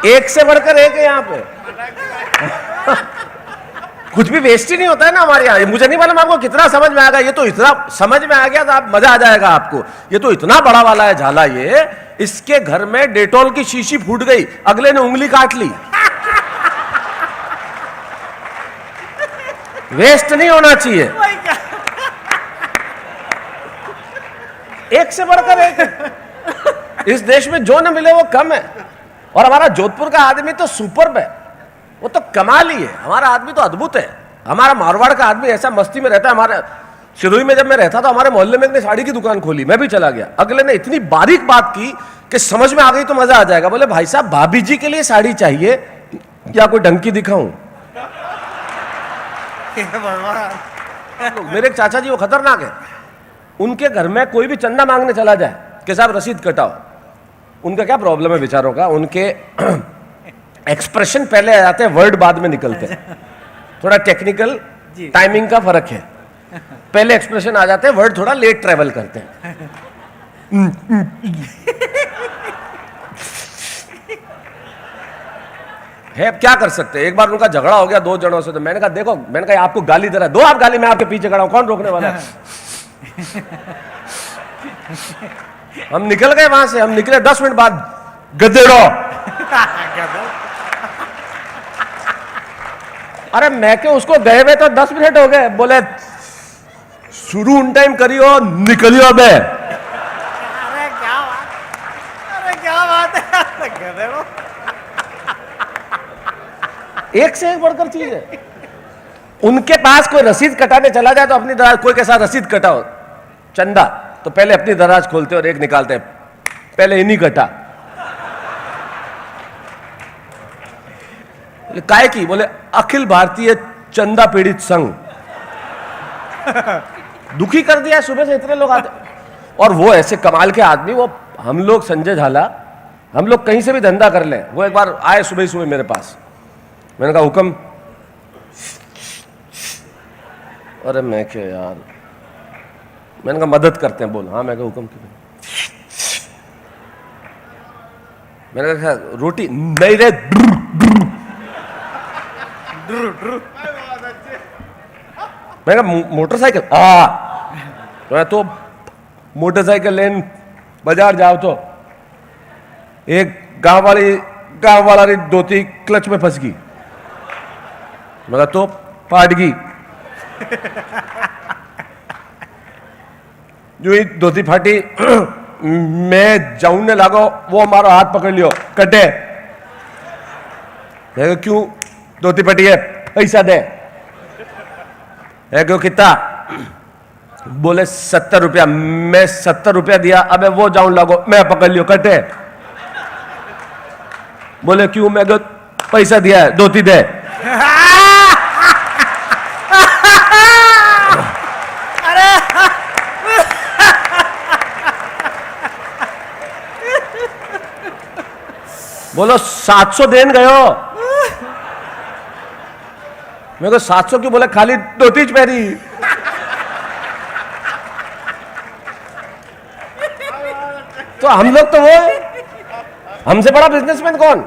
एक से बढ़कर एक है यहाँ पे। कुछ भी वेस्ट ही नहीं होता है ना हमारे यहाँ। मुझे नहीं मालूम आपको कितना समझ में आएगा। ये तो इतना समझ में आ गया तो आप मजा आ जाएगा आपको। ये तो इतना बड़ा वाला है झाला, ये इसके घर में डेटॉल की शीशी फूट गई, अगले ने उंगली काट ली। वेस्ट नहीं होना चाहिए। एक से बढ़कर एक। इस देश में जो न मिले वो कम है। और हमारा जोधपुर का आदमी तो सुपर्ब है, वो तो कमाल ही है। हमारा आदमी तो अद्भुत है। हमारा मारवाड़ का आदमी ऐसा मस्ती में रहता है। हमारे सिरोही में जब मैं रहता था, हमारे मोहल्ले में एक साड़ी की दुकान खोली, मैं भी चला गया। अगले ने इतनी बारीक बात की कि समझ में आ गई तो मजा आ जाएगा। बोले भाई साहब, भाभी जी के लिए साड़ी चाहिए या कोई डंकी दिखाऊं? मेरे एक चाचा जी वो खतरनाक है। उनके घर में कोई भी चंदा मांगने चला जाए कि साहब रसीद कटाओ, उनका क्या प्रॉब्लम है बेचारों का, उनके एक्सप्रेशन पहले आ जाते हैं, वर्ड बाद में निकलते हैं। थोड़ा टेक्निकल टाइमिंग का फर्क है। पहले एक्सप्रेशन आ जाते हैं, वर्ड थोड़ा लेट ट्रेवल करते हैं। है क्या कर सकते हैं। एक बार उनका झगड़ा हो गया दो जनों से, तो मैंने कहा देखो, मैंने कहा आपको गाली दे रहा है, दो आप गाली, मैं आपके पीछे खड़ा हूं, कौन रोकने वाला है। हम निकल गए वहां से। हम निकले 10 मिनट बाद, गधेड़ो। अरे मैं क्यों, उसको गए हुए तो 10 मिनट हो गए। बोले शुरू उन टाइम करियो, निकलियो बे। क्या बात है, गधेड़ो। एक से एक बढ़कर चीज है। उनके पास कोई रसीद कटाने चला जाए तो अपनी दराज, कोई के साथ रसीद कटाओ चंदा, तो पहले अपनी दराज खोलते और एक निकालते हैं, पहले इन्हीं कटा। काय की? बोले अखिल भारतीय चंदा पीड़ित संघ। दुखी कर दिया, सुबह से इतने लोग आते। और वो ऐसे कमाल के आदमी, वो हम लोग संजय झाला, हम लोग कहीं से भी धंधा कर लें, वो एक बार आए सुबह सुबह मेरे पास। मैंने कहा हुक्म। अरे मैं क्या यार, मैंने कहा मदद करते हैं। बोल हाँ। मैं कहा हुक्म क्यों? मैंने कहा रोटी नहीं रे। मैंने कहा मोटरसाइकिल। तो मोटरसाइकिल लेन बाजार जाओ तो एक गांव वाली धोती क्लच में फंस गई। मैं तो फाट गई। जो ही धोती फाटी, मैं जाऊने लागो, वो हमारा हाथ पकड़ लियो, कटे। क्यों धोती फटी है? पैसा दे। क्यों कितना? बोले 70 रुपया। मैं 70 रुपया दिया। अबे वो जाऊन लागो, मैं पकड़ लियो, कटे। बोले क्यों? मैं पैसा दिया है, धोती दे। बोलो 700 देन गयो। मेरे को 700 क्यों बोला, खाली धोतीच पहरी। तो हम लोग तो वो हमसे बड़ा बिजनेसमैन कौन?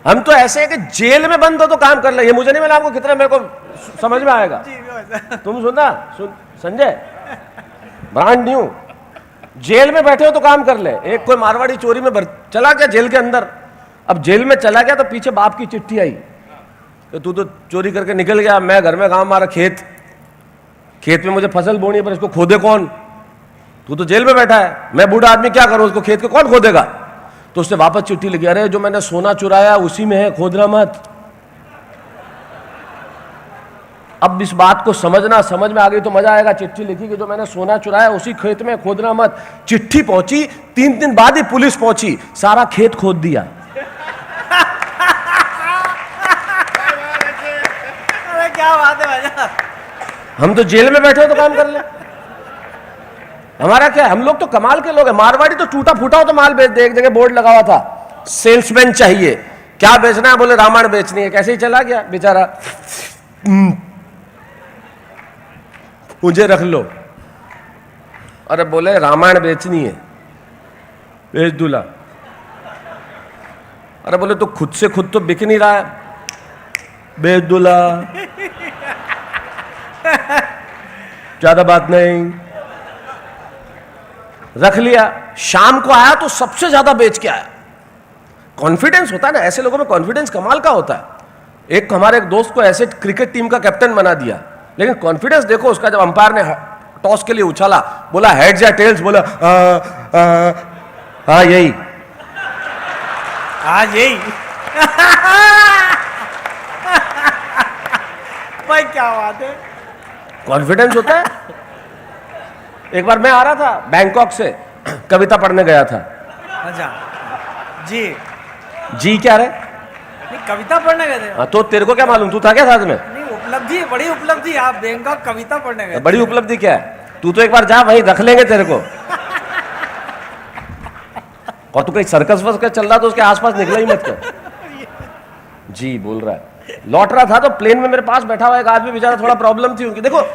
हम तो ऐसे है कि जेल में बंद हो तो काम कर ले। ये मुझे नहीं मिला आपको कितना, मेरे को समझ में आएगा। तुम सुनना, संजय, ब्रांड न्यू, जेल में बैठे हो तो काम कर ले। एक कोई मारवाड़ी चोरी में चला गया जेल के अंदर। अब जेल में चला गया तो पीछे बाप की चिट्ठी आई कि तू तो चोरी करके निकल गया, मैं घर में काम, हमारा खेत में मुझे फसल बोनी है, पर इसको खोदे कौन? तू तो जेल में बैठा है, मैं बूढ़ा आदमी क्या करूं, उसको खेत को कौन खोदेगा? तो उसने वापस चिट्ठी लिखी, अरे जो मैंने सोना चुराया उसी में है, खोदना मत। अब इस बात को समझना, समझ में आ गई तो मजा आएगा। चिट्ठी लिखी कि जो मैंने सोना चुराया उसी खेत में, खोदना मत। चिट्ठी पहुंची, 3 दिन बाद ही पुलिस पहुंची, सारा खेत खोद दिया। अरे क्या बात है भैया। हम तो जेल में बैठे हो तो काम कर ले। हमारा क्या है, हम लोग तो कमाल के लोग हैं। मारवाड़ी तो टूटा फूटा हो तो माल बेच दे। एक जगह बोर्ड लगा हुआ था, सेल्समैन चाहिए, क्या बेचना है? बोले रामायण बेचनी है। कैसे ही चला गया बेचारा, मुझे रख लो। अरे बोले रामायण बेचनी है, बेच दूल्हा। अरे बोले तो खुद से खुद तो बिक नहीं रहा है, बेच दूल्हा। ज्यादा बात नहीं, रख लिया। शाम को आया तो सबसे ज्यादा बेच के आया। कॉन्फिडेंस होता है ना, ऐसे लोगों में कॉन्फिडेंस कमाल का होता है। एक हमारे एक दोस्त को ऐसे क्रिकेट टीम का कैप्टन बना दिया, लेकिन कॉन्फिडेंस देखो उसका। जब अंपायर ने टॉस के लिए उछाला, बोला हेड्स या टेल्स, बोला हाँ यही, हाँ यही। भाई क्या बात है, कॉन्फिडेंस होता है। एक बार मैं आ रहा था बैंकॉक से, कविता पढ़ने गया था। अच्छा जी, जी क्या रे? नहीं कविता पढ़ने गए थे? हाँ, तो तेरे को क्या मालूम, तू था क्या साथ में? नहीं उपलब्धि है, बड़ी उपलब्धि। आप बैंकॉक कविता पढ़ने गए? बड़ी उपलब्धि क्या है? तू तो एक बार जा, वहीं रख लेंगे तेरे को। और तू कहीं सर्कस वर्कस चल रहा तो उसके आसपास निकला ही मत कर। जी बोल रहा है। लौट रहा था तो प्लेन में मेरे पास बैठा हुआ एक आदमी, बेचारा थोड़ा प्रॉब्लम थी उनकी। देखो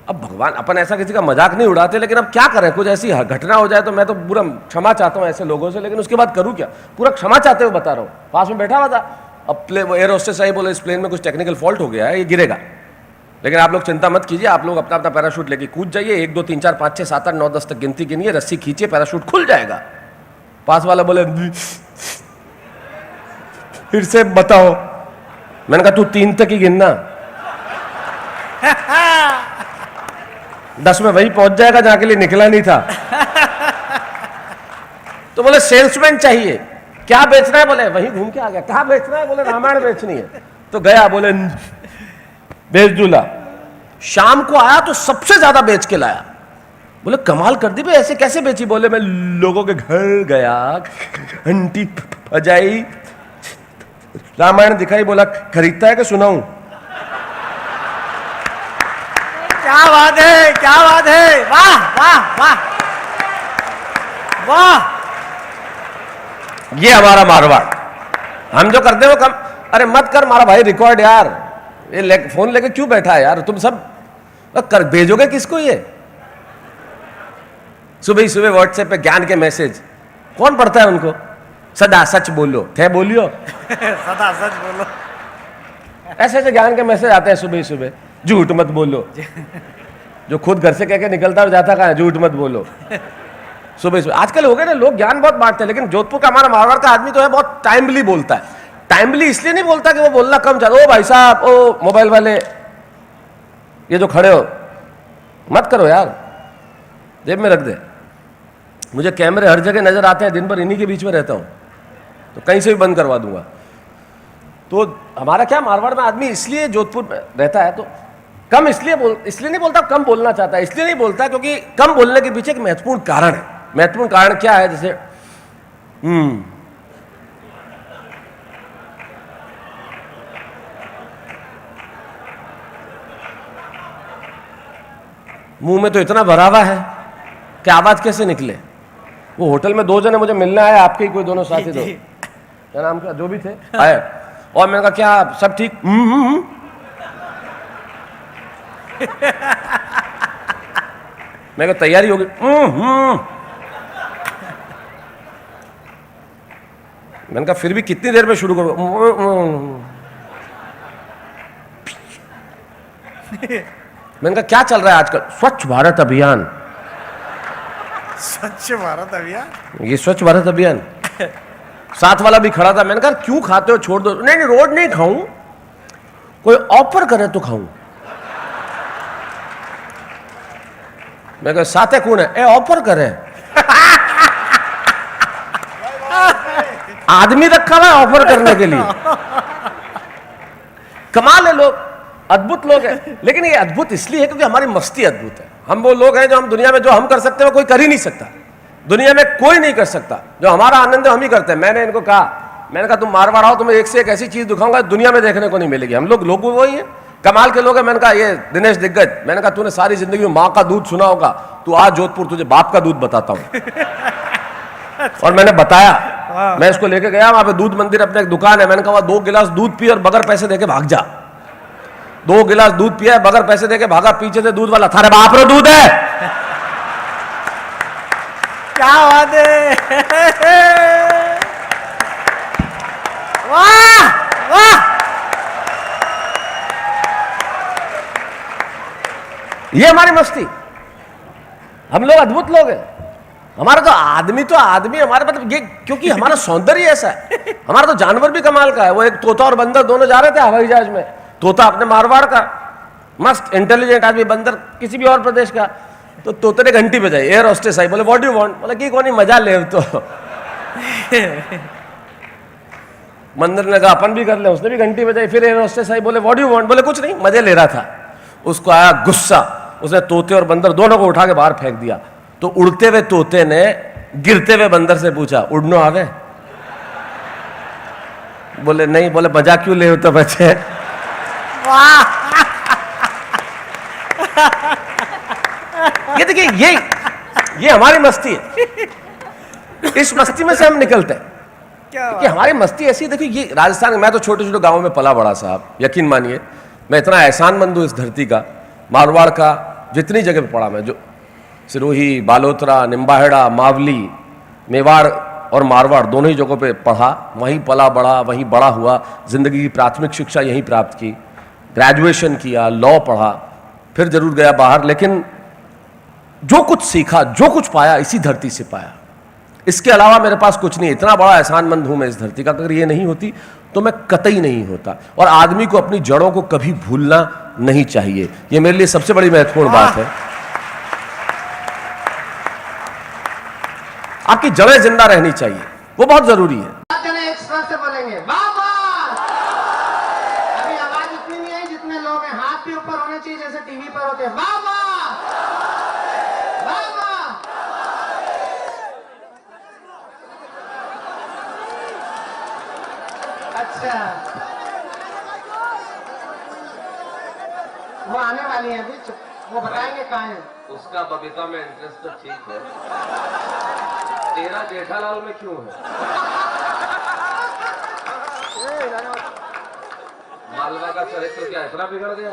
अब भगवान, अपन ऐसा किसी का मजाक नहीं उड़ाते, लेकिन अब क्या करें, कुछ ऐसी घटना हो जाए तो मैं तो पूरा क्षमा चाहता हूँ ऐसे लोगों से, लेकिन उसके बाद करूँ क्या? पूरा क्षमा चाहते हुए बता रहा हूँ। पास में बैठा हुआ था, अब एयर होस्टेस साहब बोले इस प्लेन में कुछ टेक्निकल फॉल्ट हो गया है, ये गिरेगा, लेकिन आप लोग चिंता मत कीजिए, आप लोग अपना अपना पैराशूट लेके कूद जाइए। 1 2 3 4 5 6 7 8 9 10 तक गिनती गिनिए, रस्सी खींचिए, पैराशूट खुल जाएगा। पास वाला बोले फिर से बताओ। मैंने कहा तू 3 तक ही गिनना, 10 में वही पहुंच जाएगा जहां के लिए निकला नहीं था। तो बोले सेल्समैन चाहिए, क्या बेचना है? बोले वही घूम के आ गया, क्या बेचना है? बोले रामायण बेचनी है। तो गया, बोले बेच दूल्हा। शाम को आया तो सबसे ज्यादा बेच के लाया। बोले कमाल कर दी भाई, ऐसे कैसे बेची? बोले मैं लोगों के घर गया, घंटी बजाई, रामायण दिखाई, बोला खरीदता है कि सुनाऊं? क्या बात है, क्या बात है, वाह वाह वाह वाह। ये हमारा मारवाड़। हम जो करते हो कम, अरे मत कर मारा भाई रिकॉर्ड यार, ये फोन लेके क्यों बैठा है यार? तुम सब कर भेजोगे किसको? ये सुबह ही सुबह व्हाट्सएप पे ज्ञान के मैसेज कौन पढ़ता है उनको? सदा सच बोलो, थे बोलियो। सदा सच बोलो। ऐसे ऐसे ज्ञान के मैसेज आते हैं सुबह ही सुबह। झूठ मत बोलो, जो खुद घर से कह के निकलता है जाता कहाँ है? झूठ मत बोलो। सुबह सुबह आजकल हो गए ना, लोग ज्ञान बहुत बांटते हैं, लेकिन जोधपुर का हमारा मारवाड़ का आदमी तो है बहुत टाइमली बोलता है। टाइमली इसलिए नहीं बोलता कि वो बोलना कम चाहता। ओ भाई साहब, ओ मोबाइल वाले, ये जो खड़े हो मत करो यार, जेब में रख दे। मुझे कैमरे हर जगह नजर आते हैं, दिन भर इन्हीं के बीच में रहता हूं, तो कहीं से भी बंद करवा दूंगा। तो हमारा क्या, मारवाड़ में आदमी इसलिए जोधपुर में रहता है तो कम इसलिए नहीं बोलता, कम बोलना चाहता है। इसलिए नहीं बोलता क्योंकि कम बोलने के पीछे एक महत्वपूर्ण कारण है। महत्वपूर्ण कारण क्या है? जैसे मुंह में तो इतना भरा हुआ है कि आवाज कैसे निकले? वो होटल में 2 जने मुझे मिलने आए, आपके ही कोई दोनों साथी दो। क्या नाम का जो भी थे आए, और मैंने कहा क्या सब ठीक? मैं कहा तैयारी होगी? मैंने कहा फिर भी कितनी देर में शुरू करो? मैंने कहा क्या चल रहा है आजकल? स्वच्छ भारत अभियान। स्वच्छ भारत अभियान? ये स्वच्छ भारत अभियान। साथ वाला भी खड़ा था। मैंने कहा क्यों खाते हो, छोड़ दो। नहीं नहीं रोज नहीं खाऊं, कोई ऑफर करे तो खाऊं। मैं कहा साथ है कौन है? ए ऑफर करे। आदमी रखा हुआ है ऑफर करने के लिए। कमाल है, लोग अद्भुत लोग हैं। लेकिन ये अद्भुत इसलिए है क्योंकि हमारी मस्ती अद्भुत है। हम वो लोग हैं जो हम दुनिया में जो हम कर सकते हैं वो कोई कर ही नहीं सकता। दुनिया में कोई नहीं कर सकता। जो हमारा आनंद है हम ही करते हैं। मैंने इनको कहा, मैंने कहा तुम मारवाड़ आओ, तुम्हें एक से एक ऐसी चीज दिखाऊंगा दुनिया में देखने को नहीं मिलेगी। हम लोग वही है, कमाल के लोग हैं। मैंने कहा ये दिनेश दिग्गज, मैंने कहा तूने सारी जिंदगी में माँ का दूध सुना होगा, तू आज जोधपुर तुझे बाप का दूध बताता हूं। और मैंने बताया, मैं इसको लेके गया वहां पे दूध मंदिर, अपने एक दुकान है। मैंने कहा 2 गिलास दूध पी और बगैर पैसे देके भाग जा। 2 गिलास दूध पिया, बगैर पैसे देके भागा। पीछे से दूध वाला, थारे बाप रो दूध है। क्या बात है, वाह वाह। ये हमारी मस्ती। हम लोग अद्भुत लोग हैं। हमारा तो आदमी हमारे मतलब ये, क्योंकि हमारा सौंदर्य ऐसा है। हमारा तो जानवर भी कमाल का है। वो एक तोता और बंदर दोनों जा रहे थे हवाई जहाज में। तोता अपने मारवाड़ का मस्त इंटेलिजेंट आदमी, बंदर किसी भी और प्रदेश का। तो तोते ने घंटी बजाई, एयर होस्टेस आई, बोले व्हाट डू वांट? बोले कि कोई मजा ले। तो बंदर ने कहा अपन भी कर ले, उसने भी घंटी बजाई। फिर एयर होस्टेस आई, बोले व्हाट डू वांट? बोले कुछ नहीं, मजे ले रहा था। उसको आया गुस्सा, उसने तोते और बंदर दोनों को उठा के बाहर फेंक दिया। तो उड़ते हुए तोते ने गिरते हुए बंदर से पूछा, उड़नो आवे? बोले नहीं। बोले मजा क्यों ले तो बच्चे? ये देखिए, ये हमारी मस्ती है। इस मस्ती में से हम निकलते हैं कि हमारी मस्ती ऐसी। देखिए ये राजस्थान, मैं तो छोटे छोटे गांवों में पला बड़ा साहब, यकीन मानिए मैं इतना एहसानमंद हूं इस धरती का। मारवाड़ का जितनी जगह पे पढ़ा मैं, जो सिरोही, बालोतरा, निम्बाहेड़ा, मावली, मेवाड़ और मारवाड़ दोनों ही जगहों पे पढ़ा। वहीं पला बड़ा, वहीं बड़ा हुआ। जिंदगी की प्राथमिक शिक्षा यहीं प्राप्त की, ग्रेजुएशन किया, लॉ पढ़ा, फिर जरूर गया बाहर। लेकिन जो कुछ सीखा, जो कुछ पाया, इसी धरती से पाया। इसके अलावा मेरे पास कुछ नहीं। इतना बड़ा एहसानमंद हूं मैं इस धरती का। अगर ये नहीं होती तो मैं कतई नहीं होता। और आदमी को अपनी जड़ों को कभी भूलना नहीं चाहिए। ये मेरे लिए सबसे बड़ी महत्वपूर्ण बात है। आपकी जड़ें जिंदा रहनी चाहिए, वो बहुत जरूरी है। एक स्वर से बोलेंगे वाह वाह। अभी आवाज इतनी नहीं आई जितने लोग हैं। हाथ भी ऊपर होने चाहिए जैसे टीवी पर होते हैं। वाह वाह वाह वाह। अच्छा, वो आने वाली है अभी, वो बताएंगे कहाँ है। उसका बबीता में इंटरेस्ट तो ठीक है, तेरा जेठालाल में क्यों है? मालवा का चरित्र क्या इतना बिगड़ गया?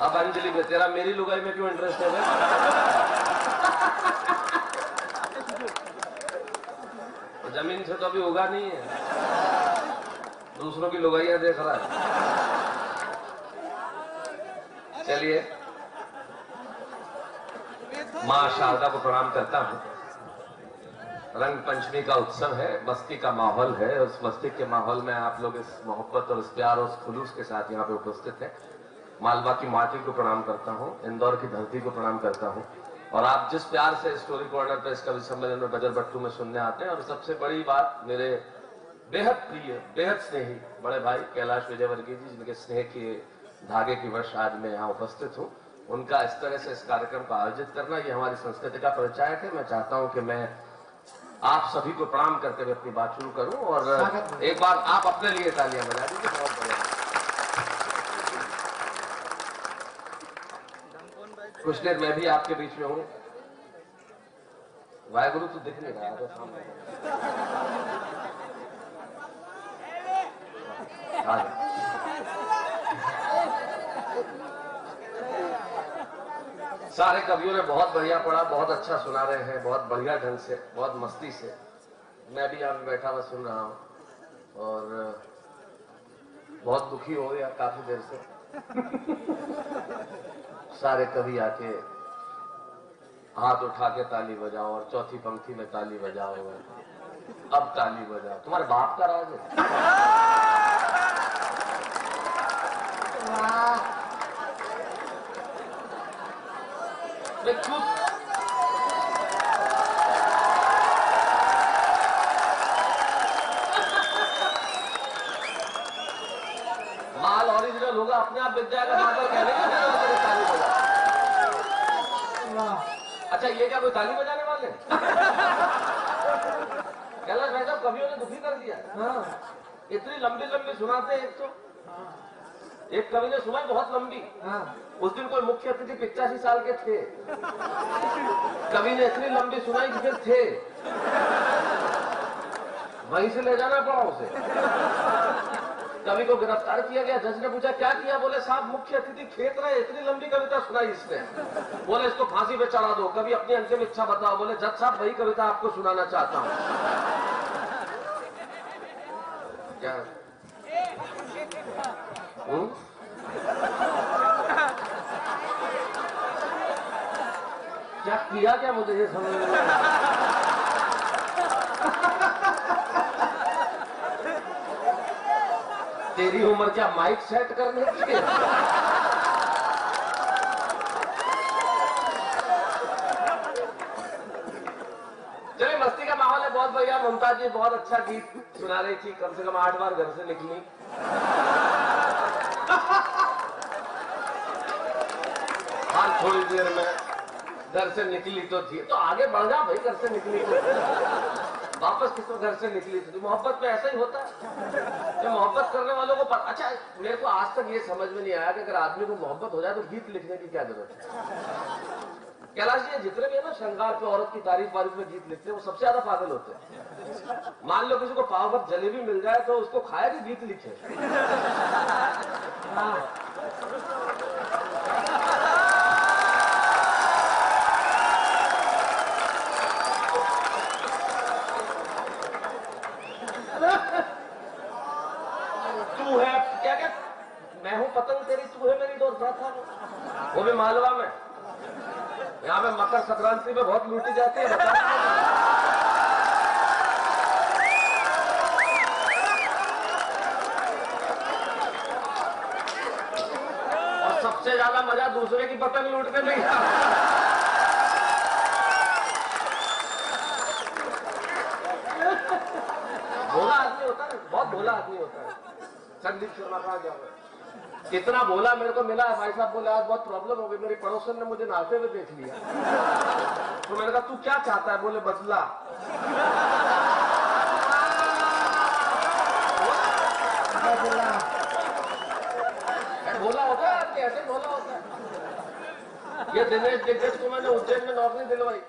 अब अंजलि में तेरा मेरी लुगाई में क्यों इंटरेस्ट है? जमीन से तो अभी उगा नहीं है, दूसरों की लुगाइयां देख रहा है। चलिए, मां शारदा को प्रणाम करता हूं। रंग पंचमी का उत्सव है, मस्ती का माहौल है। उस मस्ती के माहौल में आप लोग इस मोहब्बत और इस प्यार और इस खुलूस के साथ यहाँ पे उपस्थित हैं। मालवा की माटी को प्रणाम करता हूँ, इंदौर की धरती को प्रणाम करता हूँ। और आप जिस प्यार से स्टोरी कॉर्नर पर इस कवि सम्मेलन में बजर बट्टू में सुनने आते हैं। और सबसे बड़ी बात, मेरे बेहद प्रिय, बेहद स्नेही बड़े भाई कैलाश विजयवर्गीय जी, जिनके स्नेह के धागे की वर्ष आज मैं यहाँ उपस्थित हूँ, उनका इस तरह से इस कार्यक्रम का आयोजित करना, ये हमारी संस्कृति का परिचय है। मैं चाहता हूँ कि मैं आप सभी को प्रणाम करते हुए अपनी बात शुरू करूं। और एक बार आप अपने लिए तालियां बजा दीजिए। बहुत बढ़िया। कुछ देर मैं भी आपके बीच में हूं। वाहेगुरु तो दिख नहीं रहा तो सामने आ जा। सारे कवियों ने बहुत बढ़िया पढ़ा, बहुत अच्छा सुना रहे हैं, बहुत बढ़िया ढंग से, बहुत मस्ती से। मैं भी यहाँ पे बैठा हुआ सुन रहा हूँ और बहुत दुखी हो गया काफी देर से। सारे कवि आके हाथ उठा के ताली बजाओ और चौथी पंक्ति में ताली बजाओ, अब ताली बजाओ। तुम्हारे बाप का राज है। माल ओरिजिनल होगा, अपने आप बिक जाएगा। वहां पर कहने का ताली बजाओ। अच्छा, ये क्या कोई ताली बजाने वाले? कैलाश भाई साहब, कवियों ने दुखी कर दिया। हाँ। इतनी लंबी लंबी सुनाते हैं। एक कवि ने सुनाई बहुत लंबी। हाँ। उस दिन कोई मुख्य अतिथि 85 साल के थे। कवि ने इतनी लंबी सुनाई कि फिर थे वहीं से ले जाना पड़ा उसे। कवि को गिरफ्तार किया गया। जज ने पूछा क्या किया? बोले साहब मुख्य अतिथि खेत रहे, इतनी लंबी कविता सुनाई इसने। बोले इसको फांसी पे चढ़ा दो। कभी अपनी अंतिम इच्छा बताओ। बोले जज साहब वही कविता आपको सुनाना चाहता हूँ। क्या क्या किया क्या मुझे ये समझ में नहीं आया। तेरी उम्र क्या माइक सेट करने की है? चलिए, मस्ती का माहौल है, बहुत बढ़िया। ममता जी बहुत अच्छा गीत सुना रही थी। कम से कम 8 बार घर से निकली। हाँ, थोड़ी देर में घर से निकली तो थी, तो आगे बढ़ जा भाई। घर से निकली तो वापस किसको घर से निकली थी। तो मोहब्बत में ऐसा ही होता है। तो मोहब्बत करने वालों को अच्छा, मेरे को आज तक ये समझ में नहीं आया कि अगर आदमी को मोहब्बत हो जाए तो गीत लिखने की क्या जरूरत है। कैलाश जी, जितने भी है ना श्रृंगार पे औरत की तारीफ वारीफ में गीत लिखते हैं, वो सबसे ज्यादा पागल होते हैं। मान लो किसी को पाव भर जलेबी मिल जाए तो उसको खाया कि गीत लिखे। तू है क्या क्या? मैं हूं पतंग तेरी, तू है मेरी डोर। क्या था वो भी मालवा में। यहाँ पे मकर संक्रांति में बहुत लूटी जाती है। और सबसे ज्यादा मजा दूसरे की पतंग लूटने में। भोला आदमी होता है, बहुत भोला आदमी होता है। संदीप शर्मा कहा गया इतना भोला मेरे को मिला। भाई साहब बोले आज बहुत प्रॉब्लम हो गई, मेरी पड़ोसन ने मुझे नहाते हुए देख लिया। तो मैंने कहा तू क्या चाहता है? बोले बदला। भोला होता है, कैसे भोला होता है। ये दिनेश दिग्गज को मैंने उज्जैन में नौकरी दिलवाई,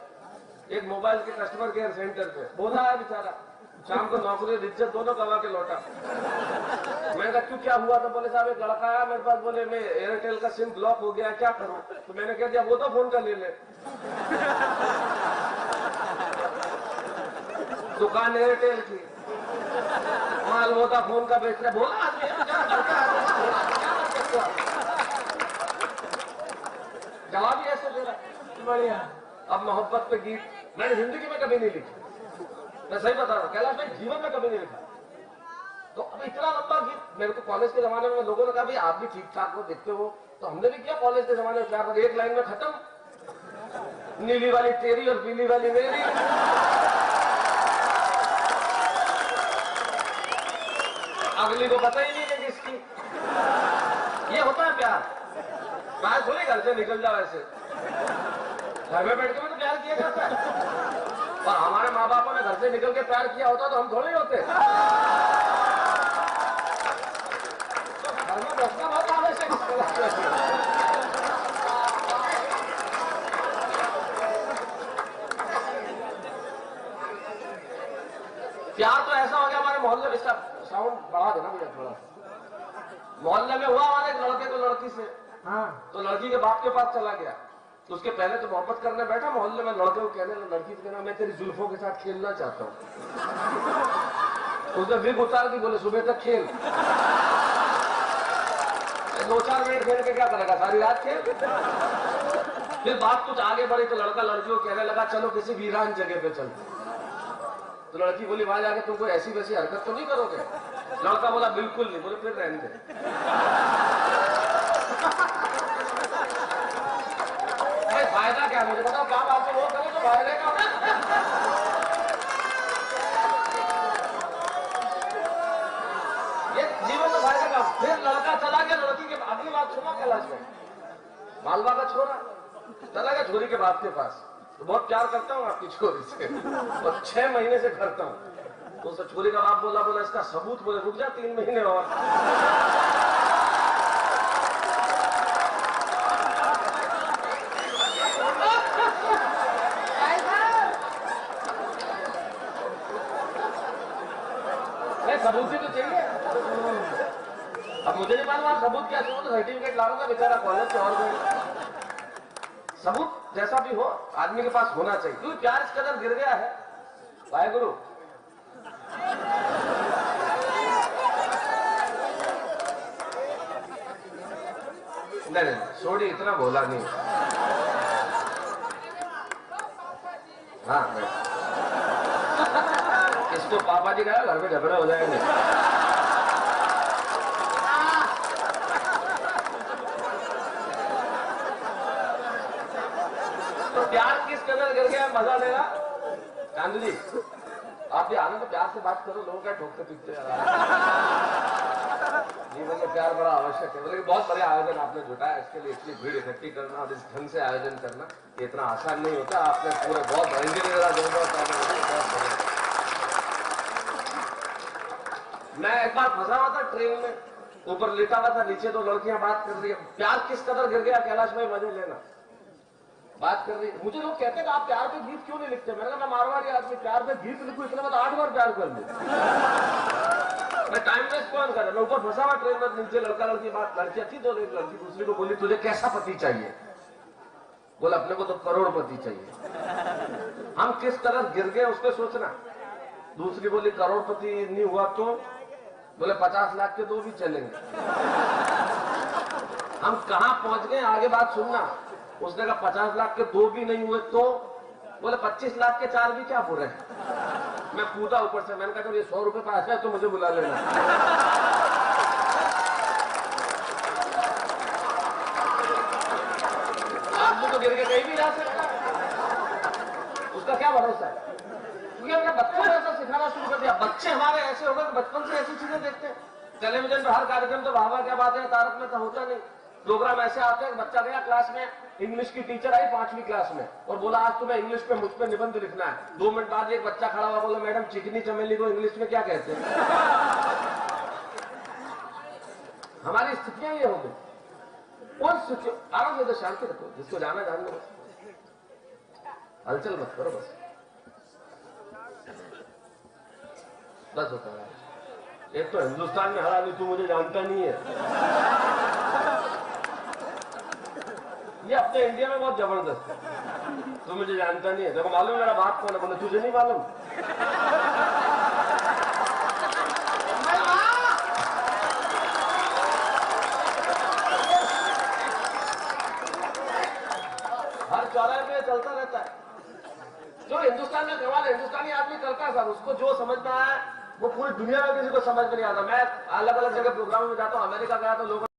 एक मोबाइल के कस्टमर केयर सेंटर पे। बोला है बेचारा, शाम को नौकरी इज्जत दोनों गवा के लौटा। मैंने कहा क्यों, क्या हुआ? तो बोले साहब एक लड़का आया मेरे पास, बोले मैं एयरटेल का सिम ब्लॉक हो गया, क्या करूं? तो मैंने कह दिया वो तो फोन का ले ले। दुकान एयरटेल की, माल वो था फोन का बेच रहा। बोला आदमी जवाब ही ऐसे दे रहा। बढ़िया। अब मोहब्बत पे गीत मैंने जिंदगी में कभी नहीं लिखी, मैं सही बता रहा हूँ कैलाश भाई, जीवन में कभी नहीं लिखा। तो अब इतना लंबा गीत मेरे को कॉलेज के जमाने में लोगों ने कहा भाई आप भी ठीक ठाक हो, देखते हो। तो हमने भी किया कॉलेज के जमाने में। क्या कर एक लाइन में खत्म, नीली वाली तेरी और पीली वाली मेरी। अगली को पता ही नहीं है किसकी। ये होता है प्यार। प्यार थोड़ी घर से निकल जाओ ऐसे, घर में बैठ के तो प्यार किया जाता है। और हमारे माँ बापों ने घर से निकल के प्यार किया होता तो हम थोड़े होते। तो घर में बैठना बहुत आवश्यक है। मोहल्ले में इसका साउंड बढ़ा देना भैया थोड़ा सा। मोहल्ले में हुआ हमारे एक लड़के को लड़की से, हाँ तो लड़की के बाप के पास चला गया। तो उसके पहले तो मोहब्बत करने बैठा, मोहल्ले में लड़के को कहने लगा, लड़की को कहना मैं तेरी जुल्फों के साथ खेलना चाहता हूँ। उसने विग उतार दी, बोले सुबह तक खेल। 2-4 मिनट खेल के क्या करेगा, सारी रात खेल। फिर बात कुछ आगे बढ़ी तो लड़का लड़की को कहने लगा चलो किसी वीरान जगह पे चलते। तो लड़की बोली वहां जाके तुम कोई ऐसी वैसी हरकत तो नहीं करोगे? लड़का बोला बिल्कुल नहीं। बोले फिर रहने दे। भाई फायदा क्या, मुझे बताओ क्या बात है, वो करो तो फायदे का। ये जीवन में फायदा का। फिर लड़का चला गया, लड़की के अगली बात सुना कैलाश में, मालवा का छोरा चला गया छोरी के बाप के पास। तो बहुत प्यार करता हूँ आपकी छोरी से और 6 महीने से करता हूँ। तो उस छोरी का बाप बोला इसका सबूत। बोले रुक जा 3 महीने और। सबूत ही तो चाहिए। अब मुझे नहीं मालूम आप सबूत क्या चाहिए, तो सर्टिफिकेट लाऊंगा बेचारा कॉलेज से और कोई सबूत जैसा भी हो आदमी के पास होना चाहिए, क्योंकि प्यार इस कदर गिर गया है। वाहेगुरु नहीं सोडी इतना बोला नहीं। हाँ इसको पापा जी कहा घर में झगड़ा हो जाएंगे। तो प्यार किस कदर गिर गया, मजा लेगा। चांदू जी आप भी आने तो प्यार से बात करो, लोगों क्या ठोकते पीटते जीवन में प्यार बड़ा आवश्यक है। लेकिन बहुत बड़े आयोजन आपने जुटाया, इसके लिए इतनी भीड़ इकट्ठी करना और इस ढंग से आयोजन करना ये इतना आसान नहीं होता। आपने पूरे बहुत मैं एक बार फंसा हुआ था ट्रेन में, ऊपर लेटा हुआ था, नीचे 2 लड़कियां बात कर रही है। प्यार किस कदर गिर गया कैलाश भाई, मजे लेना। बात कर रही, मुझे लोग कहते हैं आप प्यार पे गीत क्यों नहीं लिखते? मैंने कहा मैं मारवाड़ी आदमी, प्यार पे गीत लिखूं इसलिए मैं 8 बार प्यार कर लूं। मैं टाइम वेस्ट कौन कर रहा? मैं ऊपर फंसा हुआ ट्रेन में, नीचे लड़का लड़की बात, लड़कियां थी तो एक लड़की दूसरी को बोली तुझे कैसा पति चाहिए? बोला अपने को तो करोड़पति चाहिए। हम किस तरह गिर गए उस पर सोचना। दूसरी बोली करोड़पति नहीं हुआ तो? बोले 50 लाख के 2 भी चलेंगे। हम कहां पहुंच गए आगे बात सुनना। उसने कहा 50 लाख के 2 भी नहीं हुए तो? बोले 25 लाख के 4 भी क्या बुरे हैं। मैं कूदा ऊपर से, मैंने कहा जब ये 100 रुपए पे आता है तो मुझे बुला लेना। आदमी तो गिर के कहीं भी जा सकता, उसका क्या भरोसा है? क्योंकि हमने बच्चों को ऐसा सिखाना शुरू कर दिया। बच्चे हमारे ऐसे हो गए कि बचपन से ऐसी चीजें देखते हैं। टेलीविजन पर हर कार्यक्रम तो वाह क्या बात है, तारक मेहता होता नहीं। प्रोग्राम ऐसे आते हैं, बच्चा गया क्लास में, इंग्लिश की टीचर आई 5वीं क्लास में और बोला आज तुम्हें इंग्लिश पे मुझ पे निबंध लिखना है। 2 मिनट बाद एक बच्चा खड़ा हुआ, बोला मैडम चिकनी चमेली को इंग्लिश में क्या कहते हैं? हमारी स्थितियां ये हो गई। कौन स्थिति, आराम से तो शांति रखो, जिसको जाना जान लो, हलचल मत करो, बस होता है। एक तो हिंदुस्तान में हरा नहीं, तू मुझे जानता नहीं है, ये अपने इंडिया में बहुत जबरदस्त है। तू मुझे जानता नहीं है, देखो मालूम मेरा बाप कौन है? बोले तुझे नहीं मालूम। हर चौराहे पे चलता रहता है। जो हिंदुस्तान में कमाल हिंदुस्तानी आदमी करता है, सर उसको जो समझना है वो पूरी दुनिया में किसी को समझ में नहीं आता। मैं अलग अलग जगह प्रोग्राम में जाता हूँ, अमेरिका गया तो लोग